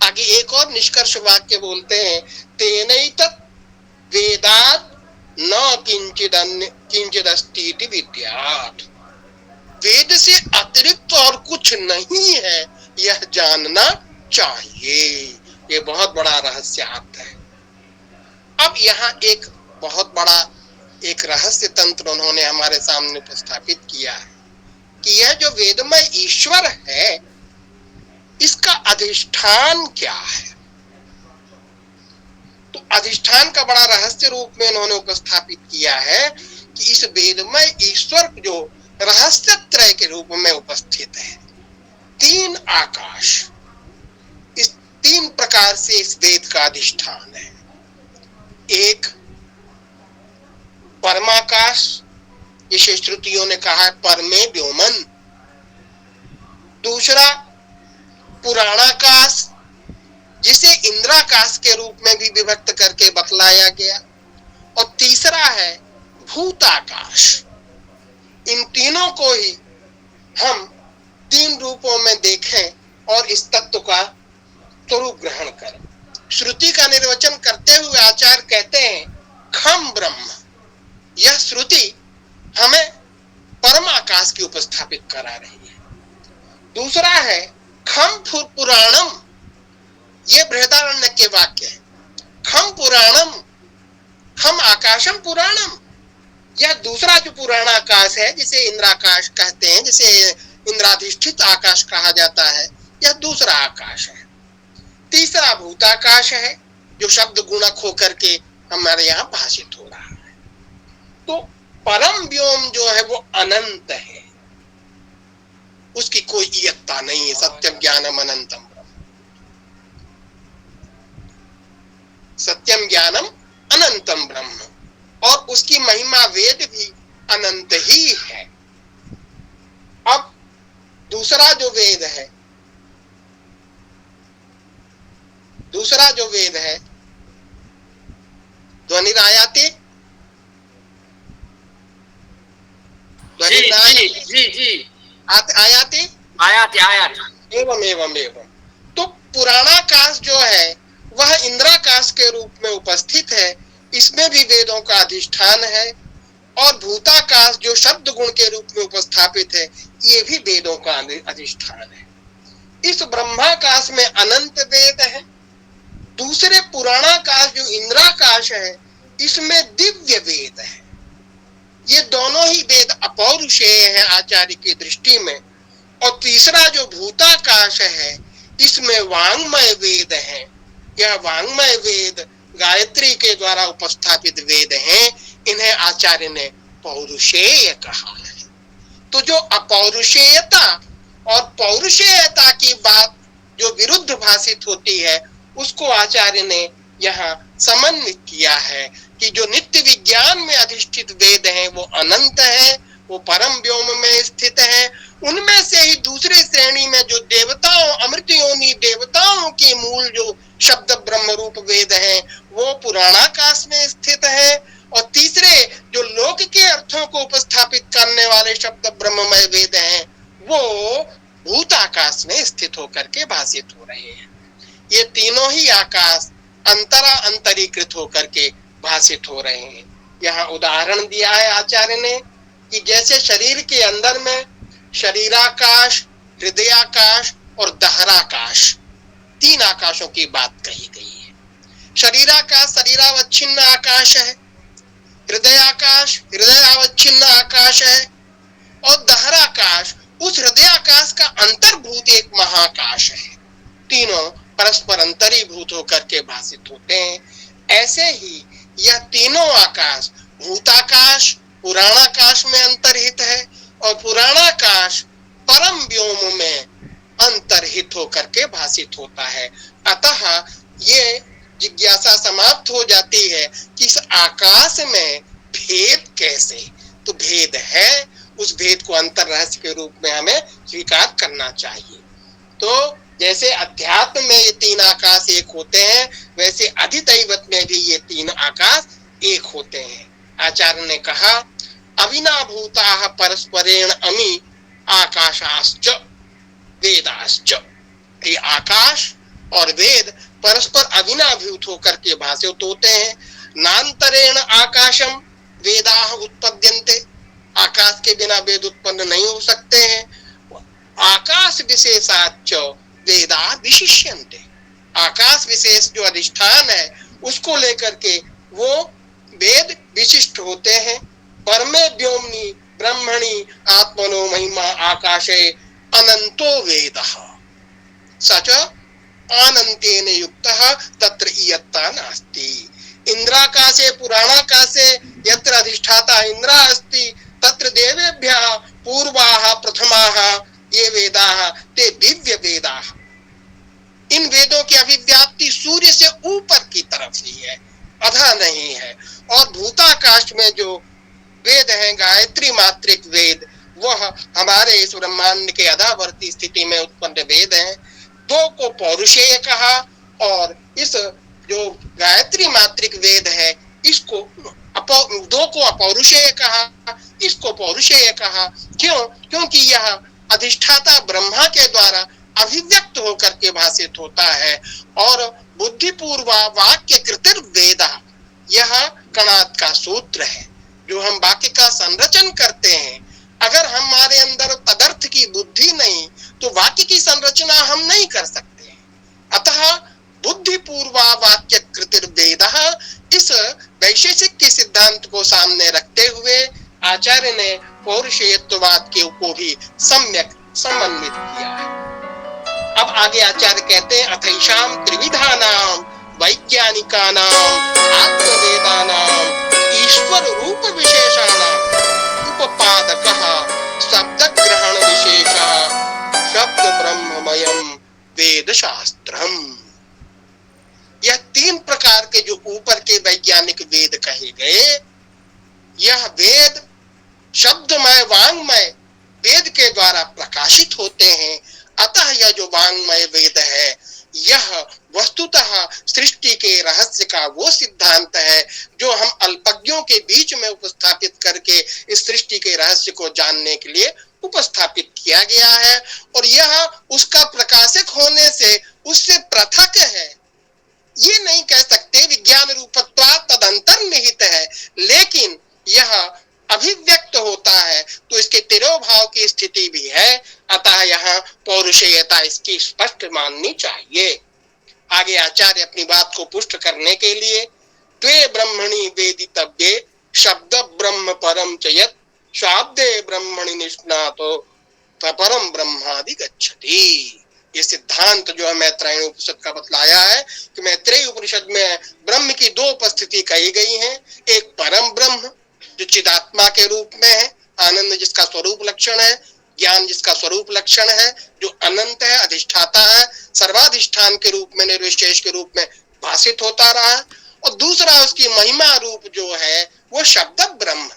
आगे एक और निष्कर्ष वाक्य बोलते हैं, तेनैतत् वेदात् न किंचिदस्ति इति विद्यात्, वेद से अतिरिक्त और कुछ नहीं है, यह जानना चाहिए। ये बहुत बड़ा रहस्यार्थ है। अब यहाँ एक बहुत बड़ा एक रहस्य तंत्र उन्होंने हमारे सामने उपस्थापित किया है कि यह जो वेदमय ईश्वर है, इसका अधिष्ठान क्या है। तो अधिष्ठान का बड़ा रहस्य रूप में उन्होंने उपस्थापित किया है कि इस वेदमय ईश्वर जो रहस्य त्रय के रूप में उपस्थित है, तीन आकाश, इस तीन प्रकार से इस वेद का अधिष्ठान है। एक परमाकाश, जिसे श्रुतियों ने कहा परमे व्योमन। दूसरा पुराणाकाश, जिसे इंद्राकाश के रूप में भी विभक्त करके बतलाया गया। और तीसरा है भूताकाश। इन तीनों को ही हम तीन रूपों में देखें और इस तत्व का स्वरूप ग्रहण करें। श्रुति का निर्वचन करते हुए आचार्य कहते हैं खम ब्रह्म, यह श्रुति हमें परम आकाश की उपस्थापित करा रही है। दूसरा है खम पुराणम, ये बृहदारण्य के वाक्य है। खम पुराणम, खम आकाशम पुराणम, यह दूसरा जो पुराणाकाश है, जिसे इंद्राकाश कहते हैं, जिसे इंद्राधिष्ठित आकाश कहा जाता है, यह दूसरा आकाश है। तीसरा भूताकाश है, जो शब्द गुणक होकर के हमारे यहाँ भाषित हो रहा है। तो परम व्योम जो है वो अनंत है, उसकी कोई इयत्ता नहीं है। सत्यम ज्ञानम अनंतम। सत्यम ज्ञानम अनंतम ब्रह्म, और उसकी महिमा वेद भी अनंत ही है। अब दूसरा जो वेद है, ध्वनिरायाते, आयाते एवं एवं एवं। तो पुराणाकाश जो है वह इंद्राकाश के रूप में उपस्थित है, इसमें भी वेदों का अधिष्ठान है। और भूताकाश जो शब्द गुण के रूप में उपस्थापित है, ये भी वेदों का अधिष्ठान है। इस ब्रह्माकाश में अनंत वेद है। दूसरे पुराणाकाश जो इंद्राकाश है, इसमें दिव्य वेद है। ये दोनों ही वेद अपौरुषेय है आचार्य की दृष्टि में। और तीसरा जो भूताकाश है, इसमें वांग्मय वेद है। यह वांग्मय वेद गायत्री के द्वारा उपस्थापित वेद हैं, इन्हें आचार्य ने पौरुषेय कहा है। तो जो अपौरुषेयता और पौरुषेयता की बात जो विरुद्ध भाषित होती है, उसको आचार्य ने यहाँ समन्वित किया है कि जो नित्य विज्ञान में अधिष्ठित वेद हैं वो अनंत है, वो परम व्योम में स्थित है। उनमें से ही दूसरी श्रेणी में जो देवताओं, अमृत योनि देवताओं के मूल जो शब्द ब्रह्म रूप वेद हैं, वो पुराणाकाश में स्थित है। और तीसरे जो लोक के अर्थों को उपस्थापित करने वाले शब्द ब्रह्ममय वेद हैं, वो भूताकाश में स्थित होकर के भाषित हो रहे हैं। ये तीनों ही आकाश अंतरीकृत होकर के भाषित हो रहे हैं। यहाँ उदाहरण दिया है आचार्य ने कि जैसे शरीर के अंदर में शरीराकाश, हृदयाकाश और दहराकाश, तीन आकाशों की बात कही गई है। शरीराकाश शरीरावच्छिन्न आकाश है, हृदयाकाश हृदयावच्छिन्न आकाश है, और दहराकाश उस हृदयाकाश का अंतर्भूत एक महाकाश है। तीनों परस्पर अंतरीभूत होकर के भाषित होते हैं। ऐसे ही यह तीनों आकाश, भूताकाश पुराणाकाश में अंतर्हित है और पुराणाकाश परम व्योम में अंतर्हित होकर के भाषित होता है। अतः ये जिज्ञासा समाप्त हो जाती है कि इस आकाश में भेद कैसे, तो भेद है, उस भेद को अंतर रहस्य के रूप में हमें स्वीकार करना चाहिए। तो जैसे अध्यात्म में ये तीन आकाश एक होते हैं, वैसे अधिदैवत में भी ये तीन आकाश एक होते हैं। आचार्य ने कहा अविनाभूताः परस्परेण अमी आकाशाश्च वेदाश्च। ये आकाश और वेद परस्पर अविनाभूत होकर के भाषित होते हैं। नान्तरेण आकाशम वेदाः उत्पद्यन्ते, आकाश के बिना वेद उत्पन्न नहीं हो सकते हैं। आकाश विशेषाच्च वेदा विशिष्यन्ते, आकाश विशेष जो अधिष्ठान है उसको लेकर के वो वेद विशिष्ट होते हैं। परमे व्योमनि ब्रह्मणि आत्मनो महिमा आकाशे अनंतो वेदः सच अनंतेन युक्तः तत्र इयत्ता नास्ति। इंद्राकाशे पुराणाकाशे यत्र अधिष्ठाता इंद्रा अस्ति तत्र देवेभ्यः पूर्वाः प्रथमाः ये वेदाः ते दिव्य वेदाः। इन वेदों की अभिव्याप्ति सूर्य से ऊपर की तरफ ही है, अधा नहीं है। और भूताकाश में जो वेद हैं, गायत्री मात्रिक वेद, वह हमारे इस ब्रह्मांड के अधावर्ती स्थिति में उत्पन्न वेद हैं। दो को पौरुषेय कहा और इस जो गायत्री मात्रिक वेद है इसको दो को अपौरुषेय कहा, इसको पौरुषेय कहा। क्यों? क्योंकि यह अधिष्ठाता ब्रह्मा के द्वारा अभिव्यक्त होकर के भाषित होता है। और बुद्धिपूर्वा वाक्य कृतिर वेदा, यह कणाद का सूत्र है जो हम वाक्य का संरचन करते हैं। अगर हमारे अंदर तदर्थ की बुद्धि नहीं तो वाक्य की संरचना हम नहीं कर सकते। अतः बुद्धिपूर्वा वाक्य कृतिर वेदः, इस वैशेषिक के सिद्धांत को सामने रखते हुए आचार्य ने पौरुषेयत्ववाद के को भी सम्यक समन्वित किया है। अब आगे आचार्य कहते हैं अथैषाम त्रिविधानां वैज्ञानिकानां आत्मवेदानां ईश्वर रूप विशेषाणां उपपादकः शब्द ग्रहण विशेषः शब्द ब्रह्ममयम् वेद शास्त्रम्। यह 3 प्रकार के जो ऊपर के वैज्ञानिक वेद कहे गए, यह वेद शब्दमय वांग्मय वेद के द्वारा प्रकाशित होते हैं। अतः यह जो वांग्मय वेद है, यह वस्तुतः सृष्टि के रहस्य का वो सिद्धांत है जो हम अल्पज्ञों के बीच में उपस्थापित करके इस सृष्टि के रहस्य को जानने के लिए उपस्थापित किया गया है। और यह उसका प्रकाशक होने से उससे पृथक है, ये नहीं कह सकते। विज्ञान रूपत्वात् तदंतर्निहित है, लेकिन यह अभिव्यक्त होता है तो इसके तिरोभाव की स्थिति भी है। अतः यहाँ पौरुषेयता इसकी स्पष्ट माननी चाहिए। आगे आचार्य अपनी बात को पुष्ट करने के लिए द्वे ब्रह्मणि वेदितव्ये शब्द ब्रह्म परम च यत् शाब्दे ब्रह्मणि निष्णातो परम ब्रह्मादि गच्छति। ये सिद्धांत जो है मैत्रेयी उपनिषद का बतलाया है कि मैत्रेयी उपनिषद में ब्रह्म की 2 उपस्थिति कही गई है। एक परम ब्रह्म जो चिदात्मा के रूप में है, आनंद जिसका स्वरूप लक्षण है, ज्ञान जिसका स्वरूप लक्षण है, जो अनंत है, अधिष्ठाता है, सर्वाधिष्ठान के रूप में, निर्विशेष के रूप में भाषित होता रहा। और दूसरा उसकी महिमा रूप जो है वो शब्द ब्रह्म,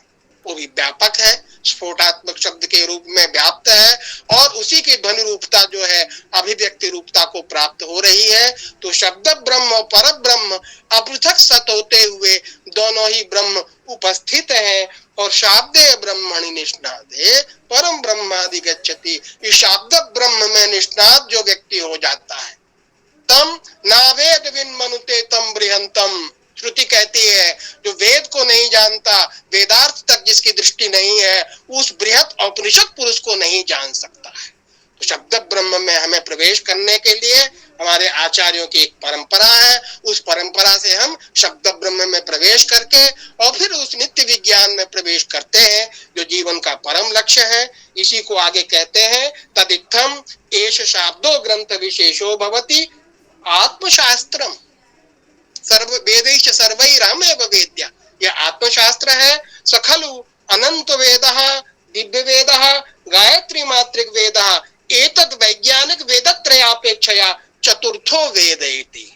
वो भी व्यापक है, स्फोटात्मक शब्द के रूप में व्याप्त है और उसी की ध्वनि रूपता जो है अभिव्यक्ति रूपता को प्राप्त हो रही है। तो शब्द ब्रह्म और पर ब्रह्म अपृथक सत होते हुए दोनों ही ब्रह्म उपस्थित हैं। और शाब्दे ब्रह्मणि निष्णाते परम ब्रह्मादि गच्छति, इस शाब्द ब्रह्म में निष्णात जो व्यक्ति हो जाता है, तम नावेद विन्मनुते तम बृहंतम। श्रुति कहती है जो वेद को नहीं जानता, वेदार्थ तक जिसकी दृष्टि नहीं है, उस बृहत औपनिषद पुरुष को नहीं जान सकता है। तो शब्द ब्रह्म में हमें प्रवेश करने के लिए हमारे आचार्यों की एक परंपरा है। उस परंपरा से हम शब्द ब्रह्म में प्रवेश करके और फिर उस नित्य विज्ञान में प्रवेश करते हैं जो जीवन का परम लक्ष्य है। इसी को आगे कहते हैं तदित्थम एष शाब्दो ग्रंथ विशेषो भवति आत्मशास्त्रम सर्व वेदैश्च सर्वैरामेव वेद्या। यह आत्मशास्त्र है। सखलु अनंत वेदः दिव्य वेदः गायत्री मात्रिक वेदः एतद् वैज्ञानिक वेदत्रयापेक्षया चतुर्थो वेद इति।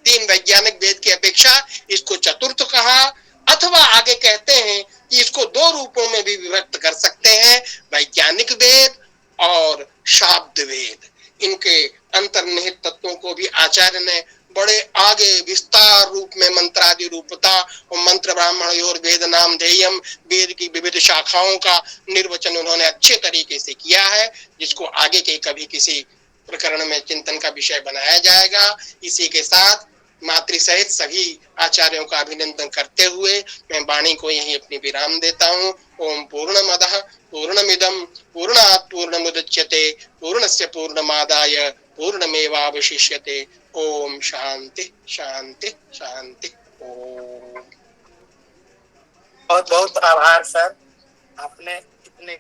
3 वैज्ञानिक वेद की अपेक्षा इसको चतुर्थ कहा। अथवा आगे कहते हैं कि इसको 2 रूपों में भी विभक्त कर सकते हैं, वैज्ञानिक वेद और शाब्द वेद। इनके अंतर्निहित तत्वों को भी आचार्य ने बड़े आगे विस्तार रूप में मंत्रादि रूपता और मंत्र ब्राह्मण और वेद नाम ध्येयम, वेद की विविध शाखाओं का निर्वचन उन्होंने अच्छे तरीके से किया है, जिसको आगे के कभी किसी प्रकरण में चिंतन का विषय बनाया जाएगा। इसी के साथ मातृ सहित सभी आचार्यों का अभिनंदन करते हुए मैं वाणी को यहीं अपनी विराम देता हूँ। ओम पूर्णमदः पूर्णमिदं पूर्णात् पूर्णमुदच्यते पूर्णस्य पूर्णमादाय पूर्णमेवावशिष्यते। ओम शांति शांति शांति। ओम। बहुत बहुत आभार सर, आपने इतने